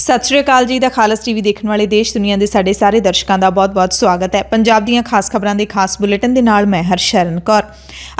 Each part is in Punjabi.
ਸਤਿ ਸ਼੍ਰੀ ਅਕਾਲ ਜੀ। ਦਾ ਖਾਲਸ ਟੀਵੀ ਦੇਖਣ ਵਾਲੇ ਦੇਸ਼ ਦੁਨੀਆ ਦੇ ਸਾਡੇ ਸਾਰੇ ਦਰਸ਼ਕਾਂ ਦਾ ਬਹੁਤ-ਬਹੁਤ ਸਵਾਗਤ ਹੈ। ਪੰਜਾਬ ਦੀਆਂ ਖਾਸ ਖਬਰਾਂ ਦੇ ਖਾਸ ਬੁਲੇਟਿਨ ਦੇ ਨਾਲ ਮੈਂ ਹਰਸ਼ਰਨ ਕੌਰ।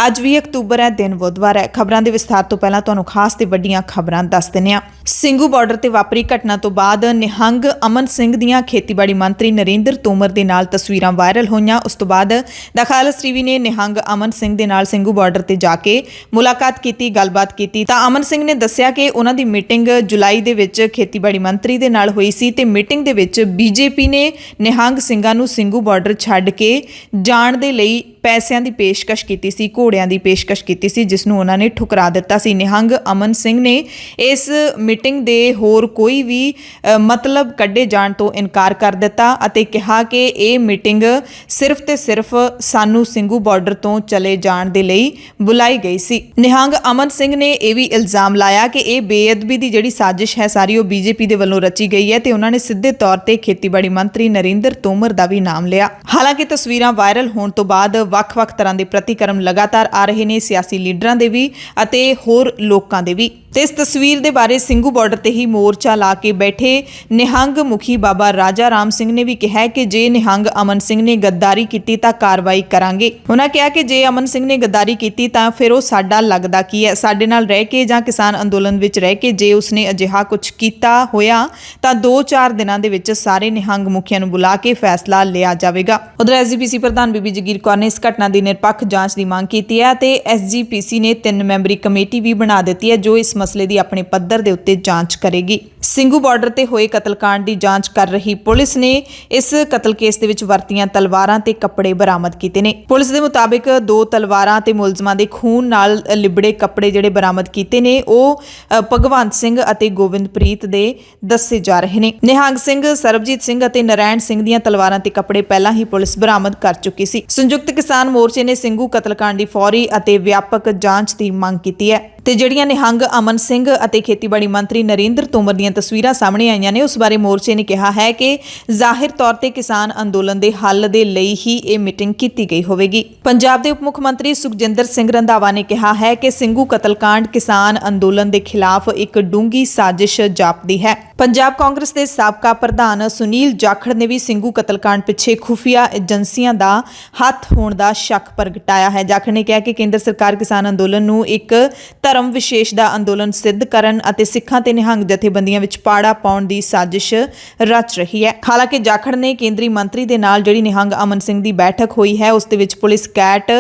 ਅੱਜ 20 ਅਕਤੂਬਰ ਹੈ, ਦਿਨ ਬੁੱਧਵਾਰ ਹੈ। ਖਬਰਾਂ ਦੇ ਵਿਸਥਾਰ ਤੋਂ ਪਹਿਲਾਂ ਤੁਹਾਨੂੰ ਖਾਸ ਤੇ ਵੱਡੀਆਂ ਖਬਰਾਂ ਦੱਸ ਦਿੰਦੇ ਹਾਂ। ਸਿੰਘੂ ਬਾਰਡਰ ਤੇ ਵਾਪਰੀ ਘਟਨਾ ਤੋਂ ਬਾਅਦ ਨਿਹੰਗ ਅਮਨ ਸਿੰਘ ਦੀਆਂ ਖੇਤੀਬਾੜੀ ਮੰਤਰੀ ਨਰਿੰਦਰ ਤੋਮਰ ਦੇ ਨਾਲ ਤਸਵੀਰਾਂ ਵਾਇਰਲ ਹੋਈਆਂ। ਉਸ ਤੋਂ ਬਾਅਦ ਦਾ ਖਾਲਸ ਟੀਵੀ ਨੇ ਨਿਹੰਗ ਅਮਨ ਸਿੰਘ ਦੇ ਨਾਲ ਸਿੰਘੂ ਬਾਰਡਰ ਤੇ ਜਾ ਕੇ ਮੁਲਾਕਾਤ ਕੀਤੀ, ਗੱਲਬਾਤ ਕੀਤੀ ਤਾਂ ਅਮਨ ਸਿੰਘ ਨੇ ਦੱਸਿਆ ਕਿ ਉਹਨਾਂ ਦੀ ਮੀਟਿੰਗ ਜੁਲਾਈ ਦੇ ਵਿੱਚ ਖੇਤੀਬਾੜੀ ਮੰਤਰੀ ਦੇ ਨਾਲ ਹੋਈ ਸੀ ਤੇ ਮੀਟਿੰਗ ਦੇ ਵਿੱਚ ਬੀਜੇਪੀ ਨੇ ਨਿਹੰਗ ਸਿੰਘਾਂ ਨੂੰ ਸਿੰਘੂ ਬਾਰਡਰ ਛੱਡ ਕੇ ਜਾਣ ਦੇ ਲਈ ਪੈਸਿਆਂ ਦੀ ਪੇਸ਼ਕਸ਼ ਕੀਤੀ ਸੀ, ਘੋੜਿਆਂ ਦੀ ਪੇਸ਼ਕਸ਼ ਕੀਤੀ ਸੀ, ਜਿਸ ਨੂੰ ਉਹਨਾਂ ਨੇ ਠੁਕਰਾ ਦਿੱਤਾ ਸੀ। ਨਿਹੰਗ ਅਮਨ ਸਿੰਘ ਨੇ ਇਸ ਮੀਟਿੰਗ ਦੇ ਹੋਰ ਕੋਈ ਵੀ ਮਤਲਬ ਕੱਢੇ ਜਾਣ ਤੋਂ ਇਨਕਾਰ ਕਰ ਦਿੱਤਾ ਅਤੇ ਕਿਹਾ ਕਿ ਇਹ ਮੀਟਿੰਗ ਸਿਰਫ ਤੇ ਸਿਰਫ ਸਾਨੂੰ ਸਿੰਘੂ ਬਾਰਡਰ ਤੋਂ ਚਲੇ ਜਾਣ ਦੇ ਲਈ ਬੁਲਾਈ ਗਈ ਸੀ। ਨਿਹੰਗ ਅਮਨ ਸਿੰਘ ਨੇ ਇਹ ਵੀ ਇਲਜ਼ਾਮ ਲਾਇਆ ਕਿ ਇਹ ਬੇਅਦਬੀ ਦੀ ਜਿਹੜੀ ਸਾਜ਼ਿਸ਼ ਹੈ ਸਾਰੀ ਉਹ ਬੀਜੇਪੀ ਦੇ ਵੱਲੋਂ ਰਚੀ ਗਈ ਹੈ ਤੇ ਉਹਨਾਂ ਨੇ ਸਿੱਧੇ ਤੌਰ ਤੇ ਖੇਤੀਬਾੜੀ ਮੰਤਰੀ ਨਰਿੰਦਰ ਤੋਮਰ ਦਾ ਵੀ ਨਾਮ ਲਿਆ। ਹਾਲਾਂਕਿ ਤਸਵੀਰਾਂ ਵਾਇਰਲ ਹੋਣ ਤੋਂ ਬਾਅਦ ਵੱਖ-ਵੱਖ ਤਰ੍ਹਾਂ ਦੇ ਪ੍ਰਤੀਕਰਮ ਲਗਾਤਾਰ ਆ ਰਹੇ ਨੇ, ਸਿਆਸੀ ਲੀਡਰਾਂ ਦੇ ਵੀ ਅਤੇ ਹੋਰ ਲੋਕਾਂ ਦੇ ਵੀ। ਤੇ ਇਸ ਤਸਵੀਰ ਦੇ ਬਾਰੇ ਸਿੰਘੂ ਬਾਰਡਰ ਤੇ ਹੀ ਮੋਰਚਾ ਲਾ ਕੇ ਬੈਠੇ ਨਿਹੰਗ ਮੁਖੀ ਬਾਬਾ ਰਾਜਾ ਰਾਮ ਸਿੰਘ ਨੇ ਵੀ ਕਿਹਾ ਕਿ ਜੇ ਨਿਹੰਗ ਅਮਨ ਸਿੰਘ ਨੇ ਗੱਦਾਰੀ ਕੀਤੀ ਤਾਂ ਕਾਰਵਾਈ ਕਰਾਂਗੇ। ਉਹਨਾਂ ਕਿਹਾ ਕਿ ਜੇ ਅਮਨ ਸਿੰਘ ਨੇ ਗੱਦਾਰੀ ਕੀਤੀ ਤਾਂ ਫਿਰ ਉਹ ਸਾਡਾ ਲੱਗਦਾ ਕੀ ਹੈ, ਸਾਡੇ ਨਾਲ ਰਹਿ ਕੇ ਜਾਂ ਕਿਸਾਨ ਅੰਦੋਲਨ ਵਿੱਚ ਰਹਿ ਕੇ ਜੇ ਉਸਨੇ ਅਜਿਹਾ ਕੁਝ ਕੀਤਾ ਹੋਇਆ ਤਾਂ 2-4 ਦਿਨਾਂ ਦੇ ਵਿੱਚ ਸਾਰੇ ਨਿਹੰਗ ਮੁਖੀਆਂ ਨੂੰ ਬੁਲਾ ਕੇ ਫੈਸਲਾ ਲਿਆ ਜਾਵੇਗਾ। ਉਧਰ ਐਸਜੀਪੀਸੀ ਪ੍ਰਧਾਨ ਬੀਬੀ ਜਗੀਰ ਕੌਰ ਨੇ ਇਸ ਘਟਨਾ ਦੀ ਨਿਰਪੱਖ ਜਾਂਚ ਦੀ ਮੰਗ ਕੀਤੀ ਹੈ ਤੇ ਐਸਜੀਪੀਸੀ ਨੇ 3 ਮੈਂਬਰੀ ਕਮੇਟੀ ਵੀ ਬਣਾ ਦਿੱਤੀ ਹੈ ਜੋ ਇਸ ਮਸਲੇ ਦੀ ਆਪਣੇ ਪੱਧਰ ਦੇ ਉੱਤੇ ਜਾਂਚ ਕਰੇਗੀ। ਸਿੰਘੂ ਬਾਰਡਰ ਤੇ ਹੋਏ ਕਤਲकांड ਦੀ ਜਾਂਚ ਕਰ ਰਹੀ ਪੁਲਿਸ ਨੇ ਇਸ ਕਤਲ ਕੇਸ ਦੇ ਵਿੱਚ ਵਰਤੀਆਂ ਤਲਵਾਰਾਂ ਤੇ ਕੱਪੜੇ ਬਰਾਮਦ ਕੀਤੇ ਨੇ। ਪੁਲਿਸ ਦੇ ਮੁਤਾਬਿਕ 2 ਤਲਵਾਰਾਂ ਤੇ ਮੁਲਜ਼ਮਾਂ ਦੇ ਖੂਨ ਨਾਲ ਲਿਬੜੇ ਕੱਪੜੇ ਜਿਹੜੇ ਬਰਾਮਦ ਕੀਤੇ ਨੇ ਉਹ ਭਗਵੰਤ ਸਿੰਘ ਅਤੇ ਗੋਬਿੰਦਪ੍ਰੀਤ ਦੇ ਦੱਸੇ ਜਾ ਰਹੇ ਨੇ। ਨਿਹੰਗ ਸਿੰਘ, ਸਰਬਜੀਤ ਸਿੰਘ ਅਤੇ ਨਰੈਣ ਸਿੰਘ ਦੀਆਂ ਤਲਵਾਰਾਂ ਤੇ ਕੱਪੜੇ ਪਹਿਲਾਂ ਹੀ ਪੁਲਿਸ ਬਰਾਮਦ ਕਰ ਚੁੱਕੀ ਸੀ। ਸੰਯੁਕਤ ਕਿਸਾਨ ਮੋਰਚੇ ਨੇ ਸਿੰਘੂ ਕਤਲकांड ਦੀ ਫੌਰੀ ਅਤੇ ਵਿਆਪਕ ਜਾਂਚ ਦੀ ਮੰਗ ਕੀਤੀ ਹੈ ਤੇ ਜਿਹੜੀਆਂ ਨਿਹੰਗ ਅਮਨ ਸਿੰਘ ਅਤੇ ਖੇਤੀਬਾੜੀ ਮੰਤਰੀ ਨਰਿੰਦਰ ਤੋਮਰ ਦੀਆਂ ਤਸਵੀਰਾਂ ਸਾਹਮਣੇ ਆਈਆਂ ਨੇ ਉਸ ਬਾਰੇ ਮੋਰਚੇ ਨੇ ਕਿਹਾ ਹੈ ਕਿ ਜ਼ਾਹਿਰ ਤੌਰ ਤੇ ਕਿਸਾਨ ਅੰਦੋਲਨ ਦੇ ਹੱਲ ਦੇ ਲਈ ਹੀ ਇਹ ਮੀਟਿੰਗ ਕੀਤੀ ਗਈ ਹੋਵੇਗੀ। ਪੰਜਾਬ ਦੇ ਉਪ ਮੁੱਖ ਮੰਤਰੀ ਸੁਖਜਿੰਦਰ ਸਿੰਘ ਰੰਧਾਵਾ ਨੇ ਕਿਹਾ ਹੈ ਕਿ ਸਿੰਘੂ ਕਤਲकांड ਕਿਸਾਨ ਅੰਦੋਲਨ ਦੇ ਖਿਲਾਫ ਇੱਕ ਡੂੰਘੀ ਸਾਜ਼ਿਸ਼ ਜਾਪਦੀ ਹੈ। ਪੰਜਾਬ ਕਾਂਗਰਸ ਦੇ ਸਾਬਕਾ ਪ੍ਰਧਾਨ ਸੁਨੀਲ ਜਾਖੜ ਨੇ ਵੀ ਸਿੰਘੂ ਕਤਲकांड ਪਿੱਛੇ ਖੁਫੀਆ ਏਜੰਸੀਆਂ ਦਾ ਹੱਥ ਹੋਣ ਦਾ ਸ਼ੱਕ ਪ੍ਰਗਟਾਇਆ ਹੈ। ਜਾਖੜ ਨੇ ਕਿਹਾ ਕਿ ਕੇਂਦਰ ਸਰਕਾਰ ਕਿਸਾਨ ਅੰਦੋਲਨ ਨੂੰ ਇੱਕ ਧਰਮ ਵਿਸ਼ੇਸ਼ ਦਾ ਅੰਦੋਲਨ ਸਿੱਧ ਕਰਨ ਅਤੇ ਸਿੱਖਾਂ ਤੇ ਨਿਹੰਗ ਜਥੇਬੰਦੀਆਂ ਵਿੱਚ ਪਾੜਾ ਪਾਉਣ ਦੀ ਸਾਜ਼ਿਸ਼ ਰਚ ਰਹੀ ਹੈ। ਹਾਲਾਂਕਿ ਜਾਖੜ ਨੇ ਕੇਂਦਰੀ ਮੰਤਰੀ ਦੇ ਨਾਲ ਜਿਹੜੀ ਨਿਹੰਗ ਅਮਨ ਸਿੰਘ ਦੀ ਬੈਠਕ ਹੋਈ ਹੈ ਉਸ ਦੇ ਵਿੱਚ ਪੁਲਿਸ ਕੈਟ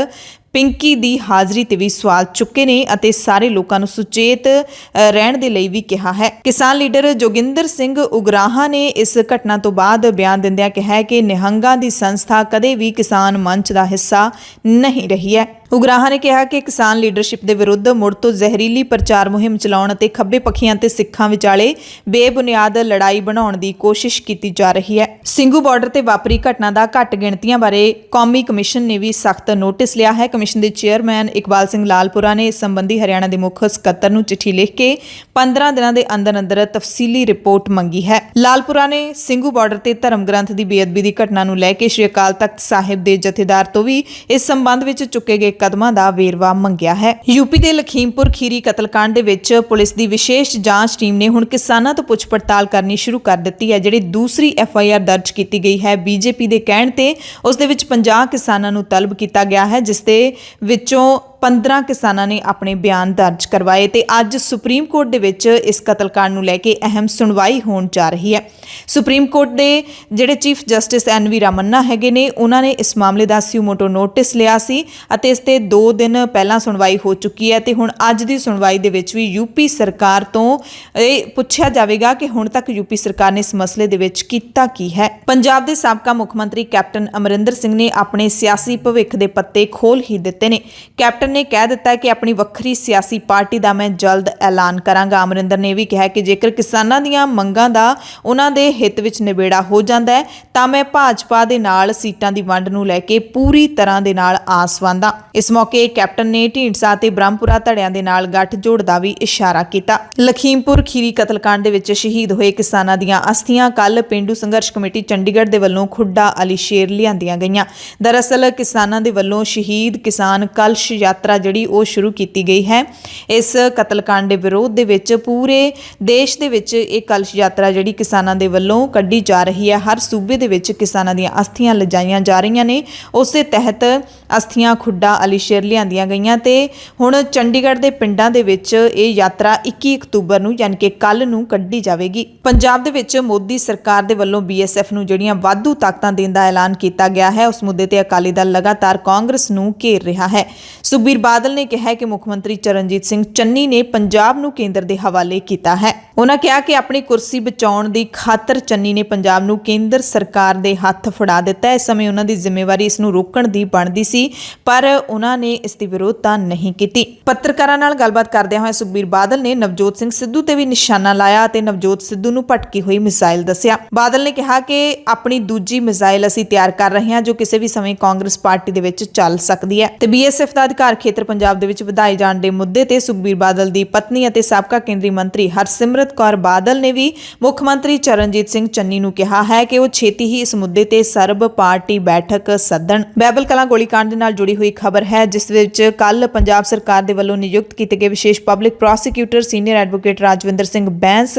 ਪਿੰਕੀ ਦੀ ਹਾਜ਼ਰੀ ਤੇ ਵੀ ਸਵਾਲ ਚੁੱਕੇ ਨੇ ਅਤੇ ਸਾਰੇ ਲੋਕਾਂ ਨੂੰ ਸੁਚੇਤ ਰਹਿਣ ਦੇ ਲਈ ਵੀ ਕਿਹਾ ਹੈ। ਕਿਸਾਨ ਲੀਡਰ ਜੋਗਿੰਦਰ ਸਿੰਘ ਉਗਰਾਹਾਂ ਨੇ ਇਸ ਘਟਨਾ ਤੋਂ ਬਾਅਦ ਬਿਆਨ ਦਿੰਦਿਆਂ ਕਿਹਾ ਕਿ ਨਿਹੰਗਾਂ ਦੀ ਸੰਸਥਾ ਕਦੇ ਵੀ ਕਿਸਾਨ ਮੰਚ ਦਾ ਹਿੱਸਾ ਨਹੀਂ ਰਹੀ ਹੈ। ਉਗਰਾਹਾਂ ਨੇ ਕਿਹਾ ਕਿ ਕਿਸਾਨ ਲੀਡਰਸ਼ਿਪ ਦੇ ਵਿਰੁੱਧ ਮੁੜ ਤੋਂ ਜ਼ਹਿਰੀਲੀ ਪ੍ਰਚਾਰ ਮੁਹਿੰਮ ਚਲਾਉਣ ਅਤੇ ਖੱਬੇ ਪੱਖੀਆਂ ਤੇ ਸਿੱਖਾਂ ਵਿਚਾਲੇ ਬੇਬੁਨਿਆਦ ਲੜਾਈ ਬਣਾਉਣ ਦੀ ਕੋਸ਼ਿਸ਼ ਕੀਤੀ ਜਾ ਰਹੀ ਹੈ। ਸਿੰਘੂ ਬਾਰਡਰ ਤੇ ਵਾਪਰੀ ਘਟਨਾ ਦਾ ਘੱਟ ਗਿਣਤੀਆਂ ਬਾਰੇ ਕੌਮੀ ਕਮਿਸ਼ਨ ਨੇ ਵੀ ਸਖਤ ਨੋਟਿਸ ਲਿਆ ਹੈ। ਕਮਿਸ਼ਨ ਦੇ ਚੇਅਰਮੈਨ ਇਕਬਾਲ ਸਿੰਘ ਲਾਲਪੁਰਾ ਨੇ ਇਸ ਸੰਬੰਧੀ ਹਰਿਆਣਾ ਦੇ ਮੁੱਖ ਸਕੱਤਰ ਨੂੰ ਚਿੱਠੀ ਲਿਖ ਕੇ 15 ਦਿਨਾਂ ਦੇ ਅੰਦਰ ਤਫਸੀਲੀ ਰਿਪੋਰਟ ਮੰਗੀ ਹੈ। ਲਾਲਪੁਰਾ ਨੇ ਸਿੰਘੂ ਬਾਰਡਰ ਤੇ ਧਰਮ ਗ੍ਰੰਥ ਦੀ ਬੇਅਦਬੀ ਦੀ ਘਟਨਾ ਨੂੰ ਲੈ ਕੇ ਸ਼੍ਰੀ ਅਕਾਲ ਤਖਤ ਸਾਹਿਬ ਦੇ ਜਥੇਦਾਰ ਤੋਂ ਵੀ ਇਸ ਸੰਬੰਧ ਵਿੱਚ ਚੁੱਕੇ ਗਏ ਕਦਮਾਂ ਦਾ ਵੇਰਵਾ ਮੰਗਿਆ ਹੈ। ਯੂਪੀ ਦੇ ਲਖੀਮਪੁਰ ਖੀਰੀ ਕਤਲकांड ਦੇ ਵਿੱਚ ਪੁਲਿਸ ਦੀ ਵਿਸ਼ੇਸ਼ ਜਾਂਚ ਟੀਮ ਨੇ ਹੁਣ ਕਿਸਾਨਾਂ ਤੋਂ ਪੁੱਛ ਪੜਤਾਲ ਕਰਨੀ ਸ਼ੁਰੂ ਕਰ ਦਿੱਤੀ ਹੈ। ਜਿਹੜੀ ਦੂਸਰੀ FIR ਦਰਜ ਕੀਤੀ ਗਈ ਹੈ ਬੀਜੇਪੀ ਦੇ ਕਹਿਣ ਤੇ ਉਸ ਦੇ ਵਿੱਚ 50 ਕਿਸਾਨਾਂ ਨੂੰ ਤਲਬ ਕੀਤਾ ਗਿਆ ਹੈ, ਜਿਸ ਦੇ ਵਿੱਚੋਂ 15 ਕਿਸਾਨਾਂ ਨੇ ਆਪਣੇ ਬਿਆਨ ਦਰਜ ਕਰਵਾਏ ਤੇ ਅੱਜ ਸੁਪਰੀਮ ਕੋਰਟ ਦੇ ਵਿੱਚ ਇਸ ਕਤਲकांड ਨੂੰ ਲੈ ਕੇ ਅਹਿਮ ਸੁਣਵਾਈ ਹੋਣ ਜਾ ਰਹੀ ਹੈ। ਸੁਪਰੀਮ ਕੋਰਟ ਦੇ ਜਿਹੜੇ ਚੀਫ ਜਸਟਿਸ NV ਰਾਮੰਨਾ ਹੈਗੇ ਨੇ ਉਹਨਾਂ ਨੇ ਇਸ ਮਾਮਲੇ ਦਾ ਸਿਊਮੋਟੋ ਨੋਟਿਸ ਲਿਆ ਸੀ ਅਤੇ ਇਸ ਤੇ 2 ਦਿਨ ਪਹਿਲਾਂ ਸੁਣਵਾਈ ਹੋ ਚੁੱਕੀ ਹੈ ਤੇ ਹੁਣ ਅੱਜ ਦੀ ਸੁਣਵਾਈ ਦੇ ਵਿੱਚ ਵੀ ਯੂਪੀ ਸਰਕਾਰ ਤੋਂ ਇਹ ਪੁੱਛਿਆ ਜਾਵੇਗਾ ਕਿ ਹੁਣ ਤੱਕ ਯੂਪੀ ਸਰਕਾਰ ਨੇ ਇਸ ਮਸਲੇ ਦੇ ਵਿੱਚ ਕੀਤਾ ਕੀ ਹੈ। ਪੰਜਾਬ ਦੇ ਸਾਬਕਾ ਮੁੱਖ ਮੰਤਰੀ ਕੈਪਟਨ ਅਮਰਿੰਦਰ ਸਿੰਘ ਨੇ ਆਪਣੇ ਸਿਆਸੀ ਭਵਿੱਖ ਦੇ ਪੱਤੇ ਖੋਲ੍ਹ ਹੀ ਦਿੱਤੇ ਨੇ। ਕੈਪਟਨ ਨੇ ਕਹਿ ਦਿੱਤਾ ਕਿ ਆਪਣੀ ਵੱਖਰੀ ਸਿਆਸੀ ਪਾਰਟੀ ਦਾ ਮੈਂ ਜਲਦ ਐਲਾਨ ਕਰਾਂਗਾ। ਅਮਰਿੰਦਰ ਨੇ ਵੀ ਕਿਹਾ ਕਿ ਜੇਕਰ ਕਿਸਾਨਾਂ ਦੀਆਂ ਮੰਗਾਂ ਦਾ ਉਹਨਾਂ ਦੇ ਹਿੱਤ ਵਿੱਚ ਨਿਬੇੜਾ ਹੋ ਜਾਂਦਾ ਹੈ ਤਾਂ ਮੈਂ ਭਾਜਪਾ ਦੇ ਨਾਲ ਸੀਟਾਂ ਦੀ ਵੰਡ ਨੂੰ ਲੈ ਕੇ ਪੂਰੀ ਤਰ੍ਹਾਂ ਦੇ ਨਾਲ ਆਸਵੰਦ ਹਾਂ। ਇਸ ਮੌਕੇ ਕੈਪਟਨ ਨੇ ਢੀਂਡਸਾ ਤੇ ਬ੍ਰਹਮਪੁਰਾ ਧੜਿਆਂ ਦੇ ਨਾਲ ਗੱਠਜੋੜ ਦਾ ਵੀ ਇਸ਼ਾਰਾ ਕੀਤਾ। ਲਖੀਮਪੁਰ ਖੀਰੀ ਕਤਲकांड ਦੇ ਵਿੱਚ ਸ਼ਹੀਦ ਹੋਏ ਕਿਸਾਨਾਂ ਦੀਆਂ ਅਸਥੀਆਂ ਕੱਲ ਪੇਂਡੂ ਸੰਘਰਸ਼ ਕਮੇਟੀ ਚੰਡੀਗੜ੍ਹ ਦੇ ਵੱਲੋਂ ਖੁੱਡਾ ਅਲੀ ਸ਼ੇਰ ਲਿਆਂਦੀਆਂ ਗਈਆਂ। ਦਰਅਸਲ ਕਿਸਾਨਾਂ ਦੇ ਵੱਲੋਂ ਸ਼ਹੀਦ ਕਿਸਾਨ ਕਲਸ਼ ਯਾਤਰਾ यात्रा जिहड़ी ਉਹ ਸ਼ੁਰੂ ਕੀਤੀ ਗਈ ਹੈ। ਇਸ ਕਤਲकांड ਦੇ ਵਿਰੋਧ ਦੇ ਵਿੱਚ ਪੂਰੇ ਦੇਸ਼ ਦੇ ਵਿੱਚ ਇਹ ਕਲਸ਼ ਯਾਤਰਾ ਜਿਹੜੀ ਕਿਸਾਨਾਂ ਦੇ ਵੱਲੋਂ ਕੱਢੀ ਜਾ ਰਹੀ ਹੈ। ਹਰ ਸੂਬੇ ਦੇ ਵਿੱਚ ਕਿਸਾਨਾਂ ਦੀਆਂ ਅਸਥੀਆਂ ਲਿਜਾਈਆਂ ਜਾ ਰਹੀਆਂ ਨੇ। ਉਸੇ ਤਹਿਤ ਅਸਥੀਆਂ ਖੁੱਡਾ ਅਲੀਸ਼ੇਰ ਲਿਆਂਦੀਆਂ ਗਈਆਂ ਤੇ ਹੁਣ ਚੰਡੀਗੜ੍ਹ ਦੇ ਪਿੰਡਾਂ ਦੇ ਵਿੱਚ ਇਹ ਯਾਤਰਾ 21 ਅਕਤੂਬਰ ਨੂੰ ਯਾਨੀ ਕਿ ਕੱਲ ਨੂੰ ਕੱਢੀ ਜਾਵੇਗੀ। ਪੰਜਾਬ ਦੇ ਵਿੱਚ ਮੋਦੀ ਸਰਕਾਰ ਦੇ ਵੱਲੋਂ BSF ਨੂੰ ਜਿਹੜੀਆਂ ਵਾਧੂ ਤਾਕਤਾਂ ਦੇਣ ਦਾ ਐਲਾਨ ਕੀਤਾ ਗਿਆ ਹੈ। ਉਸ ਮੁੱਦੇ ਤੇ ਅਕਾਲੀ ਦਲ ਲਗਾਤਾਰ ਕਾਂਗਰਸ ਨੂੰ ਘੇਰ ਰਿਹਾ ਹੈ। ਸੁਖਬੀਰ ਬਾਦਲ ਨੇ ਕਿਹਾ ਕਿ ਮੁੱਖ ਮੰਤਰੀ ਚਰਨਜੀਤ ਸਿੰਘ ਚੰਨੀ ਨੇ ਪੰਜਾਬ ਨੂੰ ਕੇਂਦਰ ਦੇ ਹਵਾਲੇ ਕੀਤਾ ਹੈ। ਉਹਨਾਂ ਕਿਹਾ ਕਿ ਆਪਣੀ ਕੁਰਸੀ ਬਚਾਉਣ ਦੀ ਖਾਤਰ ਚੰਨੀ ਨੇ ਪੰਜਾਬ ਨੂੰ ਕੇਂਦਰ ਸਰਕਾਰ ਦੇ ਹੱਥ ਫੜਾ ਦਿੱਤਾ। ਇਸ ਸਮੇਂ ਉਹਨਾਂ ਦੀ ਜ਼ਿੰਮੇਵਾਰੀ ਇਸ ਨੂੰ ਰੋਕਣ ਦੀ ਬਣਦੀ ਸੀ, ਪਰ ਉਹਨਾਂ ਨੇ ਇਸ ਦੀ ਵਿਰੋਧਤਾ ਨਹੀਂ ਕੀਤੀ। ਪੱਤਰਕਾਰਾਂ ਨਾਲ ਗੱਲਬਾਤ ਕਰਦਿਆਂ ਹੋਏ ਸੁਖਬੀਰ ਬਾਦਲ ਨੇ ਨਵਜੋਤ ਸਿੰਘ ਸਿੱਧੂ ਤੇ ਵੀ ਨਿਸ਼ਾਨਾ ਲਾਇਆ ਅਤੇ ਨਵਜੋਤ ਸਿੱਧੂ ਨੂੰ ਭਟਕੀ ਹੋਈ ਮਿਸਾਈਲ ਦੱਸਿਆ। ਬਾਦਲ ਨੇ ਕਿਹਾ ਕਿ ਆਪਣੀ ਦੂਜੀ ਮਿਸਾਈਲ ਅਸੀਂ ਤਿਆਰ ਕਰ ਰਹੇ ਹਾਂ ਜੋ ਕਿਸੇ ਵੀ ਸਮੇਂ ਕਾਂਗਰਸ ਪਾਰਟੀ ਦੇ ਵਿੱਚ ਚੱਲ ਸਕਦੀ ਹੈ ਤੇ BSF ਦਾ ਅਧਿਕਾਰ ਖੇਤਰ ਪੰਜਾਬ ਦੇ ਵਿੱਚ ਵਧਾਏ ਜਾਣ ਦੇ ਮੁੱਦੇ ਤੇ ਸੁਖਬੀਰ ਬਾਦਲ ਦੀ ਪਤਨੀ ਅਤੇ ਸਾਬਕਾ ਕੇਂਦਰੀ ਮੰਤਰੀ ਹਰਸਿਮਰਤ ਕੌਰ ਬਾਦਲ ਨੇ ਵੀ ਮੁੱਖ ਮੰਤਰੀ ਚਰਨਜੀਤ ਸਿੰਘ ਚੰਨੀ ਨੂੰ ਕਿਹਾ ਹੈ ਕਿ ਉਹ ਛੇਤੀ ਹੀ ਇਸ ਮੁੱਦੇ ਤੇ ਸਰਬ ਪਾਰਟੀ ਬੈਠਕ ਸੱਦਣ। ਬਹਿਬਲ ਕਲਾਂ ਗੋਲੀकांड ਦੇ ਨਾਲ ਜੁੜੀ ਹੋਈ ਖਬਰ ਹੈ ਜਿਸ ਵਿੱਚ ਕੱਲ ਪੰਜਾਬ ਸਰਕਾਰ ਦੇ ਵੱਲੋਂ ਨਿਯੁਕਤ ਕੀਤੇ ਗਏ ਵਿਸ਼ੇਸ਼ public prosecutor senior advocate Rajwinder Singh Bains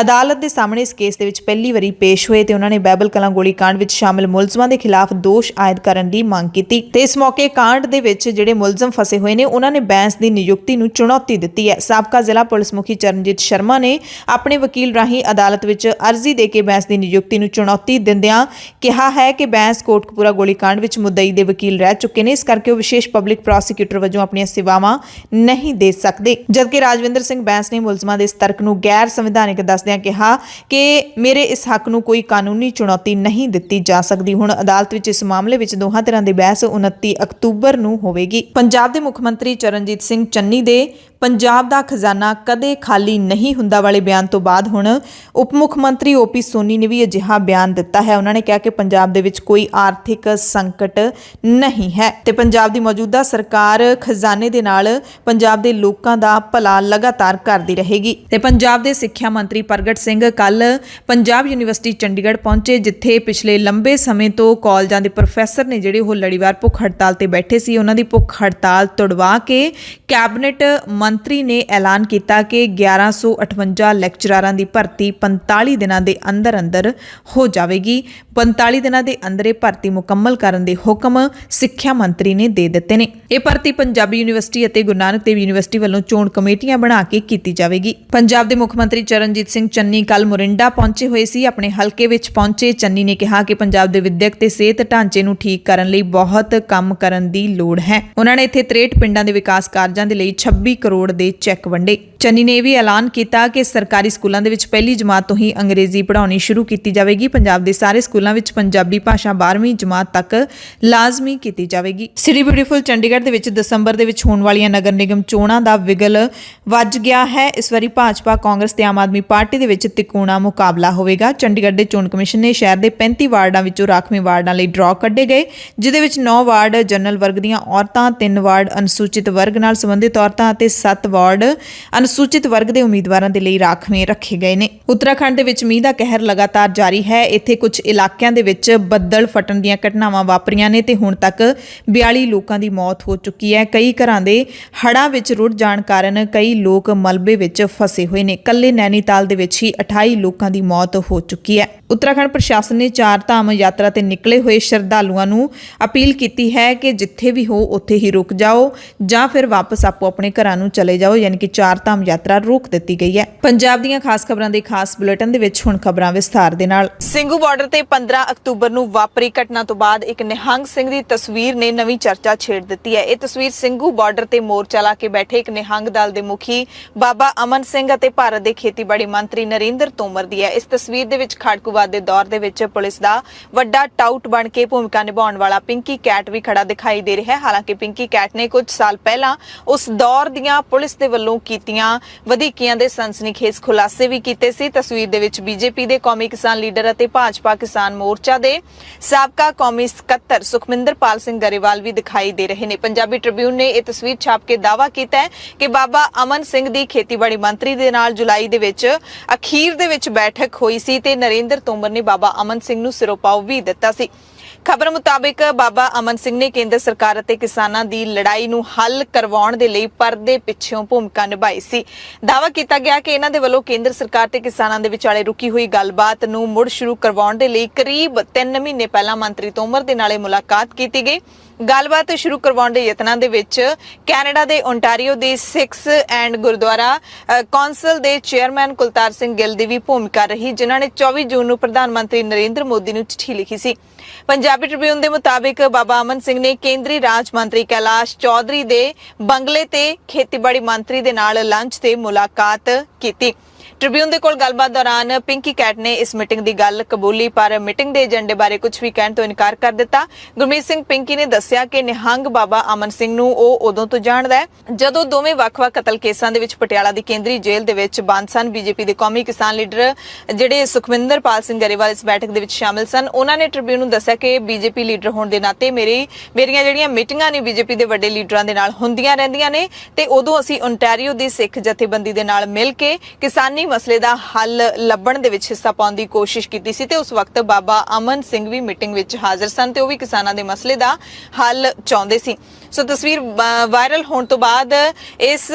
ਅਦਾਲਤ ਦੇ ਸਾਹਮਣੇ ਇਸ ਕੇਸ ਦੇ ਵਿੱਚ ਪਹਿਲੀ ਵਾਰੀ ਪੇਸ਼ ਹੋਏ ਤੇ ਉਹਨਾਂ ਨੇ ਬਹਿਬਲ ਕਲਾਂ ਗੋਲੀकांड ਵਿੱਚ ਸ਼ਾਮਲ ਮੁਲਜ਼ਮਾਂ ਦੇ ਖਿਲਾਫ ਦੋਸ਼ ਆਇਦ ਕਰਨ ਦੀ ਮੰਗ ਕੀਤੀ ਤੇ ਇਸ ਮੌਕੇ ਕਾਂਡ ਦੇ ਵਿੱਚ ਜਿਹੜੇ ਮੁਲਜ਼ਮ ਫਸੇ ਹੋਏ ਨੇ ਉਹਨਾਂ ਨੇ ਬੈਂਸ ਦੀ ਨਿਯੁਕਤੀ ਨੂੰ ਚੁਣੌਤੀ ਦਿੱਤੀ ਹੈ। ਸਾਬਕਾ ਜ਼ਿਲ੍ਹਾ ਪੁਲਿਸ ਮੁਖੀ ਚਰਨਜੀਤ ਸ਼ਰਮਾ ਨੇ ਆਪਣੇ ਵਕੀਲ ਰਾਹੀਂ ਅਦਾਲਤ ਵਿੱਚ ਅਰਜ਼ੀ ਦੇ ਕੇ ਬੈਂਸ ਦੀ ਨਿਯੁਕਤੀ ਨੂੰ ਚੁਣੌਤੀ ਦਿੰਦਿਆਂ ਕਿਹਾ ਹੈ ਕਿ ਬੈਂਸ ਕੋਟਕਪੂਰਾ ਗੋਲੀकांड ਵਿੱਚ ਮੁੱਦਈ ਦੇ ਵਕੀਲ ਰਹਿ ਚੁੱਕੇ ਨੇ, ਇਸ ਕਰਕੇ ਉਹ ਵਿਸ਼ੇਸ਼ ਪਬਲਿਕ ਪ੍ਰੋਸੀਕਿਊਟਰ ਵਜੋਂ ਆਪਣੀਆਂ ਸੇਵਾਵਾਂ ਨਹੀਂ ਦੇ ਸਕਦੇ। ਜਦਕਿ ਰਾਜਵਿੰਦਰ ਸਿੰਘ ਬੈਂਸ ਨੇ ਮੁਲਜ਼ਮਾਂ ਦੇ ਇਸ ਤਰਕ ਨੂੰ ਗੈਰ ਸੰਵਿਧਾਨਿਕ ਦੱਸਦਿਆਂ ਕਿਹਾ ਕਿ ਮੇਰੇ ਇਸ ਹੱਕ ਨੂੰ ਕੋਈ ਕਾਨੂੰਨੀ ਚੁਣੌਤੀ ਨਹੀਂ ਦਿੱਤੀ ਜਾ ਸਕਦੀ। ਹੁਣ ਅਦਾਲਤ ਵਿੱਚ ਇਸ ਮਾਮਲੇ ਵਿੱਚ ਦੋਹਾਂ ਧਿਰਾਂ ਦੀ ਬਹਿਸ 29 ਅਕਤੂਬਰ ਨੂੰ ਹੋਵੇਗੀ। ਪੰਜਾਬ ਦੇ ਮੁੱਖ ਮੰਤਰੀ ਚਰਨਜੀਤ ਸਿੰਘ ਚੰਨੀ ਦੇ ਪੰਜਾਬ ਦਾ ਖਜ਼ਾਨਾ ਕਦੇ ਖਾਲੀ ਨਹੀਂ ਹੁੰਦਾ ਵਾਲੇ ਬਿਆਨ ਤੋਂ ਬਾਅਦ ਹੁਣ ਉਪ ਮੁੱਖ ਮੰਤਰੀ OP ਸੋਨੀ ਨੇ ਵੀ ਅਜਿਹਾ ਬਿਆਨ ਦਿੱਤਾ ਹੈ। ਉਹਨਾਂ ਨੇ ਕਿਹਾ ਕਿ ਪੰਜਾਬ ਦੇ ਵਿੱਚ ਕੋਈ ਆਰਥਿਕ ਸੰਕਟ ਨਹੀਂ ਹੈ ਤੇ ਪੰਜਾਬ ਦੀ ਮੌਜੂਦਾ ਸਰਕਾਰ ਖਜ਼ਾਨੇ ਦੇ ਨਾਲ ਪੰਜਾਬ ਦੇ ਲੋਕਾਂ ਦਾ ਭਲਾ ਲਗਾਤਾਰ ਕਰਦੀ ਰਹੇਗੀ। ਤੇ ਪੰਜਾਬ ਦੇ ਸਿੱਖਿਆ ਮੰਤਰੀ ਪ੍ਰਗਟ ਸਿੰਘ ਕੱਲ ਪੰਜਾਬ ਯੂਨੀਵਰਸਿਟੀ ਚੰਡੀਗੜ੍ਹ ਪਹੁੰਚੇ ਜਿੱਥੇ ਪਿਛਲੇ ਲੰਬੇ ਸਮੇਂ ਤੋਂ ਕਾਲਜਾਂ ਦੇ ਪ੍ਰੋਫੈਸਰ ਨੇ ਜਿਹੜੇ ਉਹ ਲੜੀਵਾਰ ਭੁੱਖ ਹੜਤਾਲ ਤੇ ਬੈਠੇ ਸੀ। ਉਹਨਾਂ ਦੀ ਭੁੱਖ ਹੜਤਾਲ ਤੁੜਵਾ ਕੇ ਕੈਬਨਿਟ ਮੰਤਰੀ ਨੇ ਐਲਾਨ ਕੀਤਾ ਕਿ 1158 ਲੈਕਚਰਾਰਾਂ ਦੀ ਭਰਤੀ 45 ਦਿਨਾਂ ਦੇ ਅੰਦਰ ਹੋ ਜਾਵੇਗੀ। 45 ਦਿਨਾਂ ਦੇ ਅੰਦਰ ਇਹ ਭਰਤੀ ਮੁਕੰਮਲ ਕਰਨ ਦੇ ਹੁਕਮ ਸਿੱਖਿਆ ਮੰਤਰੀ ਨੇ ਦੇ ਦਿੱਤੇ ਨੇ। ਇਹ ਭਰਤੀ ਪੰਜਾਬੀ ਯੂਨੀਵਰਸਿਟੀ ਅਤੇ ਗੁਰੂ ਨਾਨਕ ਦੇਵ ਯੂਨੀਵਰਸਿਟੀ ਵੱਲੋਂ ਚੋਣ ਕਮੇਟੀਆਂ ਬਣਾ ਕੇ ਕੀਤੀ ਜਾਵੇਗੀ। ਪੰਜਾਬ ਦੇ ਮੁੱਖ ਮੰਤਰੀ ਚਰਨਜੀਤ ਸਿੰਘ ਚੰਨੀ ਕੱਲ ਮੋਰਿੰਡਾ ਪਹੁੰਚੇ ਹੋਏ ਸੀ। ਆਪਣੇ ਹਲਕੇ ਵਿੱਚ ਪਹੁੰਚੇ ਚੰਨੀ ਨੇ ਕਿਹਾ ਕਿ ਪੰਜਾਬ ਦੇ ਵਿਦਿਅਕ ਤੇ ਸਿਹਤ ਢਾਂਚੇ ਨੂੰ ਠੀਕ ਕਰਨ ਲਈ ਬਹੁਤ ਕੰਮ ਕਰਨ ਦੀ ਲੋੜ ਹੈ। ਉਹਨਾਂ ਨੇ ਇੱਥੇ 63 ਪਿੰਡਾਂ ਦੇ ਵਿਕਾਸ ਕਾਰਜਾਂ ਦੇ ਲਈ 26 ਕਰੋੜ ਦੇ ਚੈੱਕ ਵੰਡੇ। ਚੰਨੀ ਨੇ ਇਹ ਵੀ ਐਲਾਨ ਕੀਤਾ ਕਿ ਸਰਕਾਰੀ ਸਕੂਲਾਂ ਦੇ ਵਿੱਚ ਪਹਿਲੀ ਜਮਾਤ ਤੋਂ ਹੀ ਅੰਗਰੇਜ਼ੀ ਪੜ੍ਹਾਉਣੀ ਸ਼ੁਰੂ ਕੀਤੀ ਜਾਵੇਗੀ। ਪੰਜਾਬ ਦੇ ਸਾਰੇ ਸਕੂਲਾਂ ਵਿੱਚ ਪੰਜਾਬੀ ਭਾਸ਼ਾ 12ਵੀਂ ਜਮਾਤ ਤੱਕ ਲਾਜ਼ਮੀ ਕੀਤੀ ਜਾਵੇਗੀ। ਸਿਟੀ ਬਿਊਟੀਫੁਲ ਚੰਡੀਗੜ੍ਹ ਦੇ ਵਿੱਚ ਦਸੰਬਰ ਦੇ ਵਿੱਚ ਹੋਣ ਵਾਲੀਆਂ ਨਗਰ ਨਿਗਮ ਚੋਣਾਂ ਦਾ ਵਿਗਲ ਵੱਜ ਗਿਆ ਹੈ। ਇਸ ਵਾਰੀ ਭਾਜਪਾ, ਕਾਂਗਰਸ ਤੇ ਆਮ ਆਦਮੀ ਪਾਰਟੀ ਦੇ ਵਿੱਚ ਤਿਕੋਣਾ ਮੁਕਾਬਲਾ ਹੋਵੇਗਾ। ਚੰਡੀਗੜ੍ਹ ਦੇ ਚੋਣ ਕਮਿਸ਼ਨ ਨੇ ਸ਼ਹਿਰ ਦੇ 35 ਵਾਰਡਾਂ ਵਿੱਚੋਂ ਰਾਖਵੇਂ ਵਾਰਡਾਂ ਲਈ ਡਰਾਅ ਕੱਢੇ ਗਏ ਜਿਹਦੇ ਵਿੱਚ 9 ਵਾਰਡ ਜਨਰਲ ਵਰਗ ਦੀਆਂ ਔਰਤਾਂ, 3 ਵਾਰਡ ਅਨੁਸੂਚਿਤ ਵਰਗ ਨਾਲ ਸੰਬੰਧਿਤ ਔਰਤਾਂ ਅਤੇ 7 ਵਾਰਡ ਅਨੁਸੂਚਿਤ ਵਰਗ ਦੇ ਉਮੀਦਵਾਰਾਂ ਦੇ ਲਈ ਰਾਖਵੇਂ ਰੱਖੇ ਗਏ ਨੇ। ਉੱਤਰਾਖੰਡ ਦੇ ਵਿੱਚ ਮੀਂਹ ਦਾ ਕਹਿਰ ਲਗਾਤਾਰ ਜਾਰੀ ਹੈ। ਇੱਥੇ ਕੁਝ ਇਲਾਕਿਆਂ ਦੇ ਵਿੱਚ ਬੱਦਲ ਫਟਣ ਦੀਆਂ ਘਟਨਾਵਾਂ ਵਾਪਰੀਆਂ ਨੇ ਤੇ ਹੁਣ ਤੱਕ 42 ਲੋਕਾਂ ਦੀ ਮੌਤ ਹੋ ਚੁੱਕੀ ਹੈ। ਕਈ ਘਰਾਂ ਦੇ ਹੜ੍ਹਾਂ ਵਿੱਚ ਰੁੜ ਜਾਣ ਕਾਰਨ ਕਈ ਲੋਕ ਮਲਬੇ ਵਿੱਚ ਫਸੇ ਹੋਏ ਨੇ। ਕੱਲੇ ਨੈਨੀਤਾਲ ਦੇ ਵਿੱਚ ਹੀ 28 ਲੋਕਾਂ ਦੀ ਮੌਤ ਹੋ ਚੁੱਕੀ ਹੈ। ਉੱਤਰਾਖੰਡ ਪ੍ਰਸ਼ਾਸਨ ਨੇ 4 ਧਾਮ ਯਾਤਰਾ ਤੇ ਨਿਕਲੇ ਹੋਏ ਸ਼ਰਧਾਲੂਆਂ ਨੂੰ ਅਪੀਲ ਕੀਤੀ ਹੈ ਕਿ ਜਿੱਥੇ ਵੀ ਹੋ ਉੱਥੇ ਹੀ ਰੁਕ ਜਾਓ ਜਾਂ ਫਿਰ ਵਾਪਸ ਆਪੋ ਆਪਣੇ ਘਰਾਂ ਨੂੰ ਚਲੇ ਜਾਓ, ਯਾਨੀ ਕਿ 4 ਧਾਮ ਯਾਤਰਾ ਰੋਕ ਦਿੱਤੀ ਗਈ ਹੈ। ਪੰਜਾਬ ਦੀਆਂ ਖਾਸ ਖਬਰਾਂ ਦੇ ਖਾਸ ਬੁਲੇਟਿਨ ਦੇ ਵਿੱਚ ਹੁਣ ਖਬਰਾਂ ਵਿਸਥਾਰ ਦੇ ਨਾਲ। ਸਿੰਘੂ ਬਾਰਡਰ ਤੇ 15 ਅਕਤੂਬਰ ਨੂੰ ਵਾਪਰੀ ਘਟਨਾ ਤੋਂ ਬਾਅਦ ਇੱਕ ਨਿਹੰਗ ਸਿੰਘ ਦੀ ਤਸਵੀਰ ਨੇ ਨਵੀਂ ਚਰਚਾ ਛੇੜ ਦਿੱਤੀ ਹੈ। ਇਹ ਤਸਵੀਰ ਸਿੰਘੂ ਬਾਰਡਰ ਤੇ ਮੋਰਚਾ ਲਾ ਕੇ ਬੈਠੇ ਇੱਕ ਨਿਹੰਗ ਦਲ ਦੇ ਮੁਖੀ ਬਾਬਾ ਅਮਨ ਸਿੰਘ ਅਤੇ ਭਾਰਤ ਦੇ ਖੇਤੀਬਾੜੀ ਮੰਤਰੀ ਨਰਿੰਦਰ ਤੋਮਰ ਦੀ ਹੈ। ਇਸ ਤਸਵੀਰ ਦੇ ਵਿੱਚ ਖਾੜਕੂਵਾਦ ਦੇ ਦੌਰ ਦੇ ਵਿੱਚ ਪੁਲਿਸ ਦਾ ਵੱਡਾ ਟਾਊਟ ਬਣ ਕੇ ਭੂਮਿਕਾ ਨਿਭਾਉਣ ਵਾਲਾ ਪਿੰਕੀ ਕੈਟ ਵੀ ਖੜਾ ਦਿਖਾਈ ਦੇ ਰਿਹਾ ਹੈ। ਹਾਲਾਂਕਿ ਪਿੰਕੀ ਕੈਟ ਨੇ ਕੁਝ ਸਾਲ ਪਹਿਲਾਂ ਉਸ ਦੌਰ ਦੀਆਂ ਪੁਲਿਸ ਦੇ ਵੱਲੋਂ ਕੀਤੀਆਂ ਵਧੀਕੀਆਂ ਦੇ ਸਨਸਨੀਖੇਜ਼ ਖੁਲਾਸੇ ਵੀ ਕੀਤੇ ਸੀ। ਤਸਵੀਰ ਦੇ ਵਿੱਚ ਬੀਜੇਪੀ ਦੇ ਕੌਮੀ ਕਿਸਾਨ ਲੀਡਰ ਅਤੇ ਭਾਜਪਾ ਕਿਸਾਨ ਮੋਰਚਾ ਦੇ ਸਾਬਕਾ ਕੌਮੀ ਸਕੱਤਰ ਸੁਖਮਿੰਦਰਪਾਲ ਸਿੰਘ ਗਰੇਵਾਲ ਵੀ ਦਿਖਾਈ ਦੇ ਰਹੇ ਨੇ। ਪੰਜਾਬੀ ਟ੍ਰਿਬਿਊਨ ਨੇ ਇਹ ਤਸਵੀਰ ਛਾਪ ਕੇ ਦਾਅਵਾ ਕੀਤਾ ਹੈ ਕਿ ਬਾਬਾ ਅਮਨ ਸਿੰਘ ਦੀ ਖੇਤੀਬਾੜੀ ਮੰਤਰੀ ਦੇ ਨਾਲ ਜੁਲਾਈ ਦੇ ਵਿੱਚ ਅਖੀਰ ਦੇ ਵਿੱਚ ਬੈਠਕ ਹੋਈ ਸੀ ਤੇ ਨਰਿੰਦਰ ਤੋਮਰ ਨੇ ਬਾਬਾ ਅਮਨ ਸਿੰਘ ਨੂੰ ਸਿਰੋਪਾਓ ਵੀ ਦਿੱਤਾ ਸੀ। ਖਬਰ ਮੁਤਾਬਿਕ ਬਾਬਾ ਅਮਨ ਸਿੰਘ ਨੇ ਕੇਂਦਰ ਸਰਕਾਰ ਅਤੇ ਕਿਸਾਨਾਂ ਦੀ ਲੜਾਈ ਨੂੰ ਹੱਲ ਕਰਵਾਉਣ ਦੇ ਲਈ ਪਰਦੇ ਪਿੱਛੋਂ ਭੂਮਿਕਾ ਨਿਭਾਈ ਸੀ। ਦਾਅਵਾ ਕੀਤਾ ਗਿਆ ਕਿ ਇਹਨਾਂ ਦੇ ਵੱਲੋਂ ਕੇਂਦਰ ਸਰਕਾਰ ਤੇ ਕਿਸਾਨਾਂ ਦੇ ਵਿਚਾਲੇ ਰੁਕੀ ਹੋਈ ਗੱਲਬਾਤ ਨੂੰ ਮੁੜ ਸ਼ੁਰੂ ਕਰਵਾਉਣ ਦੇ ਲਈ ਕਰੀਬ 3 ਮਹੀਨੇ ਪਹਿਲਾਂ ਮੰਤਰੀ ਤੋਮਰ ਦੇ ਨਾਲ ਮੁਲਾਕਾਤ ਕੀਤੀ ਗਈ। ਗੱਲਬਾਤ ਸ਼ੁਰੂ ਕਰਵਾਉਣ ਦੇ ਯਤਨਾਂ ਦੇ ਵਿੱਚ ਕੈਨੇਡਾ ਦੇ ਓਨਟਾਰੀਓ ਦੇ ਸਿੱਖਸ ਐਂਡ ਗੁਰਦੁਆਰਾ ਕੌਂਸਲ ਦੇ ਚੇਅਰਮੈਨ ਕੁਲਤਾਰ ਸਿੰਘ ਗਿੱਲ ਦੀ ਵੀ ਭੂਮਿਕਾ ਰਹੀ, ਜਿਨ੍ਹਾਂ ਨੇ 24 ਜੂਨ ਨੂੰ ਪ੍ਰਧਾਨ ਮੰਤਰੀ ਨਰਿੰਦਰ ਮੋਦੀ ਨੂੰ ਚਿੱਠੀ ਲਿਖੀ ਸੀ। ਪੰਜਾਬੀ ਟ੍ਰਿਬਿਊਨ ਦੇ ਮੁਤਾਬਿਕ ਬਾਬਾ ਅਮਨ ਸਿੰਘ ਨੇ ਕੇਂਦਰੀ ਰਾਜ ਮੰਤਰੀ ਕੈਲਾਸ਼ ਚੌਧਰੀ ਦੇ ਬੰਗਲੇ ਤੇ ਖੇਤੀਬਾੜੀ ਮੰਤਰੀ ਦੇ ਨਾਲ ਲੰਚ ਤੇ ਮੁਲਾਕਾਤ ਕੀਤੀ। ਟ੍ਰਿਬਿਊਨ ਦੇ ਕੋਲ ਗੱਲਬਾਤ ਦੌਰਾਨ ਪਿੰਕੀ ਕੈਟ ਨੇ ਇਸ ਮੀਟਿੰਗ ਦੀ ਗੱਲ ਕਬੂਲੀ, ਪਰ ਮੀਟਿੰਗ ਦੇ ਏਜੰਡੇ ਬਾਰੇ ਕੁਝ ਵੀ ਕਹਿਣ ਤੋਂ ਇਨਕਾਰ ਕਰ ਦਿੱਤਾ। ਗੁਰਮੀਤ ਸਿੰਘ ਪਿੰਕੀ ਨੇ ਦੱਸਿਆ ਕਿ ਨਿਹੰਗ ਬਾਬਾ ਅਮਨ ਸਿੰਘ ਨੂੰ ਉਹ ਉਦੋਂ ਤੋਂ ਜਾਣਦਾ ਹੈ ਜਦੋਂ ਦੋਵੇਂ ਵੱਖ-ਵੱਖ ਕਤਲ ਕੇਸਾਂ ਦੇ ਵਿੱਚ ਪਟਿਆਲਾ ਦੀ ਕੇਂਦਰੀ ਜੇਲ੍ਹ ਦੇ ਵਿੱਚ ਬੰਦ ਸਨ। ਬੀਜੇਪੀ ਦੇ ਕੌਮੀ ਕਿਸਾਨ ਲੀਡਰ ਜਿਹੜੇ ਸੁਖਵਿੰਦਰਪਾਲ ਸਿੰਘ ਗਰੇਵਾਲ ਇਸ ਬੈਠਕ ਦੇ ਵਿੱਚ ਸ਼ਾਮਿਲ ਸਨ। ਉਹਨਾਂ ਨੇ ਟ੍ਰਿਬਿਊਨ ਨੂੰ ਦੱਸਿਆ ਕਿ ਬੀਜੇਪੀ ਲੀਡਰ ਹੋਣ ਦੇ ਨਾਤੇ ਮੇਰੀਆਂ ਜਿਹੜੀਆਂ ਮੀਟਿੰਗਾਂ ਨੇ ਬੀਜੇਪੀ ਦੇ ਵੱਡੇ ਲੀਡਰਾਂ ਦੇ ਨਾਲ ਹੁੰਦੀਆਂ ਰਹਿੰਦੀਆਂ ਨੇ ਤੇ ਉਦੋਂ ਅਸੀਂ ਓਨਟਾਰੀਓ ਦੀ ਸਿੱਖ ਜਥੇਬੰਦੀ ਦੇ ਨਾਲ ਮਿਲ ਕੇ ਕਿਸਾਨੀ ਮਸਲੇ ਦਾ ਹੱਲ ਲੱਭਣ ਦੇ ਵਿੱਚ ਹਿੱਸਾ ਪਾਉਣ ਦੀ ਕੋਸ਼ਿਸ਼ ਕੀਤੀ ਸੀ ਤੇ ਉਸ ਵਕਤ ਬਾਬਾ ਅਮਨ ਸਿੰਘ ਵੀ ਮੀਟਿੰਗ ਵਿੱਚ ਹਾਜ਼ਰ ਸਨ ਤੇ ਉਹ ਵੀ ਕਿਸਾਨਾਂ ਦੇ ਮਸਲੇ ਦਾ ਹੱਲ ਚਾਹੁੰਦੇ ਸੀ। ਸੋ ਤਸਵੀਰ ਵਾਇਰਲ ਹੋਣ ਤੋਂ ਬਾਅਦ ਇਸ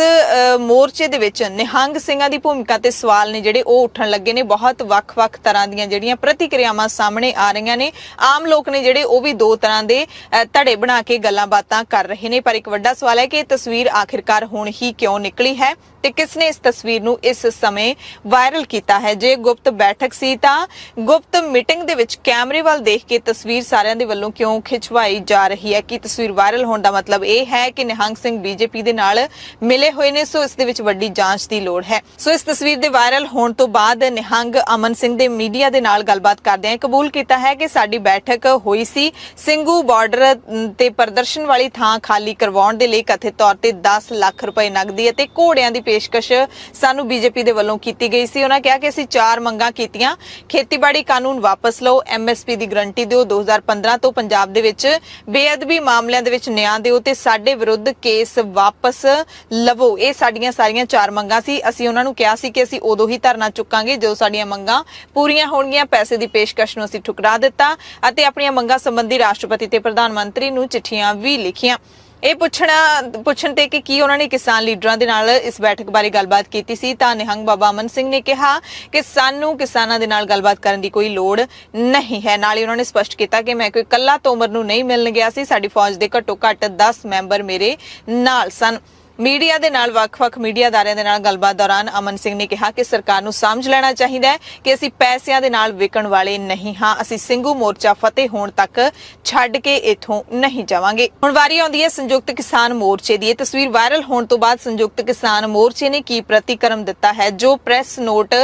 ਮੋਰਚੇ ਦੇ ਵਿੱਚ ਨਿਹੰਗ ਸਿੰਘਾਂ ਦੀ ਭੂਮਿਕਾ ਤੇ ਸਵਾਲ ਨੇ ਜਿਹੜੇ ਉਹ ਉੱਠਣ ਲੱਗੇ ਨੇ। ਬਹੁਤ ਵੱਖ-ਵੱਖ ਤਰ੍ਹਾਂ ਦੀਆਂ ਜਿਹੜੀਆਂ ਪ੍ਰਤੀਕਿਰਿਆਵਾਂ ਸਾਹਮਣੇ ਆ ਰਹੀਆਂ ਨੇ। ਆਮ ਲੋਕ ਨੇ ਜਿਹੜੇ ਉਹ ਵੀ ਦੋ ਤਰ੍ਹਾਂ ਦੇ ਧੜੇ ਬਣਾ ਕੇ ਗੱਲਾਂ ਬਾਤਾਂ ਕਰ ਰਹੇ ਨੇ, ਪਰ ਇੱਕ ਵੱਡਾ ਸਵਾਲ ਹੈ ਕਿ ਇਹ ਤਸਵੀਰ ਆਖਿਰਕਾਰ ਹੁਣ ਹੀ ਕਿਉਂ ਨਿਕਲੀ ਹੈ ਤੇ ਕਿਸ ਨੇ ਇਸ ਤਸਵੀਰ ਨੂੰ ਇਸ ਸਮੇਂ ਵਾਇਰਲ ਕੀਤਾ ਹੈ। ਜੇ ਗੁਪਤ ਬੈਠਕ ਸੀ ਤਾਂ ਗੁਪਤ ਮੀਟਿੰਗ ਦੇ ਵਿੱਚ ਕੈਮਰੇ ਵੱਲ ਦੇਖ ਕੇ ਤਸਵੀਰ ਸਾਰਿਆਂ ਦੇ ਵੱਲੋਂ ਕਿਉਂ ਖਿਚਵਾਈ ਜਾ ਰਹੀ ਹੈ? ਕਿ ਤਸਵੀਰ ਵਾਇਰਲ ਹੋਣ ਦਾ ਮਤਲਬ ਇਹ ਹੈ ਕਿ ਨਿਹੰਗ ਸਿੰਘ ਬੀਜੇਪੀ ਦੇ ਨਾਲ ਮਿਲੇ ਹੋਏ ਨੇ? ਸੋ ਇਸ ਦੇ ਵਿੱਚ ਵੱਡੀ ਜਾਂਚ ਦੀ ਲੋੜ ਹੈ। ਸੋ ਇਸ ਤਸਵੀਰ ਦੇ ਵਾਇਰਲ ਹੋਣ ਤੋਂ ਬਾਅਦ ਨਿਹੰਗ ਅਮਨ ਸਿੰਘ ਦੇ ਮੀਡੀਆ ਦੇ ਨਾਲ ਗੱਲਬਾਤ ਕਰਦਿਆਂ ਕਬੂਲ ਕੀਤਾ ਹੈ ਕਿ ਸਾਡੀ ਬੈਠਕ ਹੋਈ ਸੀ। ਸਿੰਘੂ ਬਾਰਡਰ ਤੇ ਪ੍ਰਦਰਸ਼ਨ ਵਾਲੀ ਥਾਂ ਖਾਲੀ ਕਰਵਾਉਣ ਦੇ ਲਈ ਕਥਿਤ ਤੌਰ ਤੇ 10 ਲੱਖ ਰੁਪਏ ਨਕਦੀ ਅਤੇ ਘੋੜਿਆਂ ਦੀ ਪੇਸ਼ਕਸ਼ ਸਾਨੂੰ ਬੀਜੇਪੀ ਦੇ ਵੱਲੋਂ ਕੀਤੀ ਗਈ ਸੀ। ਉਹਨਾਂ ਕਿਹਾ ਕਿ ਅਸੀਂ 4 ਮੰਗਾਂ ਕੀਤੀਆਂ। ਖੇਤੀਬਾੜੀ ਕਾਨੂੰਨ ਵਾਪਸ ਲਓ, ਐਮਐਸਪੀ ਦੀ ਗਰੰਟੀ ਦਿਓ, 2015 ਤੋਂ ਪੰਜਾਬ ਦੇ ਵਿੱਚ ਬੇਅਦਬੀ ਮਾਮਲਿਆਂ ਦੇ ਵਿੱਚ ਨਿਆਂ ਦਿਓ ਤੇ ਸਾਡੇ ਵਿਰੁੱਧ ਕੇਸ ਵਾਪਸ ਲਵੋ। ਇਹ ਸਾਡੀਆਂ ਸਾਰੀਆਂ 4 ਮੰਗਾਂ ਸੀ। ਅਸੀਂ ਉਹਨਾਂ ਨੂੰ ਕਿਹਾ ਸੀ ਕਿ ਅਸੀਂ ਉਦੋਂ ਹੀ ਧਰਨਾ ਚੁੱਕਾਂਗੇ ਜਦੋਂ ਸਾਡੀਆਂ ਮੰਗਾਂ ਪੂਰੀਆਂ ਹੋਣਗੀਆਂ। ਪੈਸੇ ਦੀ ਪੇਸ਼ਕਸ਼ ਨੂੰ ਅਸੀਂ ਠੁਕਰਾ ਦਿੱਤਾ ਅਤੇ ਆਪਣੀਆਂ ਮੰਗਾਂ ਸੰਬੰਧੀ ਰਾਸ਼ਟਰਪਤੀ ਤੇ ਪ੍ਰਧਾਨ ਮੰਤਰੀ ਨੂੰ ਚਿੱਠੀਆਂ ਵੀ ਲਿਖੀਆਂ। ਇਹ ਪੁੱਛਣ ਤੇ ਕਿ ਕੀ ਉਹਨਾਂ ਨੇ ਕਿਸਾਨ ਲੀਡਰਾਂ ਦੇ ਨਾਲ ਇਸ ਬੈਠਕ ਬਾਰੇ ਗੱਲਬਾਤ ਕੀਤੀ ਸੀ ਤਾਂ ਨਿਹੰਗ ਬਾਬਾ ਅਮਨ ਸਿੰਘ ਨੇ ਕਿਹਾ ਕਿ ਸਾਨੂੰ ਕਿਸਾਨਾਂ ਦੇ ਨਾਲ ਗੱਲਬਾਤ ਕਰਨ ਦੀ ਕੋਈ ਲੋੜ ਨਹੀਂ ਹੈ। ਨਾਲ ਹੀ ਉਹਨਾਂ ਨੇ ਸਪਸ਼ਟ ਕੀਤਾ ਕਿ ਮੈਂ ਕੋਈ ਕੱਲਾ ਤੋਮਰ ਨੂੰ ਨਹੀਂ ਮਿਲਣ ਗਿਆ ਸੀ, ਸਾਡੀ ਫੌਜ ਦੇ ਘੱਟੋ ਘੱਟ 10 ਮੈਂਬਰ ਮੇਰੇ ਨਾਲ ਸਨ। ਮੀਡੀਆ ਦੇ ਨਾਲ ਵੱਖ-ਵੱਖ ਮੀਡੀਆ ਅਦਾਰਿਆਂ ਦੇ ਨਾਲ ਗੱਲਬਾਤ ਦੌਰਾਨ ਅਮਨ ਸਿੰਘ ਨੇ ਕਿਹਾ ਕਿ ਸਰਕਾਰ ਨੂੰ ਸਮਝ ਲੈਣਾ ਚਾਹੀਦਾ ਹੈ ਕਿ ਅਸੀਂ ਪੈਸਿਆਂ ਦੇ ਨਾਲ ਵਿਕਣ ਵਾਲੇ ਨਹੀਂ ਹਾਂ। ਅਸੀਂ ਸਿੰਘੂ ਮੋਰਚਾ ਫਤਿਹ ਹੋਣ ਤੱਕ ਛੱਡ ਕੇ ਇੱਥੋਂ ਨਹੀਂ ਜਾਵਾਂਗੇ। ਹੁਣ ਵਾਰੀ ਆਉਂਦੀ ਹੈ ਸੰਯੁਕਤ ਕਿਸਾਨ ਮੋਰਚੇ ਦੀ। ਇਹ ਤਸਵੀਰ ਵਾਇਰਲ ਹੋਣ ਤੋਂ ਬਾਅਦ ਸੰਯੁਕਤ ਕਿਸਾਨ ਮੋਰਚੇ ਨੇ ਕੀ ਪ੍ਰਤੀਕਰਮ ਦਿੱਤਾ ਹੈ? ਜੋ ਪ੍ਰੈਸ ਨੋਟ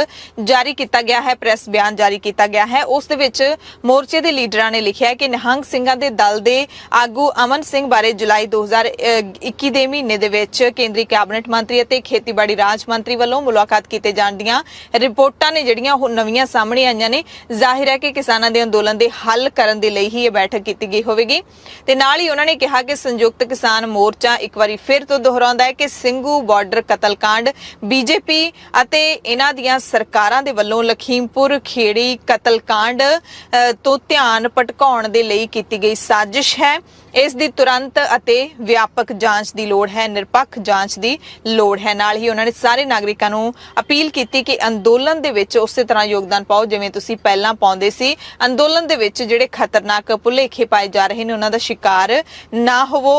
ਜਾਰੀ ਕੀਤਾ ਗਿਆ ਹੈ, ਪ੍ਰੈਸ ਬਿਆਨ ਜਾਰੀ ਕੀਤਾ ਗਿਆ ਹੈ, ਉਸ ਦੇ ਵਿੱਚ ਮੋਰਚੇ ਦੇ ਲੀਡਰਾਂ ਨੇ ਲਿਖਿਆ ਕਿ ਨਿਹੰਗ ਸਿੰਘਾਂ ਦੇ ਦਲ ਦੇ ਆਗੂ ਅਮਨ ਸਿੰਘ ਬਾਰੇ ਜੁਲਾਈ 2021 ਦੇ ਮਹੀਨੇ ਦੇ ਵਿੱਚ ਕੇਂਦਰੀ ਕੈਬਨਿਟ ਮੰਤਰੀ ਅਤੇ ਖੇਤੀਬਾੜੀ ਰਾਜ ਮੰਤਰੀ ਵੱਲੋਂ ਮੁਲਾਕਾਤ ਕੀਤੇ ਜਾਣ ਦੀਆਂ ਰਿਪੋਰਟਾਂ ਨੇ ਜਿਹੜੀਆਂ ਉਹ ਨਵੀਆਂ ਸਾਹਮਣੇ ਆਈਆਂ ਨੇ। ਜ਼ਾਹਿਰ ਹੈ ਕਿ ਕਿਸਾਨਾਂ ਦੇ ਅੰਦੋਲਨ ਦੇ ਹੱਲ ਕਰਨ ਦੇ ਲਈ ਹੀ ਇਹ ਬੈਠਕ ਕੀਤੀ ਗਈ ਹੋਵੇਗੀ ਤੇ ਨਾਲ ਹੀ ਉਹਨਾਂ ਨੇ ਕਿਹਾ ਕਿ ਸੰਯੁਕਤ ਕਿਸਾਨ ਮੋਰਚਾ ਇੱਕ ਵਾਰੀ ਫਿਰ ਤੋਂ ਦੁਹਰਾਉਂਦਾ ਹੈ ਕਿ ਸਿੰਘੂ ਬਾਰਡਰ ਕਤਲकांड ਬੀਜੇਪੀ ਅਤੇ ਇਹਨਾਂ ਦੀਆਂ ਸਰਕਾਰਾਂ ਦੇ ਵੱਲੋਂ ਲਖੀਮਪੁਰ ਖੇੜੀ ਕਤਲकांड ਤੋਂ ਧਿਆਨ ਭਟਕਾਉਣ ਦੇ ਲਈ ਕੀਤੀ ਗਈ ਸਾਜ਼ਿਸ਼ ਹੈ। ਇਸ ਦੀ ਤੁਰੰਤ ਅਤੇ ਵਿਆਪਕ ਜਾਂਚ ਦੀ ਲੋੜ ਹੈ, ਨਿਰਪੱਖ ਜਾਂਚ ਦੀ ਲੋੜ ਹੈ। ਨਾਲ ਹੀ ਉਹਨਾਂ ਨੇ ਸਾਰੇ ਨਾਗਰਿਕਾਂ ਨੂੰ ਅਪੀਲ ਕੀਤੀ ਕਿ ਅੰਦੋਲਨ ਦੇ ਵਿੱਚ ਉਸੇ ਤਰ੍ਹਾਂ ਯੋਗਦਾਨ ਪਾਓ ਜਿਵੇਂ ਤੁਸੀਂ ਪਹਿਲਾਂ ਪਾਉਂਦੇ ਸੀ। ਅੰਦੋਲਨ ਦੇ ਵਿੱਚ ਜਿਹੜੇ ਖਤਰਨਾਕ ਭੁਲੇਖੇ ਪਾਏ ਜਾ ਰਹੇ ਨੇ ਉਹਨਾਂ ਦਾ ਸ਼ਿਕਾਰ ਨਾ ਹੋਵੋ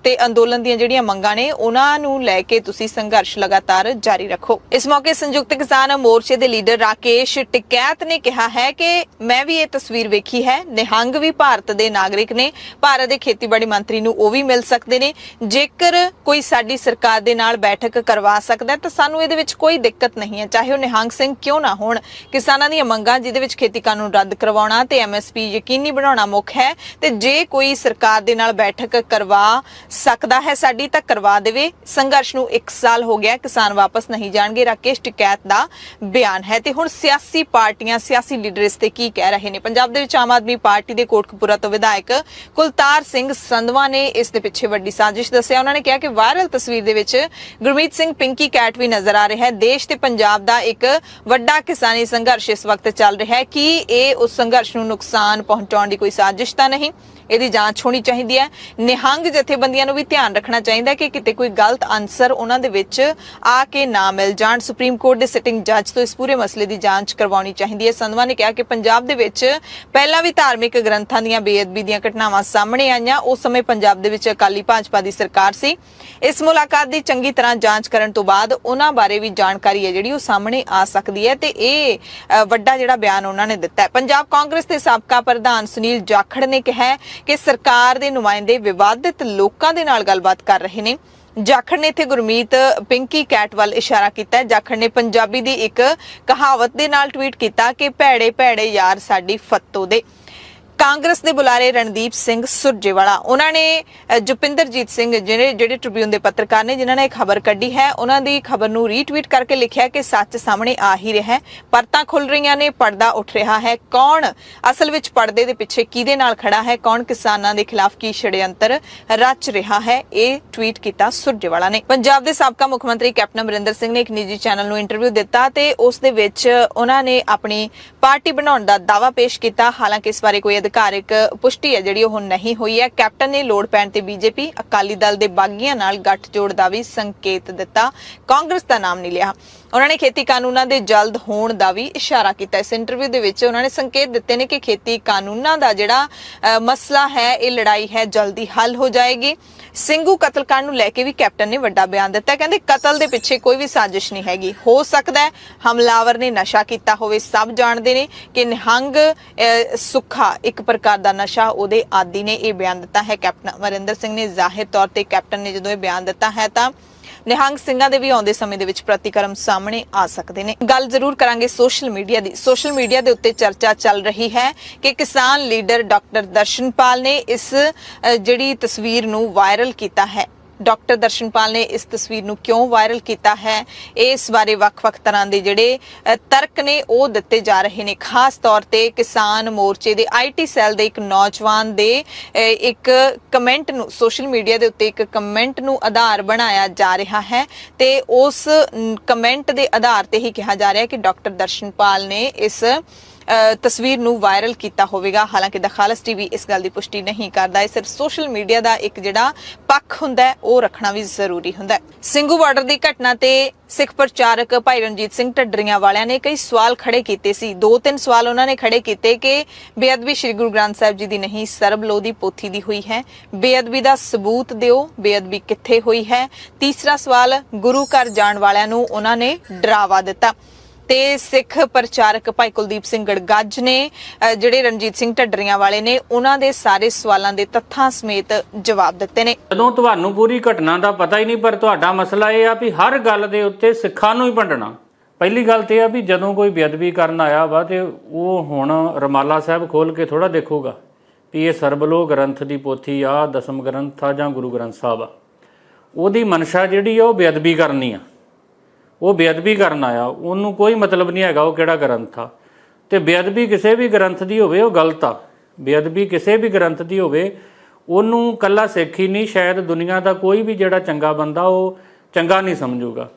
ਤੇ ਅੰਦੋਲਨ ਦੀਆਂ ਜਿਹੜੀਆਂ ਮੰਗਾਂ ਨੇ ਉਹਨਾਂ ਨੂੰ ਲੈ ਕੇ ਤੁਸੀਂ ਸੰਘਰਸ਼ ਲਗਾਤਾਰ ਜਾਰੀ ਰੱਖੋ। ਇਸ ਮੌਕੇ ਸੰਯੁਕਤ ਕਿਸਾਨ ਮੋਰਚੇ ਦੇ ਲੀਡਰ ਰਾਕੇਸ਼ ਟਿਕੈਤ ਨੇ ਕਿਹਾ ਹੈ ਕਿ ਮੈਂ ਵੀ ਇਹ ਤਸਵੀਰ ਵੇਖੀ ਹੈ। ਨਿਹੰਗ ਵੀ ਭਾਰਤ ਦੇ ਨਾਗਰਿਕ ਨੇ, ਭਾਰਤ ਦੇ ਖੇਤੀਬਾੜੀ ਮੰਤਰੀ ਨੂੰ ਉਹ ਵੀ ਮਿਲ ਸਕਦੇ ਨੇ। ਜੇਕਰ ਕੋਈ ਸਾਡੀ ਸਰਕਾਰ ਦੇ ਨਾਲ ਬੈਠਕ ਕਰਵਾ ਸਕਦਾ ਤਾਂ ਸਾਨੂੰ ਇਹਦੇ ਵਿੱਚ ਕੋਈ ਦਿੱਕਤ ਨਹੀਂ ਹੈ, ਚਾਹੇ ਉਹ ਨਿਹੰਗ ਸਿੰਘ ਕਿਉਂ ਨਾ ਹੋਣ। ਕਿਸਾਨਾਂ ਦੀਆਂ ਮੰਗਾਂ ਜਿਹਦੇ ਵਿੱਚ ਖੇਤੀ ਕਾਨੂੰਨ ਰੱਦ ਕਰਵਾਉਣਾ ਤੇ ਐਮਐਸਪੀ ਯਕੀਨੀ ਬਣਾਉਣਾ ਮੁੱਖ ਹੈ ਤੇ ਜੇ ਕੋਈ ਸਰਕਾਰ ਦੇ ਨਾਲ ਬੈਠਕ ਕਰਵਾ ਸਕਦਾ ਹੈ ਸਾਡੀ ਤਾਂ ਕਰਵਾ ਦੇਵੇ। ਸੰਘਰਸ਼ ਨੂੰ 1 ਸਾਲ ਹੋ ਗਿਆ, ਕਿਸਾਨ ਵਾਪਸ ਨਹੀਂ ਜਾਣਗੇ, ਰਾਕੇਸ਼ ਟਿਕੈਤ ਦਾ ਬਿਆਨ ਹੈ। ਤੇ ਹੁਣ ਸਿਆਸੀ ਪਾਰਟੀਆਂ, ਸਿਆਸੀ ਲੀਡਰ ਇਸ ਤੇ ਕੀ ਕਹਿ ਰਹੇ ਨੇ? ਪੰਜਾਬ ਦੇ ਵਿੱਚ ਆਮ ਆਦਮੀ ਪਾਰਟੀ ਦੇ ਕੋਟਕਪੂਰਾ ਤੋਂ ਵਿਧਾਇਕ ਕੁਲਤਾਰ ਕਰਤਾਰ ਸਿੰਘ ਸੰਧਵਾ ਨੇ ਇਸ ਦੇ ਪਿੱਛੇ ਵੱਡੀ ਸਾਜ਼ਿਸ਼ ਦੱਸਿਆ। ਉਹਨਾਂ ਨੇ ਕਿਹਾ ਕਿ ਵਾਇਰਲ ਤਸਵੀਰ ਦੇ ਵਿੱਚ ਗੁਰਮੀਤ ਸਿੰਘ ਪਿੰਕੀ ਕੈਟ ਵੀ ਨਜ਼ਰ ਆ ਰਿਹਾ ਹੈ। ਦੇਸ਼ ਤੇ ਪੰਜਾਬ ਦਾ ਇੱਕ ਵੱਡਾ ਕਿਸਾਨੀ ਸੰਘਰਸ਼ ਇਸ ਵਕਤ ਚੱਲ ਰਿਹਾ ਹੈ। ਕਿ ਇਹ ਉਸ ਸੰਘਰਸ਼ ਨੂੰ ਨੁਕਸਾਨ ਪਹੁੰਚਾਉਣ ਦੀ ਕੋਈ ਸਾਜ਼ਿਸ਼ ਤਾਂ ਨਹੀਂ? ਇਹਦੀ ਜਾਂਚ ਹੋਣੀ ਚਾਹੀਦੀ ਹੈ। ਨਿਹੰਗ ਜਥੇਬੰਦੀਆਂ ਨੂੰ ਵੀ ਧਿਆਨ ਰੱਖਣਾ ਚਾਹੀਦਾ ਕਿ ਕਿਤੇ ਕੋਈ ਗਲਤ ਆਨਸਰ ਉਹਨਾਂ ਦੇ ਵਿੱਚ ਆ ਕੇ ਨਾ ਮਿਲ ਜਾਣ। ਸੁਪਰੀਮ ਕੋਰਟ ਦੇ ਸਿਟਿੰਗ ਜੱਜ ਤੋਂ ਇਸ ਪੂਰੇ ਮਸਲੇ ਦੀ ਜਾਂਚ ਕਰਵਾਉਣੀ ਚਾਹੀਦੀ ਹੈ। ਸੰਧਵਾ ਨੇ ਕਿਹਾ ਕਿ ਪੰਜਾਬ ਦੇ ਵਿੱਚ ਪਹਿਲਾਂ ਵੀ ਧਾਰਮਿਕ ਗ੍ਰੰਥਾਂ ਦੀਆਂ ਬੇਅਦਬੀ ਦੀਆਂ ਘਟਨਾਵਾਂ ਸਾਹਮਣੇ ਆਈਆਂ। ਉਸ ਸਮੇਂ ਪੰਜਾਬ ਦੇ ਵਿੱਚ ਅਕਾਲੀ ਭਾਜਪਾ ਦੀ ਸਰਕਾਰ ਸੀ। ਇਸ ਮੁਲਾਕਾਤ ਦੀ ਚੰਗੀ ਤਰ੍ਹਾਂ ਜਾਂਚ ਕਰਨ ਤੋਂ ਬਾਅਦ ਉਹਨਾਂ ਬਾਰੇ ਵੀ ਜਾਣਕਾਰੀ ਹੈ ਜਿਹੜੀ ਉਹ ਸਾਹਮਣੇ ਆ ਸਕਦੀ ਹੈ ਤੇ ਇਹ ਵੱਡਾ ਜਿਹੜਾ ਬਿਆਨ ਉਹਨਾਂ ਨੇ ਦਿੱਤਾ ਹੈ। ਪੰਜਾਬ ਕਾਂਗਰਸ ਦੇ ਸਾਬਕਾ ਪ੍ਰਧਾਨ ਸੁਨੀਲ ਜਾਖੜ ਨੇ ਕਿਹਾ ਕਿ ਸਰਕਾਰ ਦੇ ਨੁਮਾਇੰਦੇ ਵਿਵਾਦਿਤ ਲੋਕਾਂ ਦੇ ਨਾਲ ਗੱਲਬਾਤ ਕਰ ਰਹੇ ਨੇ। ਜਾਖੜ ਨੇ ਇੱਥੇ ਗੁਰਮੀਤ ਪਿੰਕੀ ਕੈਟ ਵੱਲ ਇਸ਼ਾਰਾ ਕੀਤਾ। ਜਾਖੜ ਨੇ ਪੰਜਾਬੀ ਦੀ ਇੱਕ ਕਹਾਵਤ ਦੇ ਨਾਲ ਟਵੀਟ ਕੀਤਾ ਕਿ ਭੈੜੇ ਭੈੜੇ ਯਾਰ ਸਾਡੀ ਫੱਤੋ ਦੇ। ਕਾਂਗਰਸ ਦੇ ਬੁਲਾਰੇ ਰਣਦੀਪ ਸਿੰਘ ਸੁਰਜੇਵਾਲਾ ਉਹਨਾਂ ਨੇ ਜੁਪਿੰਦਰਜੀਤ ਸਿੰਘ ਜਿਹੜੇ ਟ੍ਰਿਬਿਊਨ ਦੇ ਪੱਤਰਕਾਰ ਨੇ ਜਿਨ੍ਹਾਂ ਨੇ ਇਹ ਖਬਰ ਕੱਢੀ ਹੈ ਉਹਨਾਂ ਦੀ ਖਬਰ ਨੂੰ ਰੀਟਵੀਟ ਕਰਕੇ ਲਿਖਿਆ ਕਿ ਸੱਚ ਸਾਹਮਣੇ ਆ ਹੀ ਰਿਹਾ ਹੈ, ਪਰਤਾਂ ਖੁੱਲ ਰਹੀਆਂ ਨੇ, ਪਰਦਾ ਉੱਠ ਰਿਹਾ ਹੈ। ਕੌਣ ਅਸਲ ਵਿੱਚ ਪਰਦੇ ਦੇ ਪਿੱਛੇ ਕਿਹਦੇ ਨਾਲ ਖੜਾ ਹੈ, ਕੌਣ ਕਿਸਾਨਾਂ ਦੇ ਖਿਲਾਫ ਕੀ ਛੜਯੰਤਰ ਰਚ ਰਿਹਾ ਹੈ, ਇਹ ਟਵੀਟ ਕੀਤਾ ਸੁਰਜੇਵਾਲਾ ਨੇ। ਪੰਜਾਬ ਦੇ ਸਾਬਕਾ ਮੁੱਖ ਮੰਤਰੀ ਕੈਪਟਨ ਅਮਰਿੰਦਰ ਸਿੰਘ ਨੇ ਇੱਕ ਨਿੱਜੀ ਚੈਨਲ ਨੂੰ ਇੰਟਰਵਿਊ ਦਿੱਤਾ ਤੇ ਉਸ ਦੇ ਵਿੱਚ ਉਹਨਾਂ ਨੇ ਆਪਣੀ ਪਾਰਟੀ ਬਣਾਉਣ ਦਾ ਦਾਅਵਾ ਪੇਸ਼ ਕੀਤਾ। ਹਾਲਾਂਕਿ ਇਸ ਬਾਰੇ ਕੋਈ ਅਧਿਕਾਰਿਕ ਪੁਸ਼ਟੀ ਹੈ ਜਿਹੜੀ ਉਹ ਨਹੀਂ ਹੋਈ ਹੈ। ਕੈਪਟਨ ਨੇ ਲੋੜ ਪੈਣ ਤੇ ਬੀਜੇਪੀ ਅਕਾਲੀ ਦਲ ਦੇ ਬਾਗੀਆਂ ਨਾਲ ਗੱਠਜੋੜ ਦਾ ਵੀ ਸੰਕੇਤ ਦਿੱਤਾ। ਕਾਂਗਰਸ ਦਾ ਨਾਮ ਨਹੀਂ ਲਿਆ। ਉਹਨਾਂ ਨੇ ਖੇਤੀ ਕਾਨੂੰਨਾਂ ਦੇ ਜਲਦ ਹੋਣ ਦਾ ਵੀ ਇਸ਼ਾਰਾ ਕੀਤਾ। ਇਸ ਇੰਟਰਵਿਊ ਦੇ ਵਿੱਚ ਉਹਨਾਂ ਨੇ ਸੰਕੇਤ ਦਿੱਤੇ ਨੇ ਕਿ ਖੇਤੀ ਕਾਨੂੰਨਾਂ ਦਾ ਜਿਹੜਾ ਮਸਲਾ ਹੈ, ਇਹ ਲੜਾਈ ਹੈ, ਜਲਦੀ ਹੱਲ ਹੋ ਜਾਏਗੀ। ਸਿੰਘੂ ਕਤਲकांड ਨੂੰ ਲੈ ਕੇ ਵੀ ਕੈਪਟਨ ਨੇ ਵੱਡਾ ਬਿਆਨ ਦਿੱਤਾ। ਕਹਿੰਦੇ ਕਤਲ ਦੇ ਪਿੱਛੇ ਕੋਈ ਵੀ ਸਾਜ਼ਿਸ਼ ਨਹੀਂ ਹੈਗੀ। ਹੋ ਸਕਦਾ ਹੈ ਹਮਲਾਵਰ ਨੇ ਨਸ਼ਾ ਕੀਤਾ ਹੋਵੇ। ਸਭ ਜਾਣਦੇ ਨੇ ਕਿ ਨਿਹੰਗ ਸੁੱਖਾ ਇੱਕ ਪ੍ਰਕਾਰ ਦਾ ਨਸ਼ਾ ਉਹਦੇ ਆਦੀ ਨੇ। ਇਹ ਬਿਆਨ ਦਿੱਤਾ ਹੈ ਕੈਪਟਨ ਅਮਰਿੰਦਰ ਸਿੰਘ ਨੇ। ਜ਼ਾਹਿਰ ਤੌਰ ਤੇ ਕੈਪਟਨ ਨੇ ਜਦੋਂ ਇਹ ਬਿਆਨ ਦਿੱਤਾ ਹੈ ਤਾਂ ਨਿਹੰਗ ਸਿੰਘਾਂ ਦੇ ਵੀ ਆਉਂਦੇ ਸਮੇਂ ਦੇ ਵਿੱਚ ਪ੍ਰਤੀਕਰਮ ਸਾਹਮਣੇ ਆ ਸਕਦੇ ਨੇ। ਗੱਲ ਜ਼ਰੂਰ ਕਰਾਂਗੇ ਸੋਸ਼ਲ ਮੀਡੀਆ ਦੀ। ਸੋਸ਼ਲ ਮੀਡੀਆ ਦੇ ਉੱਤੇ ਚਰਚਾ ਚੱਲ ਰਹੀ ਹੈ ਕਿ ਕਿਸਾਨ ਲੀਡਰ ਡਾਕਟਰ ਦਰਸ਼ਨਪਾਲ ਨੇ ਇਸ ਜਿਹੜੀ ਤਸਵੀਰ ਨੂੰ ਵਾਇਰਲ ਕੀਤਾ ਹੈ। ਡਾਕਟਰ ਦਰਸ਼ਨਪਾਲ ਨੇ ਇਸ ਤਸਵੀਰ ਨੂੰ ਕਿਉਂ ਵਾਇਰਲ ਕੀਤਾ ਹੈ, ਇਸ ਬਾਰੇ ਵੱਖ-ਵੱਖ ਤਰ੍ਹਾਂ ਦੇ ਜਿਹੜੇ ਤਰਕ ਨੇ ਉਹ ਦਿੱਤੇ ਜਾ ਰਹੇ ਨੇ। ਖਾਸ ਤੌਰ ਤੇ ਕਿਸਾਨ ਮੋਰਚੇ ਦੇ ਆਈਟੀ ਸੈੱਲ ਦੇ ਇੱਕ ਨੌਜਵਾਨ ਦੇ ਇੱਕ ਕਮੈਂਟ ਨੂੰ ਸੋਸ਼ਲ ਮੀਡੀਆ ਦੇ ਉੱਤੇ ਇੱਕ ਕਮੈਂਟ ਨੂੰ ਆਧਾਰ ਬਣਾਇਆ ਜਾ ਰਿਹਾ ਹੈ ਤੇ ਉਸ ਕਮੈਂਟ ਦੇ ਆਧਾਰ ਤੇ ਹੀ ਕਿਹਾ ਜਾ ਰਿਹਾ ਹੈ ਕਿ ਡਾਕਟਰ ਦਰਸ਼ਨਪਾਲ ਨੇ ਇਸ ਤਸਵੀਰ ਨੂੰ ਵਾਇਰਲ ਕੀਤਾ ਹੋਵੇਗਾ। ਹਾਲਾਂਕਿ ਖਾਲਸ ਟੀਵੀ ਇਸ ਗੱਲ ਦੀ ਪੁਸ਼ਟੀ ਨਹੀਂ ਕਰਦਾ। ਇਹ ਸਿਰਫ ਸੋਸ਼ਲ ਮੀਡੀਆ ਦਾ ਇੱਕ ਜਿਹੜਾ ਪੱਖ ਹੁੰਦਾ ਹੈ ਉਹ ਰੱਖਣਾ ਵੀ ਜ਼ਰੂਰੀ ਹੁੰਦਾ ਹੈ। ਸਿੰਘੂ ਬਾਰਡਰ ਦੀ ਘਟਨਾ ਤੇ ਸਿੱਖ ਪ੍ਰਚਾਰਕ ਭਾਈ ਰਣਜੀਤ ਸਿੰਘ ਢੱਡਰੀਆਂ ਵਾਲਿਆਂ ਨੇ ਕਈ ਸਵਾਲ ਖੜੇ ਕੀਤੇ ਸੀ। 2-3 ਸਵਾਲ ਉਹਨਾਂ ਨੇ ਖੜੇ ਕੀਤੇ ਕਿ ਬੇਅਦਬੀ ਸ੍ਰੀ ਗੁਰੂ ਗ੍ਰੰਥ ਸਾਹਿਬ ਜੀ ਦੀ ਨਹੀਂ, ਸਰਬਲੋ ਦੀ ਪੋਥੀ ਦੀ ਹੋਈ ਹੈ। ਬੇਅਦਬੀ ਦਾ ਸਬੂਤ ਦਿਓ, ਬੇਅਦਬੀ ਕਿੱਥੇ ਹੋਈ ਹੈ। ਤੀਸਰਾ ਸਵਾਲ, ਗੁਰੂ ਘਰ ਜਾਣ ਵਾਲਿਆਂ ਨੂੰ ਉਹਨਾਂ ਨੇ ਡਰਾਵਾ ਦਿੱਤਾ ਤੇ ਸਿੱਖ ਪ੍ਰਚਾਰਕ ਭਾਈ ਕੁਲਦੀਪ ਸਿੰਘ ਗੜਗੱਜ ਨੇ ਜਿਹੜੇ ਰਣਜੀਤ ਸਿੰਘ ਢੱਡਰੀਆਂ ਵਾਲੇ ਨੇ ਉਹਨਾਂ ਦੇ ਸਾਰੇ ਸਵਾਲਾਂ ਦੇ ਤੱਥਾਂ ਸਮੇਤ ਜਵਾਬ ਦਿੱਤੇ ਨੇ। ਜਦੋਂ ਤੁਹਾਨੂੰ ਪੂਰੀ ਘਟਨਾ ਦਾ ਪਤਾ ਹੀ ਨਹੀਂ ਪਰ ਤੁਹਾਡਾ ਮਸਲਾ ਇਹ ਆ ਵੀ ਹਰ ਗੱਲ ਦੇ ਉੱਤੇ ਸਿੱਖਾਂ ਨੂੰ ਹੀ ਭੰਡਣਾ। ਪਹਿਲੀ ਗੱਲ ਤੇ ਇਹ ਆ ਵੀ ਜਦੋਂ ਕੋਈ ਬੇਅਦਬੀ ਕਰਨ ਆਇਆ ਵਾ ਤੇ ਉਹ ਹੁਣ ਰਮਾਲਾ ਸਾਹਿਬ ਖੋਲ ਕੇ ਥੋੜਾ ਦੇਖੂਗਾ ਵੀ ਇਹ ਸਰਬਲੋ ਗ੍ਰੰਥ ਦੀ ਪੋਥੀ ਆ, ਦਸਮ ਗ੍ਰੰਥ ਆ ਜਾਂ ਗੁਰੂ ਗ੍ਰੰਥ ਸਾਹਿਬ ਆ। ਉਹਦੀ ਮਨਸ਼ਾ ਜਿਹੜੀ ਆ ਉਹ ਬੇਅਦਬੀ ਕਰਨੀ ਆ। ਉਹ ਬੇਅਦਬੀ ਕਰਨ ਆਇਆ, ਉਹਨੂੰ ਕੋਈ ਮਤਲਬ ਨਹੀਂ ਹੈਗਾ ਉਹ ਕਿਹੜਾ ਗ੍ਰੰਥ ਆ। ਤੇ ਬੇਅਦਬੀ ਕਿਸੇ ਵੀ ਗ੍ਰੰਥ ਦੀ ਹੋਵੇ ਉਹ ਗਲਤ ਆ। ਬੇਅਦਬੀ ਕਿਸੇ ਵੀ ਗ੍ਰੰਥ ਦੀ ਹੋਵੇ ਉਹਨੂੰ ਕੱਲਾ ਸਿੱਖ ਹੀ ਨਹੀਂ, ਸ਼ਾਇਦ ਦੁਨੀਆ ਦਾ ਕੋਈ ਵੀ ਜਿਹੜਾ ਚੰਗਾ ਬੰਦਾ ਉਹ ਚੰਗਾ ਨਹੀਂ ਸਮਝੂਗਾ।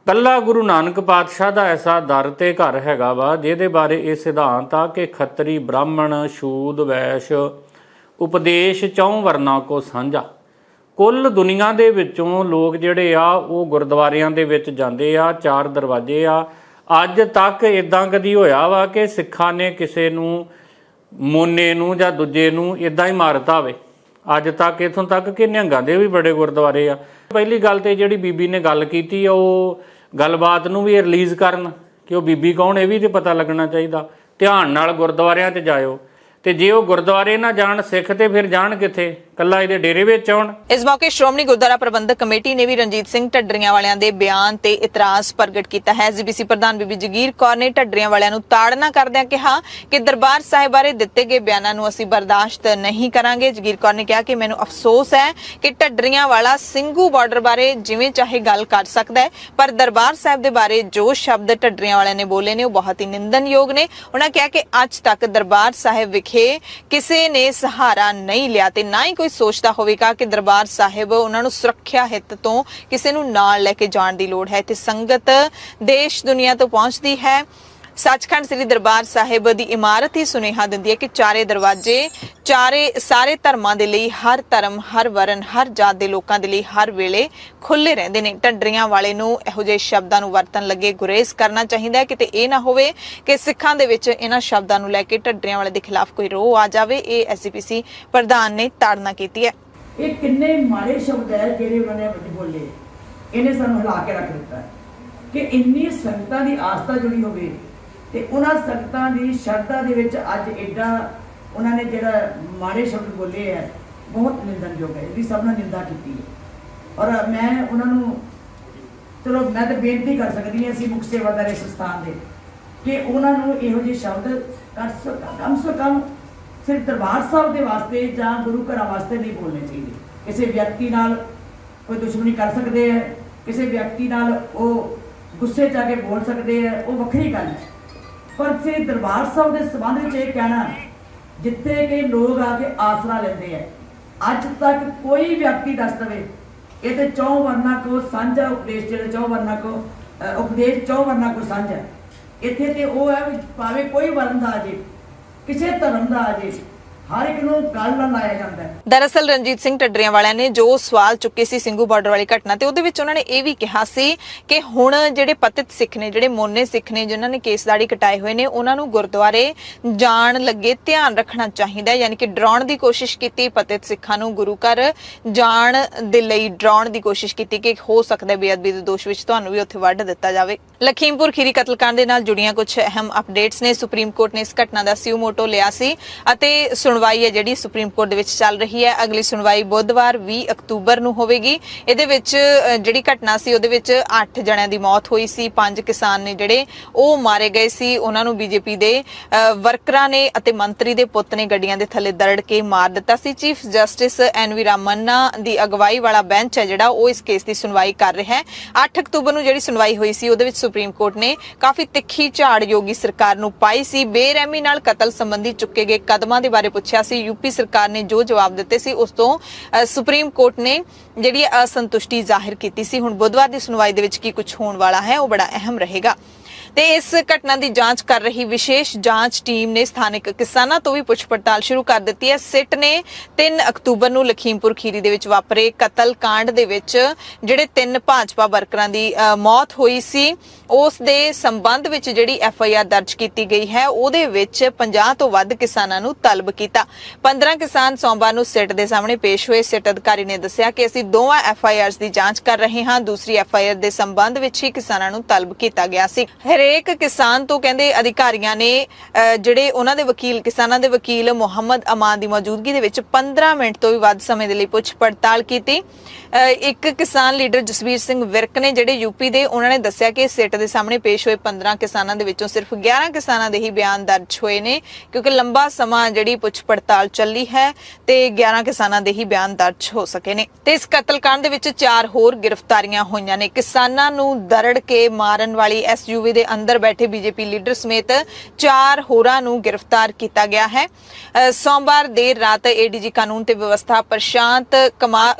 ਕੱਲਾ ਗੁਰੂ ਨਾਨਕ ਪਾਤਸ਼ਾਹ ਦਾ ਐਸਾ ਦਰ ਤੇ ਘਰ ਹੈਗਾ ਵਾ ਜਿਹਦੇ ਬਾਰੇ ਇਹ ਸਿਧਾਂਤ ਆ ਕਿ ਖੱਤਰੀ, ਬ੍ਰਾਹਮਣ, ਸ਼ੂਦ, ਵੈਸ਼ ਉਪਦੇਸ਼ ਚੌਂ ਵਰਨਾ ਕੋ ਸਾਂਝਾ। ਕੁੱਲ ਦੁਨੀਆ ਦੇ ਵਿੱਚੋਂ ਲੋਕ ਜਿਹੜੇ ਆ ਉਹ ਗੁਰਦੁਆਰਿਆਂ ਦੇ ਵਿੱਚ ਜਾਂਦੇ ਆ। 4 ਦਰਵਾਜ਼ੇ ਆ। ਅੱਜ ਤੱਕ ਇਦਾਂ ਕਦੀ ਹੋਇਆ ਵਾ ਕਿ ਸਿੱਖਾਂ ਨੇ ਕਿਸੇ ਨੂੰ ਮੋਨੇ ਨੂੰ ਜਾਂ ਦੂਜੇ ਨੂੰ ਇਦਾਂ ਹੀ ਮਾਰਤਾ ਹੋਵੇ? ਅੱਜ ਤੱਕ ਇੱਥੋਂ ਤੱਕ ਕਿ ਨਿਹੰਗਾਂ ਦੇ ਵੀ ਬੜੇ ਗੁਰਦੁਆਰੇ ਆ। ਪਹਿਲੀ ਗੱਲ ਤੇ ਜਿਹੜੀ ਬੀਬੀ ਨੇ ਗੱਲ ਕੀਤੀ ਆ ਉਹ ਗੱਲਬਾਤ ਨੂੰ ਵੀ ਰਿਲੀਜ਼ ਕਰਨ ਕਿ ਉਹ ਬੀਬੀ ਕੌਣ ਇਹ ਵੀ ਤੇ ਪਤਾ ਲੱਗਣਾ ਚਾਹੀਦਾ। ਧਿਆਨ ਨਾਲ ਗੁਰਦੁਆਰਿਆਂ 'ਤੇ ਜਾਇਓ ਤੇ ਜੇ ਉਹ ਗੁਰਦੁਆਰੇ ਨਾ ਜਾਣ ਸਿੱਖ ਤੇ ਫਿਰ ਜਾਣ ਕਿੱਥੇ? ਕੱਲਾ ਇਹਦੇ ਡੇਰੇ ਵਿੱਚ ਆਉਣ। ਇਸ ਮੌਕੇ ਸ਼੍ਰੋਮਣੀ ਗੁਰਦੁਆਰਾ ਪ੍ਰਬੰਧਕ ਕਮੇਟੀ ਨੇ ਵੀ ਰਣਜੀਤ ਸਿੰਘ ਢੱਡਰੀਆਂ ਵਾਲਿਆਂ ਦੇ ਬਿਆਨ ਤੇ ਇਤਰਾਜ਼ ਪ੍ਰਗਟ ਕੀਤਾ ਹੈ। ਜੀਬੀਸੀ ਪ੍ਰਧਾਨ ਬੀਬੀ ਜਗੀਰ ਕੌਰ ਨੇ ਢੱਡਰੀਆਂ ਵਾਲਿਆਂ ਨੂੰ ਤਾੜਨਾ ਕਰਦਿਆਂ ਕਿਹਾ ਕਿ ਦਰਬਾਰ ਸਾਹਿਬ ਬਾਰੇ ਦਿੱਤੇ ਗਏ ਬਿਆਨਾਂ ਨੂੰ ਅਸੀਂ ਬਰਦਾਸ਼ਤ ਨਹੀਂ ਕਰਾਂਗੇ। ਜਗੀਰ ਕੌਰ ਨੇ ਕਿਹਾ ਕਿ ਮੈਨੂੰ ਅਫਸੋਸ ਹੈ ਕਿ ਢੱਡਰੀਆਂ ਵਾਲਾ ਸਿੰਘੂ ਬਾਰਡਰ ਬਾਰੇ ਜਿਵੇਂ ਚਾਹੇ ਗੱਲ ਕਰ ਸਕਦਾ ਹੈ, ਪਰ ਦਰਬਾਰ ਸਾਹਿਬ ਦੇ ਬਾਰੇ ਜੋ ਸ਼ਬਦ ਢੱਡਰੀਆਂ ਵਾਲਿਆਂ ਨੇ ਬੋਲੇ ਨੇ ਉਹ ਬਹੁਤ ਹੀ ਨਿੰਦਨਯੋਗ ਨੇ। ਉਹਨਾਂ ਕਿਹਾ ਕਿ ਅੱਜ ਤੱਕ ਦਰਬਾਰ ਸਾਹਿਬ ਵਿਖੇ ਕਿਸੇ ਨੇ ਸਹਾਰਾ ਨਹੀਂ ਲਿਆ ਤੇ ਨਾ ਹੀ ਕੋਈ ਸੋਚਦਾ ਹੋਵੇਗਾ ਕਿ ਦਰਬਾਰ ਸਾਹਿਬ ਉਹਨਾਂ ਨੂੰ ਸੁਰੱਖਿਆ ਹਿੱਤ ਤੋਂ ਕਿਸੇ ਨੂੰ ਨਾਲ ਲੈ ਕੇ ਜਾਣ ਦੀ ਲੋੜ ਹੈ ਤੇ ਸੰਗਤ ਦੇਸ਼ ਦੁਨੀਆ ਤੋਂ ਪਹੁੰਚਦੀ ਹੈ। ਸੱਚਖੰਡ ਸ੍ਰੀ ਦਰਬਾਰ ਸਾਹਿਬ ਦੀ ਇਮਾਰਤ ਹੀ ਸੁਨੇਹਾ ਦਿੰਦੀ ਹੈ ਕਿ ਚਾਰੇ ਦਰਵਾਜ਼ੇ ਸਾਰੇ ਧਰਮਾਂ ਦੇ ਲਈ, ਹਰ ਧਰਮ, ਹਰ ਵਰਨ, ਹਰ ਜਾਤ ਦੇ ਲੋਕਾਂ ਦੇ ਲਈ ਹਰ ਵੇਲੇ ਖੁੱਲੇ ਰਹਿੰਦੇ ਨੇ। ਢੱਡਰੀਆਂ ਵਾਲੇ ਨੂੰ ਇਹੋ ਜਿਹੇ ਸ਼ਬਦਾਂ ਨੂੰ ਵਰਤਣ ਲੱਗੇ ਗੁਰੇਜ਼ ਕਰਨਾ ਚਾਹੀਦਾ ਹੈ। ਕਿਤੇ ਇਹ ਨਾ ਹੋਵੇ ਕਿ ਸਿੱਖਾਂ ਦੇ ਵਿੱਚ ਇਹਨਾਂ ਸ਼ਬਦਾਂ ਨੂੰ ਲੈ ਕੇ ਢੱਡਰੀਆਂ ਵਾਲੇ ਦੇ ਖਿਲਾਫ ਕੋਈ ਰੋਹ ਆ ਜਾਵੇ। ਇਹ ਐਸਜੀਪੀਸੀ ਪ੍ਰਧਾਨ ਨੇ ਤਾੜਨਾ ਕੀਤੀ ਹੈ। ਇਹ ਕਿੰਨੇ ਮਾੜੇ ਸ਼ਬਦ ਹੈ ਜਿਹੜੇ ਉਹਨਾਂ ਨੇ ਵਿੱਚ ਬੋਲੇ। ਇਹਨੇ ਸਾਨੂੰ ਹਿਲਾ ਕੇ ਰੱਖ ਦਿੱਤਾ ਕਿ ਇੰਨੀ ਸੰਗਤਾਂ ਦੀ ਆਸਥਾ ਜੁੜੀ ਹੋਵੇ ਤੇ ਉਹਨਾਂ ਸੰਗਤਾਂ ਦੀ ਸ਼ਰਧਾ ਦੇ ਵਿੱਚ ਅੱਜ ਐਡਾ ਉਹਨਾਂ ਨੇ ਜਿਹੜਾ ਮਾੜੇ ਸ਼ਬਦ ਬੋਲੇ ਹੈ, ਬਹੁਤ ਨਿੰਦਣਯੋਗ ਹੈ। ਇਹਦੀ ਸਭ ਨੇ ਨਿੰਦਾ ਕੀਤੀ ਹੈ ਔਰ ਮੈਂ ਉਹਨਾਂ ਨੂੰ ਚਲੋ ਮੈਂ ਤਾਂ ਬੇਨਤੀ ਕਰ ਸਕਦੀ ਹਾਂ ਅਸੀਂ ਮੁੱਖ ਸੇਵਾਦਾਰ ਇਸ ਸਥਾਨ ਦੇ ਕਿ ਉਹਨਾਂ ਨੂੰ ਇਹੋ ਜਿਹੇ ਸ਼ਬਦ ਕਮ ਸੇ ਕਮ ਸਿਰਫ ਦਰਬਾਰ ਸਾਹਿਬ ਦੇ ਵਾਸਤੇ ਜਾਂ ਗੁਰੂ ਘਰਾਂ ਵਾਸਤੇ ਨਹੀਂ ਬੋਲਣੇ ਚਾਹੀਦੇ। ਕਿਸੇ ਵਿਅਕਤੀ ਨਾਲ ਕੋਈ ਦੁਸ਼ਮਣੀ ਕਰ ਸਕਦੇ ਹੈ, ਕਿਸੇ ਵਿਅਕਤੀ ਨਾਲ ਉਹ ਗੁੱਸੇ 'ਚ ਆ ਕੇ ਬੋਲ ਸਕਦੇ ਹੈ, ਉਹ ਵੱਖਰੀ ਗੱਲ ਹੈ। ਪਰ ਜੇ ਦਰਬਾਰ ਸਾਹਿਬ ਦੇ ਸੰਬੰਧ ਵਿੱਚ ਇਹ ਕਹਿਣਾ ਜਿੱਥੇ ਕਿ ਲੋਕ ਆ ਕੇ ਆਸਰਾ ਲੈਂਦੇ ਹੈ, ਅੱਜ ਤੱਕ ਕੋਈ ਵਿਅਕਤੀ ਦੱਸ ਦੇਵੇ ਇਹ ਤੇ ਚੌਂ ਵਰਨਾ ਕੋ ਸਾਂਝਾ ਉਪਦੇਸ਼, ਜਿਹੜੇ ਚੌਂ ਵਰਨਾ ਕੋ ਉਪਦੇਸ਼ ਚੌਂ ਵਰਨਾ ਕੋ ਸਾਂਝਾ, ਇੱਥੇ ਤੇ ਉਹ ਹੈ ਵੀ ਭਾਵੇਂ ਕੋਈ ਵਰਨ ਦਾ ਆ ਜੇ, ਕਿਸੇ ਧਰਮ ਦਾ ਆ ਜੇ, ਹਰ ਇੱਕ ਨੂੰ ਗੱਲ ਨਾਲ ਲਾਇਆ ਜਾਂਦਾ ਹੈ। ਦਰਅਸਲ ਰਣਜੀਤ ਸਿੰਘ ਢੱਡਰੀਆਂ ਵਾਲਿਆਂ ਨੇ ਜੋ ਸਵਾਲ ਚੁੱਕੇ ਸੀ ਸਿੰਘੂ ਬਾਰਡਰ ਵਾਲੀ ਘਟਨਾ ਤੇ ਉਹਦੇ ਵਿੱਚ ਉਹਨਾਂ ਨੇ ਇਹ ਵੀ ਕਿਹਾ ਸੀ ਕਿ ਹੁਣ ਜਿਹੜੇ ਪਤਿਤ ਸਿੱਖ ਨੇ, ਜਿਹੜੇ ਮੋਨੇ ਸਿੱਖ ਨੇ, ਜਿਨ੍ਹਾਂ ਨੇ ਕੇਸ ਦਾੜੀ ਕਟਾਏ ਹੋਏ ਨੇ, ਉਹਨਾਂ ਨੂੰ ਗੁਰਦੁਆਰੇ ਜਾਣ ਲੱਗੇ ਧਿਆਨ ਰੱਖਣਾ ਚਾਹੀਦਾ ਹੈ। ਯਾਨੀ ਕਿ ਡਰਾਉਣ ਦੀ ਕੋਸ਼ਿਸ਼ ਕੀਤੀ, ਪਤਿਤ ਸਿੱਖਾਂ ਨੂੰ ਗੁਰੂ ਘਰ ਜਾਣ ਦੇ ਲਈ ਡਰਾਉਣ ਦੀ ਕੋਸ਼ਿਸ਼ ਕੀਤੀ ਕਿ ਹੋ ਸਕਦਾ ਬੇਅਦਬੀ ਦੇ ਦੋਸ਼ ਵਿੱਚ ਤੁਹਾਨੂੰ ਵੀ ਉੱਥੇ ਵੱਢ ਦਿੱਤਾ ਜਾਵੇ। ਲਖੀਮਪੁਰ ਖੀਰੀ ਕਤਲकांड ਦੇ ਨਾਲ ਜੁੜੀਆਂ ਕੁਝ ਅਹਿਮ ਅਪਡੇਟਸ ਨੇ। ਸੁਪਰੀਮ ਕੋਰਟ ਨੇ ਇਸ ਘਟਨਾ ਦਾ ਸਿਓ ਮੋਟੋ ਲਿਆ ਸੀ ਅਤੇ ਸੁਣਵਾਈ ਹੈ ਜਿਹੜੀ ਸੁਪਰੀਮ ਕੋਰਟ ਦੇ ਵਿੱਚ ਚੱਲ ਰਹੀ ਹੈ। ਅਗਲੀ ਸੁਣਵਾਈ ਬੁੱਧਵਾਰ 20 ਅਕਤੂਬਰ ਨੂੰ ਹੋਵੇਗੀ। ਇਹਦੇ ਵਿੱਚ ਜਿਹੜੀ ਘਟਨਾ ਸੀ ਉਹਦੇ ਵਿੱਚ 8 ਜਣਿਆਂ ਦੀ ਮੌਤ ਹੋਈ ਸੀ। 5 ਕਿਸਾਨ ਨੇ ਜਿਹੜੇ ਉਹ ਮਾਰੇ ਗਏ ਸੀ। ਉਹਨਾਂ ਨੂੰ ਬੀਜੇਪੀ ਦੇ ਵਰਕਰਾਂ ਨੇ ਅਤੇ ਮੰਤਰੀ ਦੇ ਪੁੱਤ ਨੇ ਗੱਡੀਆਂ ਦੇ ਥੱਲੇ ਦਰੜ ਕੇ ਮਾਰ ਦਿੱਤਾ ਸੀ। ਚੀਫ ਜਸਟਿਸ ਐਨਵੀ ਰਾਮੰਨਾ ਦੀ ਅਗਵਾਈ ਵਾਲਾ ਬੈਂਚ ਹੈ ਜਿਹੜਾ ਉਹ ਇਸ ਕੇਸ ਦੀ ਸੁਣਵਾਈ ਕਰ ਰਿਹਾ ਹੈ। 8 ਅਕਤੂਬਰ ਨੂੰ ਜਿਹੜੀ ਸੁਣਵਾਈ ਹੋਈ ਸੀ ਉਹਦੇ ਵਿੱਚ ਸੁਪਰੀਮ ਕੋਰਟ ਨੇ ਕਾਫੀ ਤਿੱਖੀ ਝਾੜ ਯੋਗੀ ਸਰਕਾਰ ਨੂੰ ਪਾਈ ਸੀ। ਬੇਰਹਿਮੀ ਨਾਲ ਕਤਲ ਸੰਬੰਧੀ ਚੁੱਕੇ ਗਏ ਕਦਮਾਂ ਦੇ ਬਾਰੇ ਪੁੱਛਿਆ ਸੀ। यूपी सरकार ने जो जवाब दिते सी उस तो सुप्रीम कोर्ट ने जिहड़ी असंतुष्टि जाहिर की सी। हुण बुधवार की सुनवाई दे विच की कुछ होने वाला है वो बड़ा अहम रहेगा। ਤੇ ਇਸ ਘਟਨਾ ਦੀ ਜਾਂਚ ਕਰ ਰਹੀ ਵਿਸ਼ੇਸ਼ ਜਾਂਚ ਟੀਮ ਨੇ ਸਥਾਨਕ ਕਿਸਾਨਾਂ ਤੋਂ ਵੀ ਪੁੱਛ ਪੜਤਾਲ ਸ਼ੁਰੂ ਕਰ ਦਿੱਤੀ ਹੈ। ਸਿੱਟ ਨੇ 3 ਅਕਤੂਬਰ ਨੂੰ ਲਖੀਮਪੁਰ ਖੀਰੀ ਦੇ ਵਿੱਚ ਵਾਪਰੇ ਕਤਲ ਕਾਂਡ ਦੇ ਵਿੱਚ ਜਿਹੜੇ 3 ਭਾਜਪਾ ਵਰਕਰਾਂ ਦੀ ਮੌਤ ਹੋਈ ਸੀ ਉਸ ਦੇ ਸੰਬੰਧ ਵਿੱਚ ਜਿਹੜੀ FIR ਦਰਜ ਕੀਤੀ ਗਈ ਹੈ ਉਹਦੇ ਵਿੱਚ 50 ਤੋਂ ਵੱਧ ਕਿਸਾਨਾਂ ਨੂੰ ਤਲਬ ਕੀਤਾ। 15 ਕਿਸਾਨ ਸੋਮਵਾਰ ਨੂੰ ਸਿੱਟ ਦੇ ਸਾਹਮਣੇ ਪੇਸ਼ ਹੋਏ। ਸਿੱਟ ਅਧਿਕਾਰੀ ਨੇ ਦੱਸਿਆ ਕਿ ਅਸੀਂ ਦੋਵਾਂ FIRs ਦੀ ਜਾਂਚ ਕਰ ਰਹੇ ਹਾਂ। ਦੂਸਰੀ FIR ਦੇ ਸੰਬੰਧ ਵਿੱਚ ਹੀ ਕਿਸਾਨਾਂ ਨੂੰ ਤਲਬ ਕੀਤਾ ਗਿਆ ਸੀ। ਹਰੇਕ ਕਿਸਾਨ ਤੋਂ ਕਹਿੰਦੇ ਅਧਿਕਾਰੀਆਂ ਨੇ ਜਿਹੜੇ ਉਹਨਾਂ ਦੇ ਵਕੀਲ, ਕਿਸਾਨਾਂ ਦੇ ਵਕੀਲ ਮੁਹੰਮਦ ਅਮਾਨ ਦੀ ਮੌਜੂਦਗੀ ਦੇ ਵਿੱਚ 15 ਮਿੰਟ ਤੋਂ ਵੀ ਵੱਧ ਸਮੇਂ ਦੇ ਲਈ ਪੁੱਛ ਪੜਤਾਲ ਕੀਤੀ। ਇੱਕ ਕਿਸਾਨ ਲੀਡਰ ਜਸਵੀਰ ਸਿੰਘ ਵਿਰਕ ਨੇ ਜਿਹੜੇ ਯੂਪੀ ਦੇ, ਉਹਨਾਂ ਨੇ ਦੱਸਿਆ ਕਿ ਸਿੱਟ ਦੇ ਸਾਹਮਣੇ ਪੇਸ਼ ਹੋਏ 15 ਕਿਸਾਨਾਂ ਦੇ ਵਿੱਚੋਂ ਸਿਰਫ 11 ਕਿਸਾਨਾਂ ਦੇ ਹੀ ਬਿਆਨ ਦਰਜ ਹੋਏ ਨੇ ਕਿਉਂਕਿ ਲੰਬਾ ਸਮਾਂ ਜਿਹੜੀ ਪੁੱਛ ਪੜਤਾਲ ਚੱਲੀ ਹੈ ਤੇ 11 ਕਿਸਾਨਾਂ ਦੇ ਹੀ ਬਿਆਨ ਦਰਜ ਹੋ ਸਕੇ ਨੇ। ਤੇ ਇਸ ਕਤਲकांड ਦੇ ਵਿੱਚ 4 ਹੋਰ ਗ੍ਰਿਫਤਾਰੀਆਂ ਹੋਈਆਂ ਨੇ। ਕਿਸਾਨਾਂ ਨੂੰ ਦਰੜ ਕੇ ਮਾਰਨ ਵਾਲੀ SUV ਦੇ ਅੰਦਰ ਬੈਠੇ ਬੀਜੇਪੀ ਲੀਡਰ ਸਮੇਤ 4 ਹੋਰਾਂ ਨੂੰ ਗ੍ਰਿਫਤਾਰ ਕੀਤਾ ਗਿਆ ਹੈ। ਸੋਮਵਾਰ ਦੇਰ ਰਾਤ ADG ਕਾਨੂੰਨ ਤੇ ਵਿਵਸਥਾ ਪ੍ਰਸ਼ਾਂਤ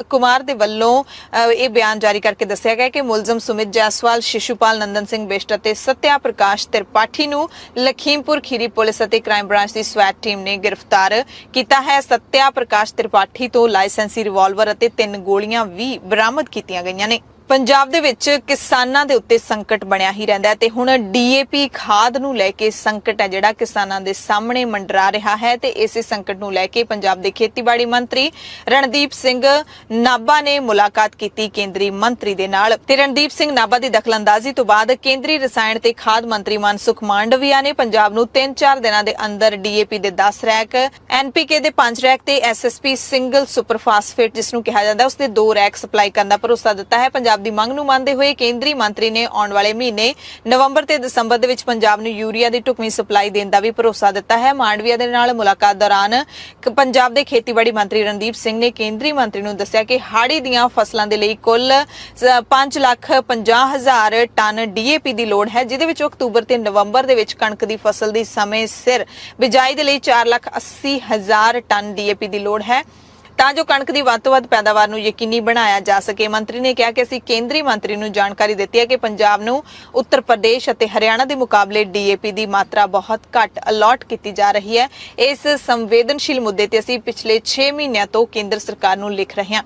ਕੁਮਾਰ ਦੇ ਵੱਲੋਂ ਇਹ ਬਿਆਨ ਜਾਰੀ ਕਰਕੇ ਦੱਸਿਆ ਗਿਆ ਕਿ ਮੁਲਜ਼ਮ ਸੁਮਿਤ ਜੈਸਵਾਲ, ਸ਼ਿਸ਼ੂਪਾਲ ਨੰਦਨ ਸਿੰਘ ਬਿਸ਼ਟ ਅਤੇ ਸਤਿਆ ਪ੍ਰਕਾਸ਼ त्रिपाठी ਨੂੰ ਲਖੀਮਪੁਰ ਖੀਰੀ ਪੁਲਿਸ ਅਤੇ ਕ੍ਰਾਈਮ ਬ੍ਰਾਂਚ ਦੀ ਸਵੈਟ ਟੀਮ ਨੇ ਗ੍ਰਿਫਤਾਰ ਕੀਤਾ ਹੈ। ਸਤਿਆ ਪ੍ਰਕਾਸ਼ त्रिपाठी ਤੋਂ ਲਾਇਸੈਂਸੀ ਰਿਵਾਲਵਰ ਅਤੇ 3 ਗੋਲੀਆਂ ਵੀ ਬਰਾਮਦ ਕੀਤੀਆਂ ਗਈਆਂ ਨੇ। ਪੰਜਾਬ ਦੇ ਵਿੱਚ ਕਿਸਾਨਾਂ ਦੇ ਉੱਤੇ ਸੰਕਟ ਬਣਿਆ ਹੀ ਰਹਿੰਦਾ ਹੈ ਤੇ ਹੁਣ DAP ਖਾਦ ਨੂੰ ਲੈ ਕੇ ਸੰਕਟ ਹੈ ਜਿਹੜਾ ਕਿਸਾਨਾਂ ਦੇ ਸਾਹਮਣੇ ਮੰਡਰਾ ਰਿਹਾ ਹੈ ਤੇ ਇਸੇ ਸੰਕਟ ਨੂੰ ਲੈ ਕੇ ਪੰਜਾਬ ਦੇ ਖੇਤੀਬਾੜੀ ਮੰਤਰੀ ਰਣਦੀਪ ਸਿੰਘ ਨਾਭਾ ਨੇ ਮੁਲਾਕਾਤ ਕੀਤੀ ਕੇਂਦਰੀ ਮੰਤਰੀ ਦੇ ਨਾਲ। ਤੇ ਰਣਦੀਪ ਸਿੰਘ ਨਾਭਾ ਦੀ ਦਖਲਅੰਦਾਜ਼ੀ ਤੋਂ ਬਾਅਦ ਕੇਂਦਰੀ ਰਸਾਇਣ ਤੇ ਖਾਦ ਮੰਤਰੀ ਮਨਸੁਖ ਮਾਂਡਵੀਆ ਨੇ ਪੰਜਾਬ ਨੂੰ 3-4 ਦਿਨਾਂ ਦੇ ਅੰਦਰ DAP ਦੇ 10 ਰੈਕ, NPK ਦੇ 5 ਰੈਕ ਤੇ SSP ਸਿੰਗਲ ਸੁਪਰ ਫਾਸਫੇਟ ਜਿਸ ਨੂੰ ਕਿਹਾ ਜਾਂਦਾ ਉਸ ਦੇ 2 ਰੈਕ ਸਪਲਾਈ ਕਰਨ ਦਾ ਭਰੋਸਾ ਦਿੱਤਾ ਹੈ। ਪੰਜਾਬ ਦੀ ਮੰਗ ਨੂੰ ਮੰਨਦੇ ਹੋਏ ਕੇਂਦਰੀ ਮੰਤਰੀ ਨੇ ਆਉਣ ਵਾਲੇ ਮਹੀਨੇ ਨਵੰਬਰ ਤੇ ਦਸੰਬਰ ਦੇ ਵਿੱਚ ਪੰਜਾਬ ਨੂੰ ਯੂਰੀਆ ਦੀ ਢੁਕਵੀਂ ਸਪਲਾਈ ਦੇਣ ਦਾ ਵੀ ਭਰੋਸਾ ਦਿੱਤਾ ਹੈ। ਮਾਂਡਵੀਆ ਦੇ ਨਾਲ ਮੁਲਾਕਾਤ ਦੌਰਾਨ ਪੰਜਾਬ ਦੇ ਖੇਤੀਬਾੜੀ ਮੰਤਰੀ ਰਣਦੀਪ ਸਿੰਘ ਨੇ ਕੇਂਦਰੀ ਮੰਤਰੀ ਨੂੰ ਦੱਸਿਆ ਕਿ ਹਾੜੀ ਦੀਆਂ ਫਸਲਾਂ ਦੇ ਲਈ ਕੁੱਲ 5,50,000 ਟਨ DAP ਦੀ ਲੋੜ ਹੈ ਜਿਹਦੇ ਵਿੱਚ ਅਕਤੂਬਰ ਤੇ ਨਵੰਬਰ ਦੇ ਵਿੱਚ ਕਣਕ ਦੀ ਫਸਲ ਦੀ ਸਮੇਂ ਸਿਰ ਬਿਜਾਈ ਦੇ ਲਈ 4,80,000 ਟਨ DAP ਦੀ ਲੋੜ ਹੈ। ਤਾਂ ਜੋ ਕਣਕ ਦੀ ਵੱਧ ਤੋਂ ਵੱਧ ਪੈਦਾਵਾਰ ਨੂੰ ਯਕੀਨੀ ਬਣਾਇਆ ਜਾ ਸਕੇ। ਮੰਤਰੀ ਨੇ ਕਿਹਾ ਕਿ ਅਸੀਂ ਕੇਂਦਰੀ ਮੰਤਰੀ ਨੂੰ ਜਾਣਕਾਰੀ ਦਿੱਤੀ ਹੈ ਕਿ ਪੰਜਾਬ ਨੂੰ ਉੱਤਰ ਪ੍ਰਦੇਸ਼ ਅਤੇ ਹਰਿਆਣਾ ਦੇ ਮੁਕਾਬਲੇ ਡੀਏਪੀ ਦੀ ਮਾਤਰਾ ਬਹੁਤ ਘੱਟ ਅਲਾਟ ਕੀਤੀ ਜਾ ਰਹੀ ਹੈ। ਇਸ ਸੰਵੇਦਨਸ਼ੀਲ ਮੁੱਦੇ ਤੇ ਅਸੀਂ ਪਿਛਲੇ 6 ਮਹੀਨਿਆਂ ਤੋਂ ਕੇਂਦਰ ਸਰਕਾਰ ਨੂੰ ਲਿਖ ਰਹੇ ਹਾਂ।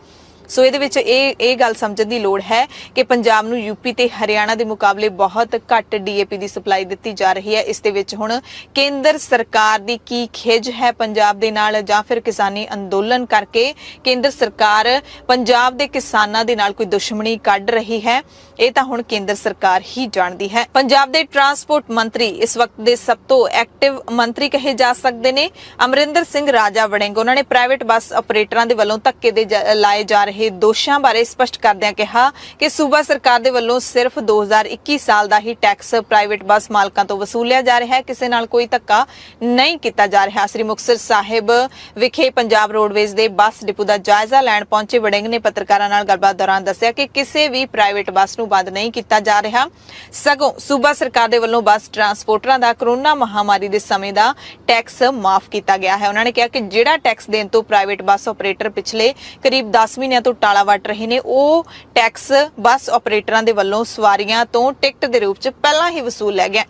ਸੋ ਇਹਦੇ ਵਿੱਚ ਇਹ ਗੱਲ ਸਮਝਣ ਦੀ ਲੋੜ ਹੈ ਕਿ ਪੰਜਾਬ ਨੂੰ ਯੂਪੀ ਤੇ ਹਰਿਆਣਾ ਦੇ ਮੁਕਾਬਲੇ ਬਹੁਤ ਘੱਟ ਡੀਏਪੀ ਦੀ ਸਪਲਾਈ ਦਿੱਤੀ ਜਾ ਰਹੀ ਹੈ। ਇਸ ਦੇ ਵਿੱਚ ਹੁਣ ਕੇਂਦਰ ਸਰਕਾਰ ਦੀ ਕੀ ਖਿਜ ਹੈ ਪੰਜਾਬ ਦੇ ਨਾਲ, ਜਾਂ ਫਿਰ ਕਿਸਾਨੀ ਅੰਦੋਲਨ ਕਰਕੇ ਕੇਂਦਰ ਸਰਕਾਰ ਪੰਜਾਬ ਦੇ ਕਿਸਾਨਾਂ ਦੇ ਨਾਲ ਕੋਈ ਦੁਸ਼ਮਣੀ ਕੱਢ ਰਹੀ ਹੈ, ਇਹ ਤਾਂ ਹੁਣ ਕੇਂਦਰ ਸਰਕਾਰ ਹੀ ਜਾਣਦੀ ਹੈ। ਪੰਜਾਬ ਦੇ ਟਰਾਂਸਪੋਰਟ ਮੰਤਰੀ ਇਸ ਵਕਤ ਦੇ ਸਭ ਤੋਂ ਐਕਟਿਵ ਮੰਤਰੀ ਕਹੇ ਜਾ ਸਕਦੇ ਨੇ ਅਮਰਿੰਦਰ ਸਿੰਘ ਰਾਜਾ ਵੜਿੰਗ। ਉਹਨਾਂ ਨੇ ਪ੍ਰਾਈਵੇਟ ਬੱਸ ਆਪਰੇਟਰਾਂ ਦੇ ਵੱਲੋਂ ਧੱਕੇ ਦੇ ਲਾਏ ਜਾ ਰਹੇ ਦੋਸ਼ਾਂ ਬਾਰੇ ਸਪਸ਼ਟ ਕਰਦਿਆਂ ਕਿਹਾ ਕਿ ਸੂਬਾ ਸਰਕਾਰ ਦੇ ਵੱਲੋਂ ਸਿਰਫ 2021 ਸਾਲ ਦਾ ਹੀ ਟੈਕਸ ਪ੍ਰਾਈਵੇਟ ਬੱਸ ਮਾਲਕਾਂ ਤੋਂ ਵਸੂਲਿਆ ਜਾ ਰਿਹਾ ਹੈ, ਕਿਸੇ ਨਾਲ ਕੋਈ ਧੱਕਾ ਨਹੀਂ ਕੀਤਾ ਜਾ ਰਿਹਾ। ਸ੍ਰੀ ਮੁਕਤਸਰ ਸਾਹਿਬ ਵਿਖੇ ਪੰਜਾਬ ਰੋਡਵੇਜ਼ ਦੇ ਬੱਸ ਡਿਪੂ ਦਾ ਜਾਇਜ਼ਾ ਲੈਣ ਪਹੁੰਚੇ ਵੜਿੰਗ ਨੇ ਪੱਤਰਕਾਰਾਂ ਨਾਲ ਗੱਲਬਾਤ ਦੌਰਾਨ ਦੱਸਿਆ ਕਿ ਕਿਸੇ ਵੀ ਪ੍ਰਾਈਵੇਟ ਬੱਸ ਨੂੰ ਬੰਦ ਨਹੀਂ ਕੀਤਾ ਜਾ ਰਿਹਾ, ਸਗੋਂ ਸੂਬਾ ਸਰਕਾਰ ਦੇ ਵੱਲੋਂ ਬੱਸ ਟਰਾਂਸਪੋਰਟਰਾਂ ਦਾ ਕਰੋਨਾ ਮਹਾਮਾਰੀ ਦੇ ਸਮੇਂ ਦਾ ਟੈਕਸ ਮਾਫ ਕੀਤਾ ਗਿਆ ਹੈ। ਉਹਨਾਂ ਨੇ ਕਿਹਾ ਕਿ ਜਿਹੜਾ ਟੈਕਸ ਦੇਣ ਤੋਂ ਪ੍ਰਾਈਵੇਟ ਬੱਸ ਆਪਰੇਟਰ ਪਿਛਲੇ ਕਰੀਬ 10 ਮਹੀਨਿਆਂ ਤੋਂ ਟਾਲਾ ਵੱਟ ਰਹੇ ਨੇ, ਉਹ ਟੈਕਸ ਬੱਸ ਆਪਰੇਟਰਾਂ ਦੇ ਵੱਲੋਂ ਸਵਾਰੀਆਂ ਤੋਂ ਟਿਕਟ ਦੇ ਰੂਪ 'ਚ ਪਹਿਲਾਂ ਹੀ ਵਸੂਲ ਲਿਆ ਗਿਆ।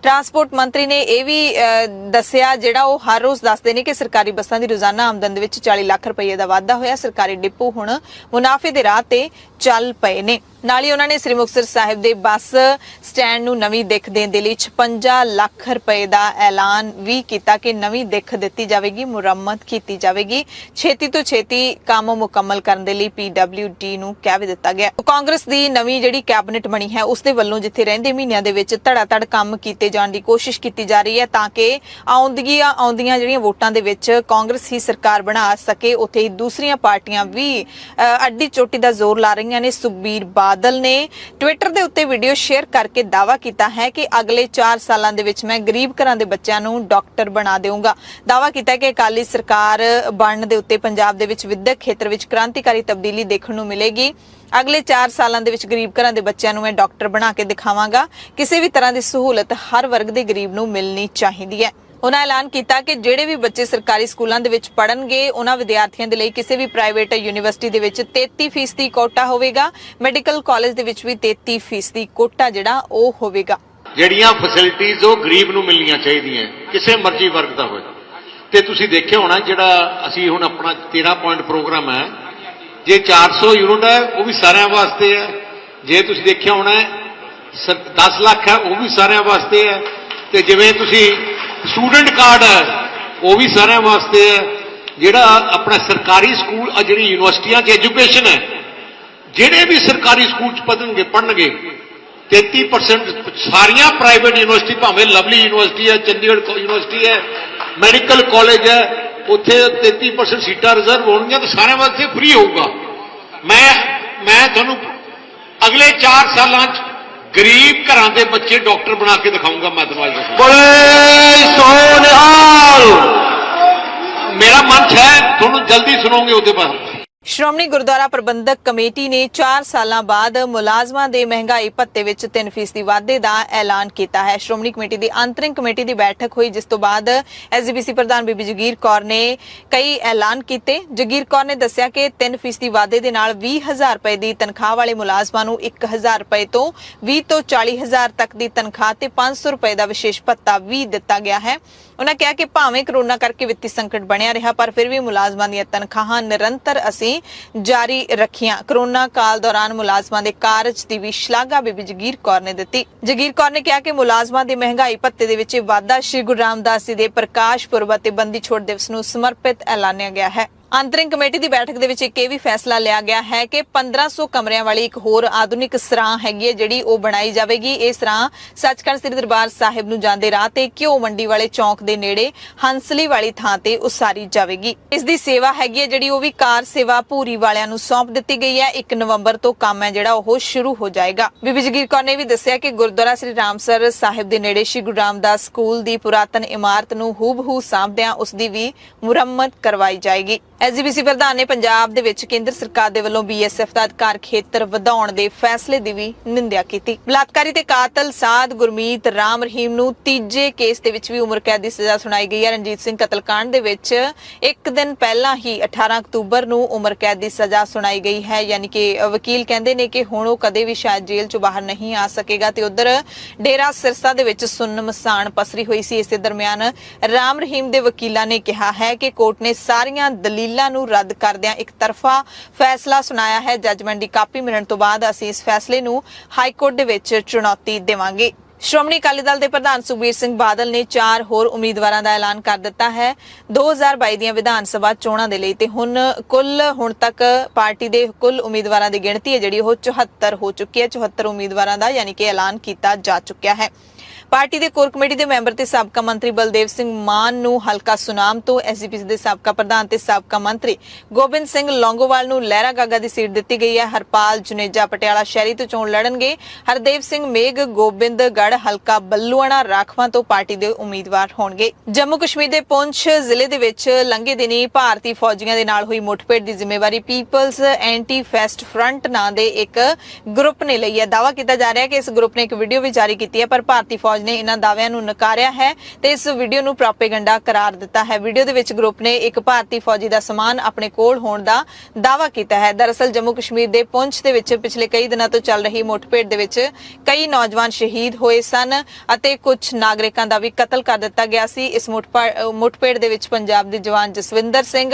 ਟਰਾਂਸਪੋਰਟ ਮੰਤਰੀ ਨੇ ਇਹ ਵੀ ਦੱਸਿਆ, ਜਿਹੜਾ ਉਹ ਹਰ ਰੋਜ਼ ਦੱਸਦੇ ਨੇ, ਕਿ ਸਰਕਾਰੀ ਬੱਸਾਂ ਦੀ ਰੋਜ਼ਾਨਾ ਆਮਦਨ ਦੇ ਵਿੱਚ 40 ਲੱਖ ਰੁਪਏ ਦਾ ਵਾਧਾ ਹੋਇਆ। ਸਰਕਾਰੀ ਡਿਪੂ ਹੁਣ ਮੁਨਾਫੇ ਦੇ ਰਾਹ ਤੇ ਚੱਲ ਪਏ ਨੇ। ਨਾਲ ਹੀ ਉਹਨਾਂ ਨੇ ਸ੍ਰੀ ਮੁਕਤਸਰ ਸਾਹਿਬ ਦੇ ਬੱਸ ਸਟੈਂਡ ਨੂੰ ਨਵੀਂ ਦਿੱਖ ਦੇਣ ਦੇ ਲਈ 56 ਲੱਖ ਰੁਪਏ ਦਾ ਐਲਾਨ ਵੀ ਕੀਤਾ ਕਿ ਨਵੀਂ ਦਿੱਖ ਦਿੱਤੀ ਜਾਵੇਗੀ, ਮੁਰੰਮਤ ਕੀਤੀ ਜਾਵੇਗੀ। ਛੇਤੀ ਤੋਂ ਛੇਤੀ ਕੰਮ ਮੁਕੰਮਲ ਕਰਨ ਦੇ ਲਈ PWD ਨੂੰ ਕਹਿ ਵੀ ਦਿੱਤਾ ਗਿਆ। ਕਾਂਗਰਸ ਦੀ ਨਵੀਂ ਜਿਹੜੀ ਕੈਬਨਿਟ ਬਣੀ ਹੈ, ਉਸ ਦੇ ਵੱਲੋਂ ਜਿੱਥੇ ਰਹਿੰਦੇ ਮਹੀਨਿਆਂ ਦੇ ਵਿੱਚ ਧੜਾ-ਧੜ ਕੰਮ ਕੀਤੇ ਜਾਣ ਦੀ ਕੋਸ਼ਿਸ਼ ਕੀਤੀ ਜਾ ਰਹੀ ਹੈ ਤਾਂ ਕਿ ਆਉਂਦੀਆਂ ਜਿਹੜੀਆਂ ਵੋਟਾਂ ਦੇ ਵਿੱਚ ਕਾਂਗਰਸ ਹੀ ਸਰਕਾਰ ਬਣਾ ਸਕੇ, ਉੱਥੇ ਹੀ ਦੂਸਰੀਆਂ ਪਾਰਟੀਆਂ ਵੀ ਅੱਡੀ ਚੋਟੀ ਦਾ ਜ਼ੋਰ ਲਾ ਰਹੀਆਂ ਨੇ। ਸੁਖਬੀਰ ਬਾਦਲ ਨੇ ਟਵਿੱਟਰ ਦੇ ਉੱਤੇ ਵੀਡੀਓ ਸ਼ੇਅਰ ਕਰਕੇ ਦਾਅਵਾ ਕੀਤਾ ਹੈ ਕਿ ਅਗਲੇ 4 ਸਾਲਾਂ ਦੇ ਵਿੱਚ ਮੈਂ ਗਰੀਬ ਘਰਾਂ ਦੇ ਬੱਚਿਆਂ ਨੂੰ ਡਾਕਟਰ ਬਣਾ ਦੇਵਾਂਗਾ। ਦਾਅਵਾ ਕੀਤਾ ਕਿ ਅਕਾਲੀ ਸਰਕਾਰ ਬਣਨ ਦੇ ਉੱਤੇ ਪੰਜਾਬ ਦੇ ਵਿੱਚ ਵਿਦਿਅਕ ਖੇਤਰ ਵਿੱਚ ਕ੍ਰਾਂਤੀਕਾਰੀ ਤਬਦੀਲੀ ਦੇਖਣ ਨੂੰ ਮਿਲੇਗੀ। ਅਗਲੇ 4 ਸਾਲਾਂ ਦੇ ਵਿੱਚ ਗਰੀਬ ਘਰਾਂ ਦੇ ਬੱਚਿਆਂ ਨੂੰ ਮੈਂ ਡਾਕਟਰ ਬਣਾ ਕੇ ਦਿਖਾਵਾਂਗਾ। ਕਿਸੇ ਵੀ ਤਰ੍ਹਾਂ ਦੀ ਸਹੂਲਤ ਹਰ ਵਰਗ ਦੇ ਗਰੀਬ ਨੂੰ ਮਿਲਣੀ ਚਾਹੀਦੀ ਹੈ। ਉਹਨਾਂ ਐਲਾਨ ਕੀਤਾ ਕਿ ਜਿਹੜੇ ਵੀ ਬੱਚੇ ਸਰਕਾਰੀ ਸਕੂਲਾਂ ਦੇ ਵਿੱਚ ਪੜ੍ਹਨਗੇ, ਉਹਨਾਂ ਵਿਦਿਆਰਥੀਆਂ ਦੇ ਲਈ ਕਿਸੇ ਵੀ ਪ੍ਰਾਈਵੇਟ ਯੂਨੀਵਰਸਿਟੀ ਦੇ ਵਿੱਚ 33% ਕੋਟਾ ਹੋਵੇਗਾ। ਮੈਡੀਕਲ ਕਾਲਜ ਦੇ ਵਿੱਚ ਵੀ 33% ਕੋਟਾ ਜਿਹੜਾ ਉਹ ਹੋਵੇਗਾ। ਜਿਹੜੀਆਂ ਫੈਸਿਲਿਟੀਆਂ ਉਹ ਗਰੀਬ ਨੂੰ ਮਿਲਣੀਆਂ ਚਾਹੀਦੀਆਂ, ਕਿਸੇ ਮਰਜ਼ੀ ਵਰਗ ਦਾ ਹੋਵੇ। ਤੇ ਤੁਸੀਂ ਦੇਖਿਆ ਹੋਣਾ ਜਿਹੜਾ ਅਸੀਂ ਹੁਣ ਆਪਣਾ 13 ਪੁਆਇੰਟ ਪ੍ਰੋਗਰਾਮ ਹੈ, ਜੇ 400 ਯੂਨਿਟ ਹੈ ਉਹ ਵੀ ਸਾਰਿਆਂ ਵਾਸਤੇ ਹੈ। ਜੇ ਤੁਸੀਂ ਦੇਖਿਆ ਹੋਣਾ 10 ਲੱਖ ਹੈ ਉਹ ਵੀ ਸਾਰਿਆਂ ਵਾਸਤੇ ਹੈ। ਤੇ ਜਿਵੇਂ ਤੁਸੀਂ ਸਟੂਡੈਂਟ ਕਾਰਡ ਹੈ ਉਹ ਵੀ ਸਾਰਿਆਂ ਵਾਸਤੇ ਹੈ। ਜਿਹੜਾ ਆਪਣਾ ਸਰਕਾਰੀ ਸਕੂਲ ਜਿਹੜੀ ਯੂਨੀਵਰਸਿਟੀਆਂ 'ਚ ਐਜੂਕੇਸ਼ਨ ਹੈ, ਜਿਹੜੇ ਵੀ ਸਰਕਾਰੀ ਸਕੂਲ 'ਚ ਪੜ੍ਹਨਗੇ 33% ਸਾਰੀਆਂ ਪ੍ਰਾਈਵੇਟ ਯੂਨੀਵਰਸਿਟੀ, ਭਾਵੇਂ ਲਵਲੀ ਯੂਨੀਵਰਸਿਟੀ ਹੈ, ਚੰਡੀਗੜ੍ਹ ਯੂਨੀਵਰਸਿਟੀ ਹੈ, ਮੈਡੀਕਲ ਕਾਲਜ ਹੈ, ਉੱਥੇ 33% ਸੀਟਾਂ ਰਿਜ਼ਰਵ ਹੋਣਗੀਆਂ ਤਾਂ ਸਾਰਿਆਂ ਵਾਸਤੇ ਫ੍ਰੀ ਹੋਊਗਾ। ਮੈਂ ਤੁਹਾਨੂੰ ਅਗਲੇ 4 ਸਾਲਾਂ 'ਚ ਗਰੀਬ ਘਰਾਂ ਦੇ ਬੱਚੇ ਡਾਕਟਰ ਬਣਾ ਕੇ ਦਿਖਾਊਂਗਾ। ਮੈਂ ਤੁਹਾਨੂੰ ਬੋਲੇ ਸੋ ਨਿਹਾਲ। ਮੇਰਾ ਮਨ ਹੈ ਤੁਹਾਨੂੰ ਜਲਦੀ ਸੁਣਾਉਂਗੇ ਉਹਦੇ ਬਾਰੇ। ਸ਼੍ਰੋਮਣੀ ਗੁਰਦੁਆਰਾ ਪ੍ਰਬੰਧਕ ਕਮੇਟੀ ਨੇ 4 ਸਾਲਾਂ ਬਾਅਦ ਮੁਲਾਜ਼ਮਾਂ ਦੇ ਮਹਿੰਗਾਈ ਭੱਤੇ ਵਿੱਚ 3% ਵਾਧੇ ਦਾ ਐਲਾਨ ਕੀਤਾ ਹੈ। ਸ਼੍ਰੋਮਣੀ ਕਮੇਟੀ ਦੀ ਅੰਤਰਿਮ ਕਮੇਟੀ ਦੀ ਬੈਠਕ ਹੋਈ, ਜਿਸ ਤੋਂ ਬਾਅਦ SGPC ਪ੍ਰਧਾਨ ਬੀਬੀ ਜਗੀਰ ਕੌਰ ਨੇ ਕਈ ਐਲਾਨ ਕੀਤੇ। ਜਗੀਰ ਕੌਰ ਨੇ ਦੱਸਿਆ ਕਿ 3% ਵਾਧੇ ਦੇ ਨਾਲ 20,000 ਰੁਪਏ ਦੀ ਤਨਖਾਹ ਵਾਲੇ ਮੁਲਾਜ਼ਮਾਂ ਨੂੰ 1,000 ਰੁਪਏ ਤੋਂ 20 ਤੋਂ 40,000 ਤੱਕ ਦੀ ਤਨਖਾਹ ਤੇ 500 ਰੁਪਏ ਦਾ ਵਿਸ਼ੇਸ਼ ਭੱਤਾ ਵੀ ਦਿੱਤਾ ਗਿਆ ਹੈ। ਉਹਨਾਂ ਕਿਹਾ ਕਿ ਭਾਵੇਂ ਕਰੋਨਾ ਕਰਕੇ ਵਿੱਤੀ ਸੰਕਟ ਬਣਿਆ ਰਿਹਾ, ਪਰ ਫਿਰ ਵੀ ਮੁਲਾਜ਼ਮਾਂ ਦੀਆਂ ਤਨਖਾਹਾਂ ਨਿਰੰਤਰ ਅਸੀਂ ਜਾਰੀ ਰੱਖੀਆਂ। ਕਰੋਨਾ ਕਾਲ ਦੌਰਾਨ ਮੁਲਾਜ਼ਮਾਂ ਦੇ ਕਾਰਜ ਦੀ ਵੀ ਸ਼ਲਾਘਾ ਬੀਬੀ ਜਗੀਰ ਕੌਰ ਨੇ ਦਿੱਤੀ। ਜਗੀਰ ਕੌਰ ਨੇ ਕਿਹਾ ਕਿ ਮੁਲਾਜ਼ਮਾਂ ਦੇ ਮਹਿੰਗਾਈ ਭੱਤੇ ਦੇ ਵਿੱਚ ਵਾਧਾ ਸ਼੍ਰੀ ਗੁਰੂ ਰਾਮਦਾਸ ਜੀ ਦੇ ਪ੍ਰਕਾਸ਼ ਪੁਰਬ ਅਤੇ ਬੰਦੀ ਛੋੜ ਦਿਵਸ ਨੂੰ ਸਮਰਪਿਤ ਐਲਾਨਿਆ ਗਿਆ ਹੈ। ਅੰਤਰਿਮ ਕਮੇਟੀ ਦੀ ਬੈਠਕ ਦੇ ਵਿੱਚ ਇੱਕ ਇਹ ਵੀ ਫੈਸਲਾ ਲਿਆ ਗਿਆ ਹੈ ਕਿ 1500 ਕਮਰਿਆਂ ਵਾਲੀ ਇੱਕ ਹੋਰ ਆਧੁਨਿਕ ਸਰਾਂ ਹੈਗੀ ਹੈ, ਜਿਹੜੀ ਉਹ ਬਣਾਈ ਜਾਵੇਗੀ। ਇਹ ਸਰਾਂ ਸੱਚਖੰਡ ਸ੍ਰੀ ਦਰਬਾਰ ਸਾਹਿਬ ਨੂੰ ਜਾਂਦੇ ਰਾਹ ਤੇ ਘਿਓ ਮੰਡੀ ਵਾਲੇ ਚੌਂਕ ਦੇ ਨੇੜੇ ਹੰਸਲੀ ਵਾਲੀ ਥਾਂ ਤੇ ਉਸਾਰੀ ਜਾਵੇਗੀ। ਇਸ ਦੀ ਸੇਵਾ ਹੈਗੀ ਹੈ ਜਿਹੜੀ ਉਹ ਵੀ ਕਾਰ ਸੇਵਾ ਭੂਰੀ ਵਾਲਿਆਂ ਨੂੰ ਸੌਂਪ ਦਿੱਤੀ ਗਈ ਹੈ। 1 ਨਵੰਬਰ ਤੋਂ ਕੰਮ ਹੈ ਜਿਹੜਾ ਉਹ ਸ਼ੁਰੂ ਹੋ ਜਾਏਗਾ। ਬੀਬੀ ਜਗੀਰ ਕੌਰ ਨੇ ਵੀ ਦੱਸਿਆ ਕਿ ਗੁਰਦੁਆਰਾ ਸ੍ਰੀ ਰਾਮਸਰ ਸਾਹਿਬ ਦੇ ਨੇੜੇ ਸ਼੍ਰੀ ਗੁਰੂ ਰਾਮਦਾਸ ਸਕੂਲ ਦੀ ਪੁਰਾਤਨ ਇਮਾਰਤ ਨੂੰ ਹੂਬਹੂ ਸਾਂਭਦਿਆਂ ਉਸ ਦੀ ਵੀ ਮੁਰੰਮਤ ਕਰਵਾਈ ਜਾਏਗੀ। ਐਸਜੀਪੀਸੀ ਪ੍ਰਧਾਨ ਨੇ ਪੰਜਾਬ ਦੇ ਵਿੱਚ ਕੇਂਦਰ ਸਰਕਾਰ ਦੇ ਵੱਲੋਂ ਬੀਐਸਐਫ ਦਾ ਅਧਿਕਾਰ ਖੇਤਰ ਵਧਾਉਣ ਦੇ ਫੈਸਲੇ ਦੀ ਵੀ ਨਿੰਦਿਆ ਕੀਤੀ। ਬਲਾਤਕਾਰੀ ਤੇ ਕਾਤਲ ਸਾਧ ਗੁਰਮੀਤ ਰਾਮ ਰਹੀਮ ਨੂੰ ਤੀਜੇ ਕੇਸ ਦੇ ਵਿੱਚ ਵੀ ਉਮਰ ਕੈਦ ਦੀ ਸਜ਼ਾ ਸੁਣਾਈ ਗਈ ਹੈ। ਰਣਜੀਤ ਸਿੰਘ ਕਤਲकांड ਦੇ ਵਿੱਚ ਇੱਕ ਦਿਨ ਪਹਿਲਾਂ ਹੀ 18 ਅਕਤੂਬਰ ਨੂੰ ਉਮਰ ਕੈਦ ਦੀ ਸਜ਼ਾ ਸੁਣਾਈ ਗਈ ਹੈ। ਯਾਨੀ ਕਿ ਵਕੀਲ ਕਹਿੰਦੇ ਨੇ ਕਿ ਹੁਣ ਉਹ ਕਦੇ ਵੀ ਸ਼ਾਇਦ ਜੇਲ੍ਹ ਚੋਂ ਬਾਹਰ ਨਹੀਂ ਆ ਸਕੇਗਾ। ਤੇ ਉਧਰ ਡੇਰਾ ਸਿਰਸਾ ਦੇ ਵਿੱਚ ਸੁੰਨ-ਮਸਾਨ ਪਸਰੀ ਹੋਈ ਸੀ। ਇਸੇ ਦਰਮਿਆਨ ਰਾਮ ਰਹੀਮ ਦੇ ਵਕੀਲਾਂ ਨੇ ਕਿਹਾ ਹੈ ਕਿ ਕੋਰਟ ਨੇ ਸਾਰੀਆਂ ਦਲੀਲਾਂ ਨੂੰ ਰੱਦ ਕਰਦਿਆਂ ਇੱਕ ਤਰਫਾ ਫੈਸਲਾ ਸੁਣਾਇਆ ਹੈ। ਜੱਜਮੈਂਟ ਦੀ ਕਾਪੀ ਮਿਲਣ ਤੋਂ ਬਾਅਦ ਅਸੀਂ ਇਸ ਫੈਸਲੇ ਨੂੰ ਹਾਈ ਕੋਰਟ ਦੇ ਵਿੱਚ ਚੁਣੌਤੀ ਦੇਵਾਂਗੇ। ਸ਼੍ਰੋਮਣੀ ਅਕਾਲੀ ਦਲ ਦੇ ਪ੍ਰਧਾਨ ਸੁਖਬੀਰ ਸਿੰਘ ਬਾਦਲ ਨੇ 4 ਹੋਰ ਉਮੀਦਵਾਰਾਂ ਦਾ ਐਲਾਨ ਕਰ ਦਿੱਤਾ ਹੈ 2022 ਦੀਆਂ ਵਿਧਾਨ ਸਭਾ ਚੋਣਾਂ ਦੇ ਲਈ। ਤੇ ਹੁਣ ਤੱਕ ਪਾਰਟੀ ਦੇ ਕੁੱਲ ਉਮੀਦਵਾਰਾਂ ਦੀ ਗਿਣਤੀ ਹੈ ਜਿਹੜੀ ਉਹ 74 ਹੋ ਚੁੱਕੀ ਹੈ। 74 ਉਮੀਦਵਾਰਾਂ ਦਾ ਯਾਨੀ ਕਿ ਐਲਾਨ ਕੀਤਾ ਜਾ ਚੁੱਕਿਆ ਹੈ। ਪਾਰਟੀ ਦੇ ਕੋਰ ਕਮੇਟੀ ਦੇ ਮੈਂਬਰ ਤੇ ਸਾਬਕਾ ਮੰਤਰੀ ਬਲਦੇਵ ਸਿੰਘ ਮਾਨ ਨੂੰ ਹਲਕਾ ਸੁਨਾਮ ਤੋਂ, ਐਸਜੀਪੀਸੀ ਦੇ ਸਾਬਕਾ ਪ੍ਰਧਾਨ ਤੇ ਸਾਬਕਾ ਮੰਤਰੀ ਗੋਬਿੰਦ ਸਿੰਘ ਲੌਂਗੋਵਾਲ ਨੂੰ ਲਹਿਰਾ ਗਾਗਾ ਦੀ ਸੀਟ ਦਿੱਤੀ ਗਈ ਹੈ। ਹਰਪਾਲ ਜੁਨੇਜਾ ਪਟਿਆਲਾ ਸ਼ਹਿਰੀ ਤੋਂ ਚੋਣ ਲੜਨਗੇ। ਹਰਦੇਵ ਸਿੰਘ ਮੇਘ ਗੋਬਿੰਦਗੜ੍ਹ ਹਲਕਾ ਬੱਲੂਆਣਾ ਰਾਖਵਾਂ ਤੋਂ ਪਾਰਟੀ ਦੇ ਉਮੀਦਵਾਰ ਹੋਣਗੇ। ਜੰਮੂ ਕਸ਼ਮੀਰ ਦੇ ਪੁੰਛ ਜ਼ਿਲ੍ਹੇ ਦੇ ਵਿੱਚ ਲੰਘੇ ਦਿਨੀ ਭਾਰਤੀ ਫੌਜੀਆਂ ਦੇ ਨਾਲ ਹੋਈ ਮੁੱਠਭੇੜ ਦੀ ਜ਼ਿੰਮੇਵਾਰੀ ਪੀਪਲਸ ਐਂਟੀ ਫੈਸਟ ਫਰੰਟ ਨਾਂ ਦੇ ਇੱਕ ਗਰੁੱਪ ਨੇ ਲਈ ਹੈ। ਦਾਅਵਾ ਕੀਤਾ ਜਾ ਰਿਹਾ ਹੈ ਕਿ ਇਸ ਗਰੁੱਪ ਨੇ ਇੱਕ ਵੀਡੀਓ ਵੀ ਜਾਰੀ ਕੀਤੀ ਹੈ, ਪਰ ਭਾਰਤੀ ਫੌਜ ਨੇ ਇਹਨਾਂ ਦਾਅਵਿਆਂ ਨੂੰ ਨਕਾਰਿਆ ਹੈ ਤੇ ਇਸ ਵੀਡੀਓ ਨੂੰ ਪ੍ਰੋਪੇਗੈਂਡਾ ਕਰਾਰ ਦਿੱਤਾ ਹੈ। ਵੀਡੀਓ ਦੇ ਵਿੱਚ ਗਰੁੱਪ ਨੇ ਇੱਕ ਭਾਰਤੀ ਫੌਜੀ ਦਾ ਸਮਾਨ ਆਪਣੇ ਕੋਲ ਹੋਣ ਦਾ ਦਾਅਵਾ ਕੀਤਾ ਹੈ। ਦਰਅਸਲ ਜੰਮੂ ਕਸ਼ਮੀਰ ਦੇ ਪੁੰਛ ਦੇ ਵਿੱਚ ਪਿਛਲੇ ਕਈ ਦਿਨਾਂ ਤੋਂ ਚੱਲ ਰਹੀ ਮੁੱਠਭੇੜ ਦੇ ਵਿੱਚ ਕਈ ਨੌਜਵਾਨ ਸ਼ਹੀਦ ਹੋਏ ਸਨ ਅਤੇ ਕੁਝ ਨਾਗਰਿਕਾਂ ਦਾ ਵੀ ਕਤਲ ਕਰ ਦਿੱਤਾ ਗਿਆ ਸੀ। ਇਸ ਮੁੱਠਭੇੜ ਦੇ ਵਿੱਚ ਪੰਜਾਬ ਦੇ ਜਵਾਨ ਜਸਵਿੰਦਰ ਸਿੰਘ,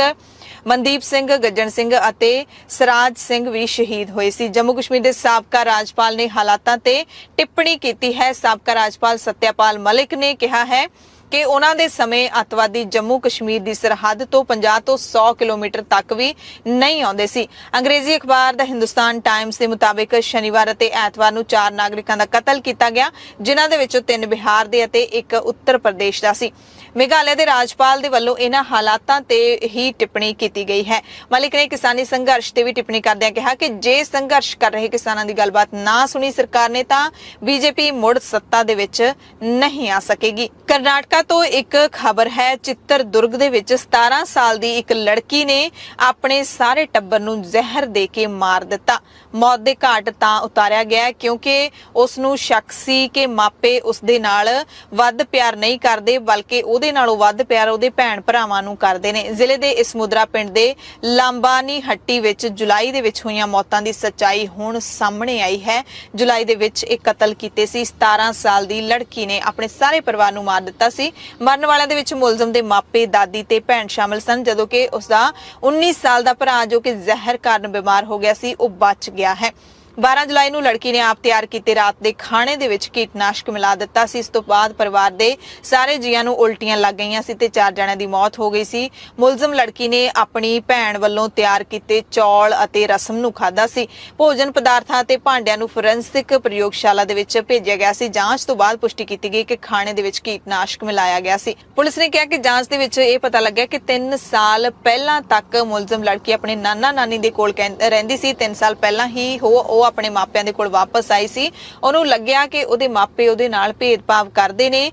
ਮਨਦੀਪ ਸਿੰਘ, ਗੱਜਣ ਸਿੰਘ ਅਤੇ ਸਰਾਜ ਸਿੰਘ ਵੀ ਸ਼ਹੀਦ ਹੋਏ ਸੀ। ਜੰਮੂ ਕਸ਼ਮੀਰ ਦੇ ਸਾਬਕਾ ਰਾਜਪਾਲ ਨੇ ਹਾਲਾਤਾਂ ਤੇ ਟਿੱਪਣੀ ਕੀਤੀ ਹੈ। ਸਾਬਕਾ ਰਾਜਪਾਲ ਸਤਿਆਪਾਲ ਮਲਿਕ ਨੇ ਕਿਹਾ ਹੈ ਕਿ ਉਹਨਾਂ ਦੇ ਸਮੇਂ ਅੱਤਵਾਦੀ ਜੰਮੂ ਕਸ਼ਮੀਰ ਦੀ ਸਰਹੱਦ ਤੋਂ 50 ਤੋਂ 100 ਕਿਲੋਮੀਟਰ ਤੱਕ ਵੀ ਨਹੀਂ ਆਉਂਦੇ ਸੀ। ਅੰਗਰੇਜ਼ੀ ਅਖਬਾਰ ਦਾ ਹਿੰਦੁਸਤਾਨ ਟਾਈਮਸ ਦੇ ਮੁਤਾਬਿਕ ਸ਼ਨੀਵਾਰ ਅਤੇ ਐਤਵਾਰ ਨੂੰ 4 ਨਾਗਰਿਕਾਂ ਦਾ ਕਤਲ ਕੀਤਾ ਗਿਆ, ਜਿਨ੍ਹਾਂ ਦੇ ਵਿੱਚੋਂ 3 ਬਿਹਾਰ ਦੇ ਅਤੇ 1 ਉੱਤਰ ਪ੍ਰਦੇਸ਼ ਦਾ ਸੀ। ਮੇਘਾਲਿਆ ਦੇ ਰਾਜਪਾਲ ਦੇ ਵੱਲੋਂ ਇਹਨਾਂ ਹਾਲਾਤਾਂ ਤੇ ਹੀ ਟਿੱਪਣੀ ਕੀਤੀ ਗਈ ਹੈ। ਮਲਿਕ ਨੇ ਕਿਸਾਨੀ ਸੰਘਰਸ਼ ਤੇ ਵੀ ਟਿੱਪਣੀ ਕਰਦਿਆਂ ਕਿਹਾ ਕਿ ਜੇ ਸੰਘਰਸ਼ ਕਰ ਰਹੇ ਕਿਸਾਨਾਂ ਦੀ ਗੱਲਬਾਤ ਨਾ ਸੁਣੀ ਸਰਕਾਰ ਨੇ ਤਾਂ ਬੀਜੇਪੀ ਮੁੜ ਸੱਤਾ ਦੇ ਵਿੱਚ ਨਹੀਂ ਆ ਸਕੇਗੀ। ਕਰਨਾਟਕਾ ਤੋਂ ਇੱਕ ਖਬਰ ਹੈ। ਚਿੱਤਰਦੁਰਗ ਦੇ ਵਿੱਚ 17 ਸਾਲ ਦੀ ਇੱਕ ਲੜਕੀ ਨੇ ਆਪਣੇ ਸਾਰੇ ਟੱਬਰ ਨੂੰ ਜ਼ਹਿਰ ਦੇ ਕੇ ਮਾਰ ਦਿੱਤਾ। ਮੌਤ ਦੇ ਘਾਟ ਤਾਂ ਉਤਾਰਿਆ ਗਿਆ ਕਿਉਂਕਿ ਉਸ ਨੂੰ ਸ਼ੱਕ ਸੀ ਕਿ ਮਾਪੇ ਉਸ ਦੇ ਨਾਲ ਵੱਧ ਪਿਆਰ ਨਹੀਂ ਕਰਦੇ, ਬਲਕਿ ਉਹਦੇ ਨਾਲੋਂ ਵੱਧ ਪਿਆਰ ਉਹਦੇ ਭੈਣ ਭਰਾਵਾਂ ਨੂੰ ਕਰਦੇ ਨੇ। ਜ਼ਿਲ੍ਹੇ ਦੇ ਇਸਮੁਦਰਾ ਪਿੰਡ ਦੇ ਲਾਂਬਾਨੀ ਹੱਟੀ ਵਿੱਚ ਜੁਲਾਈ ਦੇ ਵਿੱਚ ਹੋਈਆਂ ਮੌਤਾਂ ਦੀ ਸੱਚਾਈ ਹੁਣ ਸਾਹਮਣੇ ਆਈ ਹੈ। ਜੁਲਾਈ ਦੇ ਵਿੱਚ ਇੱਕ ਕਤਲ ਕੀਤੇ ਸੀ। 17 ਸਾਲ ਦੀ ਲੜਕੀ ਨੇ ਆਪਣੇ ਸਾਰੇ ਪਰਿਵਾਰ ਨੂੰ ਮਾਰ ਦਿੱਤਾ ਸੀ। ਮਰਨ ਵਾਲਿਆਂ ਦੇ ਵਿੱਚ ਮੁਲਜ਼ਮ ਦੇ ਮਾਪੇ, ਦਾਦੀ ਤੇ ਭੈਣ ਸ਼ਾਮਲ ਸਨ, ਜਦੋਂ ਕਿ ਉਸ ਦਾ 19 ਸਾਲ ਦਾ ਭਰਾ ਜੋ ਕਿ ਜ਼ਹਿਰ ਕਾਰਨ ਬਿਮਾਰ ਹੋ ਗਿਆ ਸੀ ਉਹ ਬਚ ਗਿਆ ਹੈ। 12 ਜੁਲਾਈ ਨੂੰ ਲੜਕੀ ਨੇ ਆਪ ਤਿਆਰ ਕੀਤੇ ਰਾਤ ਦੇ ਖਾਣੇ ਦੇ ਵਿੱਚ ਕੀਟਨਾਸ਼ਕ ਮਿਲਾ ਦਿੱਤਾ ਸੀ। ਇਸ ਤੋਂ ਬਾਅਦ ਪਰਿਵਾਰ ਦੇ ਸਾਰੇ ਜੀਆਂ ਨੂੰ ਉਲਟੀਆਂ ਲੱਗ ਗਈਆਂ ਸੀ ਤੇ 4 ਜਣਿਆਂ ਦੀ ਮੌਤ ਹੋ ਗਈ ਸੀ। ਮੁਲਜ਼ਮ ਲੜਕੀ ਨੇ ਆਪਣੀ ਭੈਣ ਵੱਲੋਂ ਤਿਆਰ ਕੀਤੇ ਚੌਲ ਅਤੇ ਰਸਮ ਨੂੰ ਖਾਧਾ ਸੀ। ਭੋਜਨ ਪਦਾਰਥਾਂ ਤੇ ਭਾਂਡਿਆਂ ਨੂੰ ਫੋਰੈਂਸਿਕ ਪ੍ਰਯੋਗਸ਼ਾਲਾ ਦੇ ਵਿੱਚ ਭੇਜਿਆ ਗਿਆ ਸੀ। ਜਾਂਚ ਤੋਂ ਬਾਅਦ ਪੁਸ਼ਟੀ ਕੀਤੀ ਗਈ ਕਿ ਖਾਣੇ ਦੇ ਵਿੱਚ ਕੀਟਨਾਸ਼ਕ ਮਿਲਾਇਆ ਗਿਆ ਸੀ। ਪੁਲਿਸ ਨੇ ਕਿਹਾ ਕਿ ਜਾਂਚ ਦੇ ਵਿੱਚ ਇਹ ਪਤਾ ਲੱਗਿਆ ਕਿ 3 ਸਾਲ ਪਹਿਲਾਂ ਤੱਕ ਮੁਲਜ਼ਮ ਲੜਕੀ ਆਪਣੇ ਨਾਨਾ ਨਾਨੀ ਦੇ ਕੋਲ ਰਹਿੰਦੀ ਸੀ। 3 ਸਾਲ ਪਹਿਲਾਂ ਹੀ ਉਹ ਆਪਣੇ ਮਾਪਿਆਂ ਦੇ ਕੋਲ ਵਾਪਸ ਆਈ ਸੀ। ਉਹਨੂੰ ਲੱਗਿਆ ਕਿ ਉਹਦੇ ਮਾਪੇ ਉਹਦੇ ਨਾਲ ਭੇਦਭਾਵ ਕਰਦੇ ਨੇ,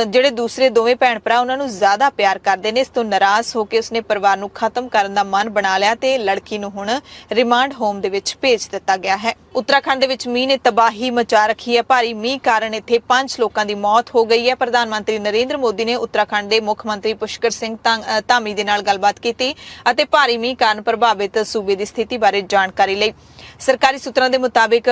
ਜਿਹੜੇ ਦੂਸਰੇ ਦੋਵੇਂ ਭੈਣ ਭਰਾ ਉਹਨਾਂ ਨੂੰ ਜ਼ਿਆਦਾ ਪਿਆਰ ਕਰਦੇ ਨੇ। ਇਸ ਤੋਂ ਨਾਰਾਜ਼ ਹੋ ਕੇ ਉਸਨੇ ਪਰਿਵਾਰ ਨੂੰ ਖਤਮ ਕਰਨ ਦਾ ਮਨ ਬਣਾ ਲਿਆ ਤੇ ਲੜਕੀ ਨੂੰ ਹੁਣ ਰਿਮਾਂਡ ਹੋਮ ਦੇ ਵਿੱਚ ਭੇਜ ਦਿੱਤਾ ਗਿਆ ਹੈ। ਉੱਤਰਾਖੰਡ ਦੇ ਵਿੱਚ ਮੀਂਹ ਨੇ ਤਬਾਹੀ ਮਚਾ ਰੱਖੀ ਹੈ। ਭਾਰੀ ਮੀਂਹ ਕਾਰਨ ਇੱਥੇ 5 ਲੋਕਾਂ ਦੀ ਮੌਤ ਹੋ ਗਈ ਹੈ। ਪ੍ਰਧਾਨ ਮੰਤਰੀ ਨਰਿੰਦਰ ਮੋਦੀ ਨੇ ਉੱਤਰਾਖੰਡ ਦੇ ਮੁੱਖ ਮੰਤਰੀ ਪੁਸ਼ਕਰ ਸਿੰਘ ਧਾਮੀ ਦੇ ਨਾਲ ਗੱਲਬਾਤ ਕੀਤੀ ਅਤੇ ਭਾਰੀ ਮੀਂਹ ਕਾਰਨ ਪ੍ਰਭਾਵਿਤ ਸੂਬੇ ਦੀ ਸਥਿਤੀ ਬਾਰੇ ਜਾਣਕਾਰੀ ਲਈ। ਸਰਕਾਰੀ ਸੂਤਰਾਂ ਦੇ ਮੁਤਾਬਿਕ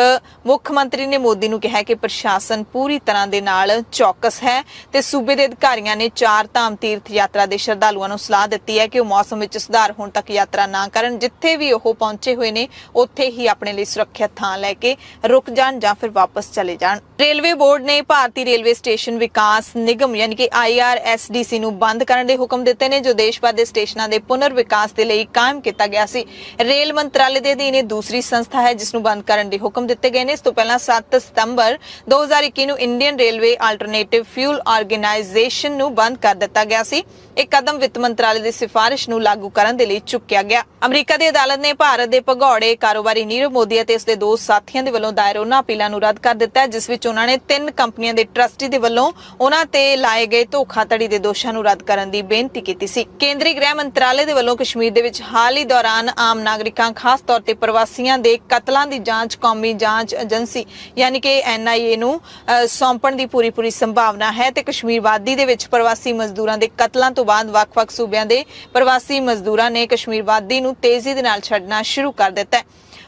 ਮੁੱਖ ਮੰਤਰੀ ਨੇ ਮੋਦੀ ਨੂੰ ਕਿਹਾ ਕਿ ਪ੍ਰਸ਼ਾਸਨ ਪੂਰੀ ਤਰ੍ਹਾਂ ਦੇ ਨਾਲ ਚੌਕਸ ਹੈ ਤੇ ਸੂਬੇ ਦੇ ਅਧਿਕਾਰੀਆਂ ਨੇ 4 ਧਾਮ ਤੀਰਥ ਯਾਤਰਾ ਦੇ ਸ਼ਰਧਾਲੂਆਂ ਨੂੰ ਸਲਾਹ ਦਿੱਤੀ ਹੈ ਕਿ ਉਹ ਮੌਸਮ ਵਿੱਚ ਸੁਧਾਰ ਹੋਣ ਤੱਕ ਯਾਤਰਾ ਨਾ ਕਰਨ। ਜਿੱਥੇ ਵੀ ਉਹ ਪਹੁੰਚੇ ਹੋਏ ਨੇ ਉੱਥੇ ਹੀ ਆਪਣੇ ਲਈ ਸੁਰੱਖਿਅਤ ਥਾਂ ਲੈ ਕੇ ਰੁਕ ਜਾਣ ਜਾਂ ਫਿਰ ਵਾਪਸ ਚਲੇ ਜਾਣ। ਰੇਲਵੇ ਬੋਰਡ ਨੇ ਭਾਰਤੀ ਰੇਲਵੇ ਸਟੇਸ਼ਨ ਵਿਕਾਸ ਨਿਗਮ ਯਾਨੀ ਕਿ IRSDC ਨੂੰ ਬੰਦ ਕਰਨ ਦੇ ਹੁਕਮ ਦਿੱਤੇ ਨੇ, ਜੋ ਦੇਸ਼ ਭਰ ਦੇ ਸਟੇਸ਼ਨਾਂ ਦੇ ਪੁਨਰ ਵਿਕਾਸ ਦੇ ਲਈ ਕਾਇਮ ਕੀਤਾ ਗਿਆ ਸੀ। ਰੇਲ ਮੰਤਰਾਲੇ ਦੇ ਅਧੀਨ ਇਹ ਦੂਸਰੀ ਸੰਸਥਾ ਹੈ ਜਿਸ ਨੂੰ ਬੰਦ ਕਰਨ ਦੇ ਹੁਕਮ ਦਿੱਤੇ ਗਏ ਨੇ। ਇਸ ਤੋਂ ਪਹਿਲਾਂ 7 ਸਤੰਬਰ 2021 ਨੂੰ Indian railway alternative fuel organisation ਨੂੰ ਬੰਦ ਕਰ ਦਿੱਤਾ ਗਿਆ ਸੀ। ਇਹ ਕਦਮ ਵਿੱਤ ਮੰਤਰਾਲੇ ਦੀ ਸਿਫਾਰਿਸ਼ ਨੂੰ ਲਾਗੂ ਕਰਨ ਦੇ ਲਈ ਚੁੱਕਿਆ ਗਿਆ। ਅਮਰੀਕਾ ਦੀ ਅਦਾਲਤ ਨੇ ਭਾਰਤ ਦੇ ਭਗੌੜੇ ਕਾਰੋਬਾਰੀ ਨੀਰਵ ਮੋਦੀ ਅਤੇ ਉਸਦੇ 2 ਸਾਥੀਆਂ ਦੇ ਵੱਲੋਂ ਦਾਇਰ ਉਹਨਾਂ ਅਪੀਲਾਂ ਨੂੰ ਰੱਦ ਕਰ ਦਿੱਤਾ ਹੈ, ਜਿਸ ਵਿੱਚ ਉਹਨਾਂ ਨੇ 3 ਕੰਪਨੀਆਂ ਦੇ ਟਰਸਟੀ ਦੇ ਵੱਲੋਂ ਉਹਨਾਂ ਤੇ ਲਾਏ ਗਏ ਧੋਖਾਧੜੀ ਦੇ ਦੋਸ਼ਾਂ ਨੂੰ ਰੱਦ ਕਰਨ ਦੀ ਬੇਨਤੀ ਕੀਤੀ ਸੀ। ਕੇਂਦਰੀ ਗ੍ਰਹਿ ਮੰਤਰਾਲੇ ਦੇ ਵੱਲੋਂ ਕਸ਼ਮੀਰ ਦੇ ਵਿੱਚ ਹਾਲ ਹੀ ਦੌਰਾਨ ਆਮ ਨਾਗਰਿਕਾਂ, ਖਾਸ ਤੌਰ ਤੇ ਪ੍ਰਵਾਸੀਆਂ ਦੇ ਕਤਲਾਂ ਦੀ ਜਾਂਚ ਕੌਮੀ ਜਾਂਚ ਏਜੰਸੀ ਯਾਨੀ ਕਿ NIA ਨੂੰ ਸੌਂਪਣ ਦੀ ਪੂਰੀ ਸੰਭਾਵਨਾ ਹੈ ਤੇ ਕਸ਼ਮੀਰ ਵਾਦੀ ਦੇ ਵਿੱਚ ਪ੍ਰਵਾਸੀ ਮਜ਼ਦੂਰਾਂ ਦੇ ਕਤਲਾਂ ਤੋਂ ਬਾਅਦ ਵੱਖ-ਵੱਖ ਸੂਬਿਆਂ ਦੇ ਪ੍ਰਵਾਸੀ ਮਜ਼ਦੂਰਾਂ ਨੇ ਕਸ਼ਮੀਰ ਵਾਦੀ ਨੂੰ ਤੇਜ਼ੀ ਦੇ ਨਾਲ ਛੱਡਣਾ ਸ਼ੁਰੂ ਕਰ ਦਿੱਤਾ ਹੈ।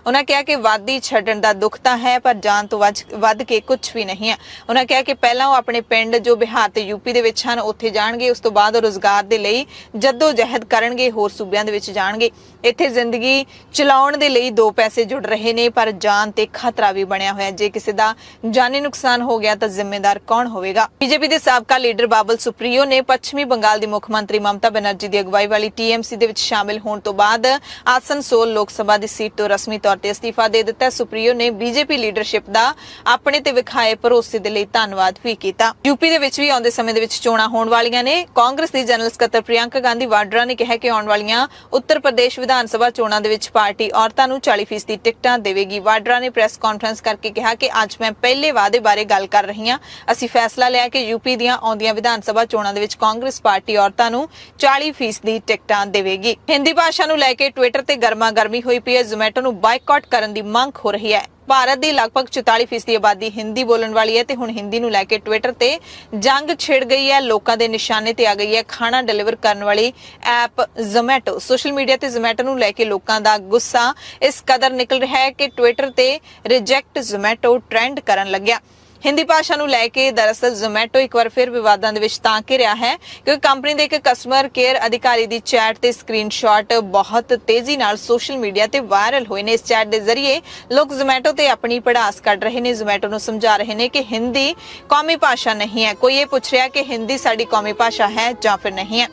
ਉਹਨਾਂ ਕਿਹਾ ਕਿ ਵਾਦੀ ਛੱਡਣ ਦਾ ਦੁੱਖ ਤਾਂ ਹੈ ਪਰ ਜਾਨ ਤੋਂ ਵੱਧ ਕੇ ਕੁਝ ਵੀ ਨਹੀਂ ਹੈ। ਉਹਨਾਂ ਕਿਹਾ ਕਿ ਪਹਿਲਾਂ ਉਹ ਆਪਣੇ ਪਿੰਡ ਜੋ ਬਿਹਾਰ ਤੇ ਯੂਪੀ ਦੇ ਵਿੱਚ ਹਨ ਉੱਥੇ ਜਾਣਗੇ, ਉਸ ਤੋਂ ਬਾਅਦ ਉਹ ਰੋਜ਼ਗਾਰ ਦੇ ਲਈ ਜੱਦੋ-ਜਹਿਦ ਕਰਨਗੇ, ਹੋਰ ਸੂਬਿਆਂ ਦੇ ਵਿੱਚ ਜਾਣਗੇ। ਇੱਥੇ ਜ਼ਿੰਦਗੀ ਚਲਾਉਣ ਦੇ ਲਈ 2 ਪੈਸੇ ਜੁੜ ਰਹੇ ਨੇ ਪਰ ਜਾਨ ਤੇ ਖਤਰਾ ਵੀ ਬਣਿਆ ਹੋਇਆ। ਜੇ ਕਿਸੇ ਦਾ ਜਾਨੀ ਨੁਕਸਾਨ ਹੋ ਗਿਆ ਤਾਂ ਜ਼ਿੰਮੇਦਾਰ ਕੌਣ ਹੋਵੇਗਾ? ਬੀਜੇਪੀ ਦੇ ਸਾਬਕਾ ਲੀਡਰ ਬਾਬਲ ਸੁਪਰੀਓ ਨੇ ਪੱਛਮੀ ਬੰਗਾਲ ਦੀ ਮੁੱਖ ਮੰਤਰੀ ਮਮਤਾ ਬੈਨਰਜੀ ਦੀ ਅਗਵਾਈ ਵਾਲੀ TMC ਦੇ ਵਿੱਚ ਸ਼ਾਮਿਲ ਹੋਣ ਤੋਂ ਬਾਅਦ ਆਸਨਸੋਲ ਲੋਕ ਸਭਾ ਦੀ ਸੀਟ ਤੋਂ ਰਸਮੀ ਤੌਰ ਤੇ ਅਸਤੀਫਾ ਦੇ ਦਿੱਤਾ। ਸੁਪਰੀਓ ਨੇ ਬੀਜੇਪੀ ਲੀਡਰਸ਼ਿਪ ਦਾ ਆਪਣੇ ਤੇ ਵਿਖਾਏ ਭਰੋਸੇ ਦੇ ਲਈ ਧੰਨਵਾਦ ਵੀ ਕੀਤਾ। ਯੂਪੀ ਦੇ ਵਿੱਚ ਵੀ ਆਉਂਦੇ ਸਮੇਂ ਦੇ ਵਿੱਚ ਚੋਣਾਂ ਹੋਣ ਵਾਲੀਆਂ ਨੇ। ਕਾਂਗਰਸ ਦੀ ਜਨਰਲ ਸਕੱਤਰ ਪ੍ਰਿਯੰਕਾ ਗਾਂਧੀ ਵਾਡਰਾ ਨੇ ਕਿਹਾ ਕਿ ਆਉਣ ਵਾਲੀਆਂ ਉੱਤਰ ਪ੍ਰਦੇਸ਼ ਵਿਧਾਨ ਸਭਾ ਚੋਣਾਂ ਦੇ ਵਿੱਚ ਪਾਰਟੀ ਔਰਤਾਂ ਨੂੰ 40% ਟਿਕਟਾਂ ਦੇਵੇਗੀ। ਵਾਡਰਾ ਨੇ ਪ੍ਰੈਸ ਕਾਨਫਰੰਸ ਕਰਕੇ ਕਿਹਾ ਕਿ ਅੱਜ ਮੈਂ ਪਹਿਲੇ ਵਾਅਦੇ ਬਾਰੇ ਗੱਲ ਕਰ ਰਹੀ ਹਾਂ। ਅਸੀਂ ਫੈਸਲਾ ਲਿਆ ਕਿ ਯੂਪੀ ਦੀਆਂ ਆਉਂਦੀਆਂ ਵਿਧਾਨ ਸਭਾ ਚੋਣਾਂ ਦੇ ਵਿੱਚ ਕਾਂਗਰਸ ਪਾਰਟੀ ਔਰਤਾਂ ਨੂੰ 40% ਟਿਕਟਾਂ ਦੇਵੇਗੀ। ਹਿੰਦੀ ਭਾਸ਼ਾ ਨੂੰ ਲੈ ਕੇ ਟਵਿੱਟਰ ਤੇ ਗਰਮਾ-ਗਰਮੀ ਹੋਈ ਪਈ ਹੈ। ਜ਼ੋਮੈਟੋ ਨੂੰ ਬਾਈਕਾਟ ਕਰਨ ਦੀ ਮੰਗ ਹੋ ਰਹੀ ਹੈ। ਭਾਰਤ ਦੀ ਲਗਭਗ 44% ਆਬਾਦੀ ਹਿੰਦੀ ਬੋਲਣ ਵਾਲੀ ਹੈ ਤੇ ਹੁਣ ਹਿੰਦੀ ਨੂੰ ਲੈ ਕੇ ਟਵਿੱਟਰ ਤੇ ਜੰਗ ਛਿੜ ਗਈ ਹੈ। ਲੋਕਾਂ ਦੇ ਨਿਸ਼ਾਨੇ ਤੇ ਆ ਗਈ ਹੈ ਖਾਣਾ ਡਿਲੀਵਰ ਕਰਨ ਵਾਲੀ ਐਪ ਜ਼ੋਮੈਟੋ। ਸੋਸ਼ਲ ਮੀਡੀਆ ਤੇ ਜ਼ੋਮੈਟੋ ਨੂੰ ਲੈ ਕੇ ਲੋਕਾਂ ਦਾ ਗੁੱਸਾ ਇਸ ਕਦਰ ਨਿਕਲ ਰਿਹਾ ਹੈ ਕਿ ਟਵਿੱਟਰ ਤੇ ਰਿਜੈਕਟ ਜ਼ੋਮੈਟੋ ਟ੍ਰੈਂਡ ਕਰਨ ਲੱਗਿਆ। ਹਿੰਦੀ ਭਾਸ਼ਾ ਨੂੰ ਲੈ ਕੇ ਦਰਅਸਲ ਜ਼ੋਮੈਟੋ ਇੱਕ ਵਾਰ ਫਿਰ ਵਿਵਾਦਾਂ ਦੇ ਵਿੱਚ ਤਾਂ ਘਿਰਿਆ ਹੈ ਕਿਉਂਕਿ ਕੰਪਨੀ ਦੇ ਇੱਕ ਕਸਟਮਰ ਕੇਅਰ ਅਧਿਕਾਰੀ ਦੀ ਚੈਟ ਤੇ ਸਕਰੀਨਸ਼ਾਟ ਬਹੁਤ ਤੇਜ਼ੀ ਨਾਲ ਸੋਸ਼ਲ ਮੀਡੀਆ ਤੇ ਵਾਇਰਲ ਹੋਏ ਨੇ। ਇਸ ਚੈਟ ਦੇ ਜ਼ਰੀਏ ਲੋਕ ਜ਼ੋਮੈਟੋ ਤੇ ਆਪਣੀ ਭੜਾਸ ਕੱਢ ਰਹੇ ਨੇ। ਜ਼ੋਮੈਟੋ ਨੂੰ ਸਮਝਾ ਰਹੇ ਨੇ ਕਿ ਹਿੰਦੀ ਕੌਮੀ ਭਾਸ਼ਾ ਨਹੀਂ ਹੈ। ਕੋਈ ਇਹ ਪੁੱਛ ਰਿਹਾ ਕਿ ਹਿੰਦੀ ਸਾਡੀ ਕੌਮੀ ਭਾਸ਼ਾ ਹੈ ਜਾਂ ਫਿਰ ਨਹੀਂ ਹੈ।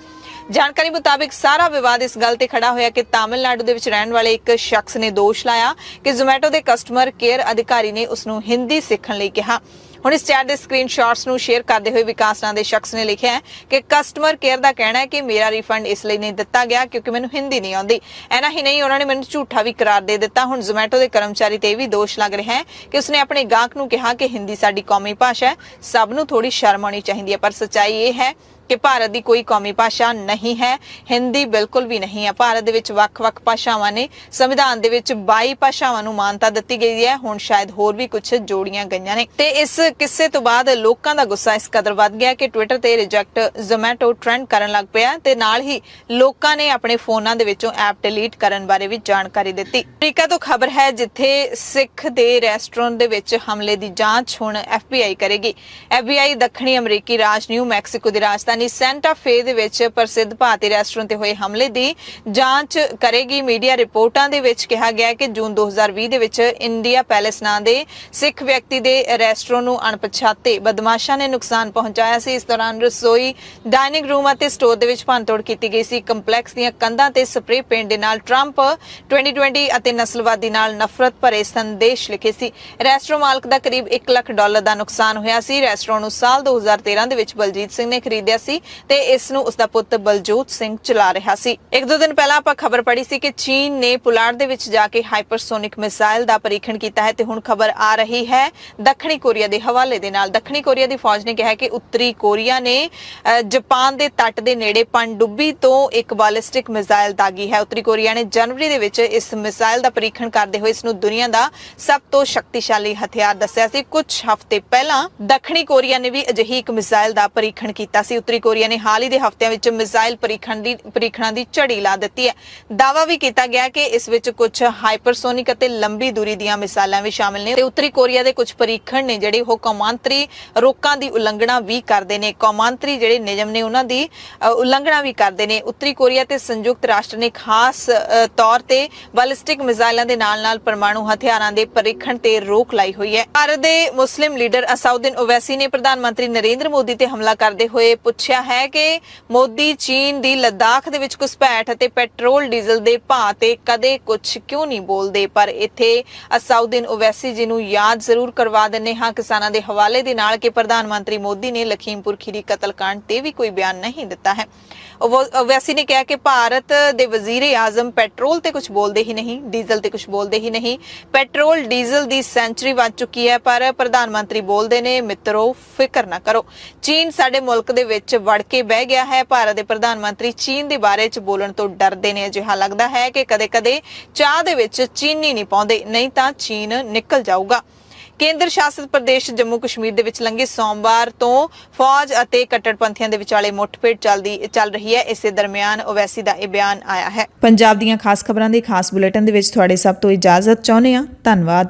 ਜਾਣਕਾਰੀ ਮੁਤਾਬਿਕ ਸਾਰਾ ਵਿਵਾਦ ਇਸ ਗੱਲ ਤੇ ਖੜਾ ਹੋਇਆ ਕਿ ਤਾਮਿਲਨਾਡੂ ਦੇ ਵਿੱਚ ਰਹਿਣ ਵਾਲੇ ਇੱਕ ਸ਼ਖਸ ਨੇ ਦੋਸ਼ ਲਾਇਆ ਕਿ ਜ਼ੋਮੈਟੋ ਦੇ ਕਸਟਮਰ ਕੇਅਰ ਅਧਿਕਾਰੀ ਨੇ ਉਸ ਨੂੰ ਹਿੰਦੀ ਸਿੱਖਣ ਲਈ ਕਿਹਾ। ਹੁਣ ਇਸ ਚੈਟ ਦੇ ਸਕਰੀਨਸ਼ਾਟਸ ਨੂੰ ਸ਼ੇਅਰ ਕਰਦੇ ਹੋਏ ਵਿਕਾਸ ਨਾਂ ਦੇ ਸ਼ਖਸ ਨੇ ਲਿਖਿਆ ਹੈ ਕਿ ਕਸਟਮਰ ਕੇਅਰ ਦਾ ਕਹਿਣਾ ਹੈ ਕਿ ਮੇਰਾ ਰਿਫੰਡ ਇਸ ਲਈ ਨਹੀਂ ਦਿੱਤਾ ਗਿਆ ਕਿਉਂਕਿ ਮੈਨੂੰ ਹਿੰਦੀ ਨਹੀਂ ਆਉਂਦੀ। ਐਨਾ ਹੀ ਨਹੀਂ, ਉਹਨਾਂ ਨੇ ਮੈਨੂੰ ਝੂਠਾ ਵੀ ਕਰਾਰ ਦੇ ਦਿੱਤਾ। ਹੁਣ ਜ਼ੋਮੈਟੋ ਦੇ ਕਰਮਚਾਰੀ ਤੇ ਵੀ ਦੋਸ਼ ਲੱਗ ਰਿਹਾ ਹੈ ਕਿ ਉਸਨੇ ਆਪਣੇ ਗਾਹਕ ਨੂੰ ਕਿਹਾ ਕਿ ਹਿੰਦੀ ਸਾਡੀ ਕੌਮੀ ਭਾਸ਼ਾ ਹੈ। ਸਭ ਨੂੰ ਥੋੜੀ ਸ਼ਰਮ ਆਉਣੀ ਚਾਹੀਦੀ ਹੈ ਪਰ ਸੱਚਾਈ ਇਹ ਹੈ ਕਿ ਭਾਰਤ ਦੀ ਕੋਈ ਕੌਮੀ ਭਾਸ਼ਾ ਨਹੀਂ ਹੈ। ਹਿੰਦੀ ਬਿਲਕੁਲ ਵੀ ਨਹੀਂ ਹੈ। ਭਾਰਤ ਦੇ ਵਿੱਚ ਵੱਖ-ਵੱਖ ਭਾਸ਼ਾਵਾਂ ਨੇ। ਸੰਵਿਧਾਨ ਦੇ ਵਿੱਚ 22 ਭਾਸ਼ਾਵਾਂ ਨੂੰ ਮਾਨਤਾ ਦਿੱਤੀ ਗਈ ਹੈ। ਹੁਣ ਸ਼ਾਇਦ ਹੋਰ ਵੀ ਕੁਝ ਜੋੜੀਆਂ ਗਈਆਂ ਨੇ। ਤੇ ਇਸ ਕਿੱਸੇ ਤੋਂ ਬਾਅਦ ਲੋਕਾਂ ਦਾ ਗੁੱਸਾ ਇਸ ਕਦਰ ਵੱਧ ਗਿਆ ਕਿ ਟਵਿੱਟਰ ਤੇ ਰਿਜੈਕਟ ਜ਼ੋਮੈਟੋ ਟ੍ਰੈਂਡ ਕਰਨ ਲੱਗ ਪਿਆ ਤੇ ਨਾਲ ਹੀ ਲੋਕਾਂ ਨੇ ਆਪਣੇ ਫੋਨਾਂ ਦੇ ਵਿੱਚੋਂ ਐਪ ਡਿਲੀਟ ਕਰਨ ਬਾਰੇ ਵੀ ਜਾਣਕਾਰੀ ਦਿੱਤੀ। ਅਮਰੀਕਾ ਤੋਂ ਖਬਰ ਹੈ ਜਿੱਥੇ ਸਿੱਖ ਦੇ ਰੈਸਟੋਰੈਂਟ ਦੇ ਵਿੱਚ ਹਮਲੇ ਦੀ ਜਾਂਚ ਹੁਣ FBI ਕਰੇਗੀ। FBI ਦੱਖਣੀ ਅਮਰੀਕੀ ਰਾਜ ਨਿਊ ਮੈਕਸੀਕੋ ਦੀ ਰਾਜਧਾਨੀ ਸੈਂਟਾ ਫੇ ਦੇ ਵਿੱਚ ਪ੍ਰਸਿੱਧ ਭਾਰਤੀ ਰੈਸਟੋਰੈਂਟ ਤੇ ਹੋਏ ਹਮਲੇ ਦੀ ਜਾਂਚ ਕਰੇਗੀ। ਮੀਡੀਆ ਰਿਪੋਰਟਾਂ ਦੇ ਵਿੱਚ ਕਿਹਾ ਗਿਆ ਕਿ ਜੂਨ 2020 ਦੇ ਵਿੱਚ ਇੰਡੀਆ ਪੈਲੇਸ ਨਾਂ ਦੇ ਸਿੱਖ ਵਿਅਕਤੀ ਦੇ ਰੈਸਟੋਰੈਂਟ ਨੂੰ ਅਣਪਛਾਤੇ ਬਦਮਾਸ਼ਾਂ ਨੇ ਨੁਕਸਾਨ ਪਹੁੰਚਾਇਆ ਸੀ। ਇਸ ਦੌਰਾਨ ਰਸੋਈ, ਡਾਈਨਿੰਗ ਰੂਮ ਅਤੇ ਸਟੋਰ ਦੇ ਵਿੱਚ ਭੰਨਤੋੜ ਕੀਤੀ ਗਈ ਸੀ। ਕੰਪਲੈਕਸ ਦੀਆਂ ਕੰਧਾਂ ਤੇ ਸਪਰੇਅ ਪੇਂਟ ਦੇ ਨਾਲ ਟਰੰਪ 2020 ਅਤੇ ਨਸਲਵਾਦੀ ਨਾਲ ਨਫ਼ਰਤ ਭਰੇ ਸੰਦੇਸ਼ ਲਿਖੇ ਸੀ। ਰੈਸਟੋਰੈਂਟ ਮਾਲਕ ਦਾ ਕਰੀਬ $1 ਲੱਖ ਦਾ ਨੁਕਸਾਨ ਹੋਇਆ ਸੀ। ਰੈਸਟੋਰੈਂਟ ਨੂੰ ਸਾਲ 2013 ਦੇ ਵਿੱਚ ਬਲਜੀਤ ਸਿੰਘ ਨੇ ਖਰੀਦਿਆ ਸੀ ਤੇ ਇਸ ਨੂੰ ਉਸਦਾ ਪੁੱਤ ਬਲਜੋਤ ਸਿੰਘ ਚਲਾ ਰਿਹਾ ਸੀ। 1-2 ਦਿਨ ਪਹਿਲਾਂ ਆਪਾਂ ਖਬਰ ਪੜ੍ਹੀ ਸੀ ਕਿ ਚੀਨ ਨੇ ਪੁਲਾੜ ਦੇ ਵਿੱਚ ਜਾ ਕੇ ਹਾਈਪਰਸੋਨਿਕ ਮਿਸਾਈਲ ਦਾ ਪਰੀਖਣ ਕੀਤਾ ਹੈ ਤੇ ਹੁਣ ਖਬਰ ਆ ਰਹੀ ਹੈ ਦੱਖਣੀ ਕੋਰੀਆ ਦੇ ਹਵਾਲੇ ਦੇ ਨਾਲ। ਦੱਖਣੀ ਕੋਰੀਆ ਦੀ ਫੌਜ ਨੇ ਕਿਹਾ ਕਿ ਉੱਤਰੀ ਕੋਰੀਆ ਨੇ ਜਾਪਾਨ ਦੇ ਤੱਟ ਦੇ ਨੇੜੇ ਪਣਡੁੱਬੀ ਤੋਂ ਇੱਕ ਬਾਲਿਸਟਿਕ ਮਿਸਾਈਲ ਦਾਗੀ ਹੈ। ਉੱਤਰੀ ਕੋਰੀਆ ਨੇ ਜਨਵਰੀ ਦੇ ਵਿੱਚ ਇਸ ਮਿਸਾਈਲ ਦਾ ਪਰੀਖਣ ਕਰਦੇ ਹੋਏ ਇਸ ਨੂੰ ਦੁਨੀਆ ਦਾ ਸਭ ਤੋਂ ਸ਼ਕਤੀਸ਼ਾਲੀ ਹਥਿਆਰ ਦੱਸਿਆ ਸੀ। ਕੁਝ ਹਫ਼ਤੇ ਪਹਿਲਾਂ ਦੱਖਣੀ ਕੋਰੀਆ ਨੇ ਵੀ ਅਜਿਹੀ ਇੱਕ ਮਿਸਾਈਲ ਦਾ ਪਰੀਖਣ ਕੀਤਾ ਸੀ। ਉੱਤਰੀ ਕੋਰੀਆ ਨੇ ਹਾਲ ਹੀ ਦੇ ਹਫ਼ਤਿਆਂ ਵਿੱਚ ਮਿਸਾਈਲ ਪਰੀਖਣਾਂ ਦੀ ਝੜੀ ਲਾ ਦਿੱਤੀ ਹੈ। ਦਾਅਵਾ ਵੀ ਕੀਤਾ ਗਿਆ ਕਿ ਇਸ ਵਿੱਚ ਕੁਝ ਹਾਈਪਰਸੋਨਿਕ ਅਤੇ ਲੰਬੀ ਦੂਰੀ ਦੀਆਂ ਮਿਸਾਈਲਾਂ ਵੀ ਸ਼ਾਮਿਲ ਨੇ ਤੇ ਉੱਤਰੀ ਕੋਰੀਆ ਦੇ ਕੁਝ ਪਰੀਖਣ ਨੇ ਜਿਹੜੇ ਉਹ ਕੌਮਾਂਤਰੀ ਰੋਕਾਂ ਦੀ ਉਲੰਘਣਾ ਵੀ ਕਰਦੇ ਨੇ। ਕੌਮਾਂਤਰੀ ਜਿਹੜੇ ਨਿਯਮ ਨੇ ਉਹਨਾਂ ਦੀ ਉਲੰਘਣਾ ਵੀ ਕਰਦੇ ਨੇ। ਉੱਤਰੀ ਕੋਰੀਆ ਤੇ ਸੰਯੁਕਤ ਰਾਸ਼ਟਰ ਨੇ ਖਾਸ ਤੌਰ ਤੇ ਬੈਲਿਸਟਿਕ ਮਿਸਾਈਲਾਂ ਦੇ ਨਾਲ-ਨਾਲ ਪਰਮਾਣੂ ਹਥਿਆਰਾਂ ਦੇ ਪਰੀਖਣ ਤੇ ਰੋਕ ਲਾਈ ਹੋਈ ਹੈ। ਭਾਰਤ ਦੇ ਮੁਸਲਿਮ ਲੀਡਰ ਅਸਾਉਦੀਨ ਓਵੈਸੀ ਨੇ ਪ੍ਰਧਾਨ ਮੰਤਰੀ ਨਰਿੰਦਰ ਮੋਦੀ ਤੇ ਹਮਲਾ ਕਰਦੇ ਹੋਏ ਪੁੱਛਿਆ ਪੁੱਛਿਆ ਹੈ ਕਿ ਮੋਦੀ ਚੀਨ ਦੀ ਲੱਦਾਖ ਦੇ ਵਿੱਚ ਘੁਸਪੈਠ ਅਤੇ ਪੈਟਰੋਲ ਡੀਜ਼ਲ ਦੇ ਭਾਅ ਤੇ ਕਦੇ ਕੁਝ ਕਿਉਂ ਨਹੀਂ ਬੋਲਦੇ। ਪਰ ਇੱਥੇ ਅਸਾਉਦੀਨ ਓਵੈਸੀ ਜੀ ਨੂੰ ਯਾਦ ਜ਼ਰੂਰ ਕਰਵਾ ਦਿੰਦੇ ਹਾਂ ਕਿਸਾਨਾਂ ਦੇ ਹਵਾਲੇ ਦੇ ਨਾਲ ਕਿ ਪ੍ਰਧਾਨ ਮੰਤਰੀ ਮੋਦੀ ਨੇ ਲਖੀਮਪੁਰ ਖੀਰੀ ਕਤਲकांड ਤੇ ਵੀ ਕੋਈ ਬਿਆਨ ਨਹੀਂ ਦਿੱਤਾ ਹੈ। ਓਵੈਸੀ ਨੇ ਕਿਹਾ ਕਿ ਭਾਰਤ ਦੇ ਵਜ਼ੀਰ ਆਜ਼ਮ ਪੈਟਰੋਲ ਤੇ ਕੁਝ ਬੋਲਦੇ ਹੀ ਨਹੀਂ, ਡੀਜ਼ਲ ਤੇ ਕੁਝ ਬੋਲਦੇ ਹੀ ਨਹੀਂ। ਪੈਟਰੋਲ ਡੀਜ਼ਲ ਦੀ ਸੈਂਚੁਰੀ ਵੱਜ ਚੁੱਕੀ ਹੈ ਪਰ ਪ੍ਰਧਾਨ ਮੰਤਰੀ ਬੋਲਦੇ ਨੇ ਮਿੱਤਰੋ ਫਿਕਰ ਨਾ ਕਰੋ, ਚੀਨ ਸਾਡੇ ਮੁਲਕ ਦੇ ਵਿੱਚ ਵੜ ਕੇ ਬਹਿ ਗਿਆ ਹੈ। ਭਾਰਤ ਦੇ ਪ੍ਰਧਾਨ ਮੰਤਰੀ ਚੀਨ ਦੇ ਬਾਰੇ ਚ ਬੋਲਣ ਤੋਂ ਡਰਦੇ ਨੇ। ਅਜਿਹਾ ਲੱਗਦਾ ਹੈ ਕਿ ਕਦੇ-ਕਦੇ ਚਾਹ ਦੇ ਵਿੱਚ ਚੀਨੀ ਨਹੀਂ ਪਾਉਂਦੇ, ਨਹੀਂ ਤਾਂ ਚੀਨ ਨਿਕਲ ਜਾਊਗਾ। ਕੇਂਦਰ ਸ਼ਾਸਿਤ ਪ੍ਰਦੇਸ਼ ਜੰਮੂ ਕਸ਼ਮੀਰ ਦੇ ਵਿੱਚ ਲੰਘੇ ਸੋਮਵਾਰ ਤੋਂ ਫੌਜ ਅਤੇ ਕੱਟੜਪੰਥੀਆਂ ਦੇ ਵਿਚਾਲੇ ਮੁੱਠਭੇੜ ਚੱਲ ਰਹੀ ਹੈ। ਇਸੇ ਦਰਮਿਆਨ ਓਵੈਸੀ ਦਾ ਇਹ ਬਿਆਨ ਆਇਆ ਹੈ। ਪੰਜਾਬ ਦੀਆਂ ਖਾਸ ਖਬਰਾਂ ਦੇ ਖਾਸ ਬੁਲੇਟਿਨ ਦੇ ਵਿੱਚ ਤੁਹਾਡੇ ਸਭ ਤੋਂ ਇਜਾਜ਼ਤ ਚਾਹੁੰਦੇ ਹਾਂ। ਧੰਨਵਾਦ।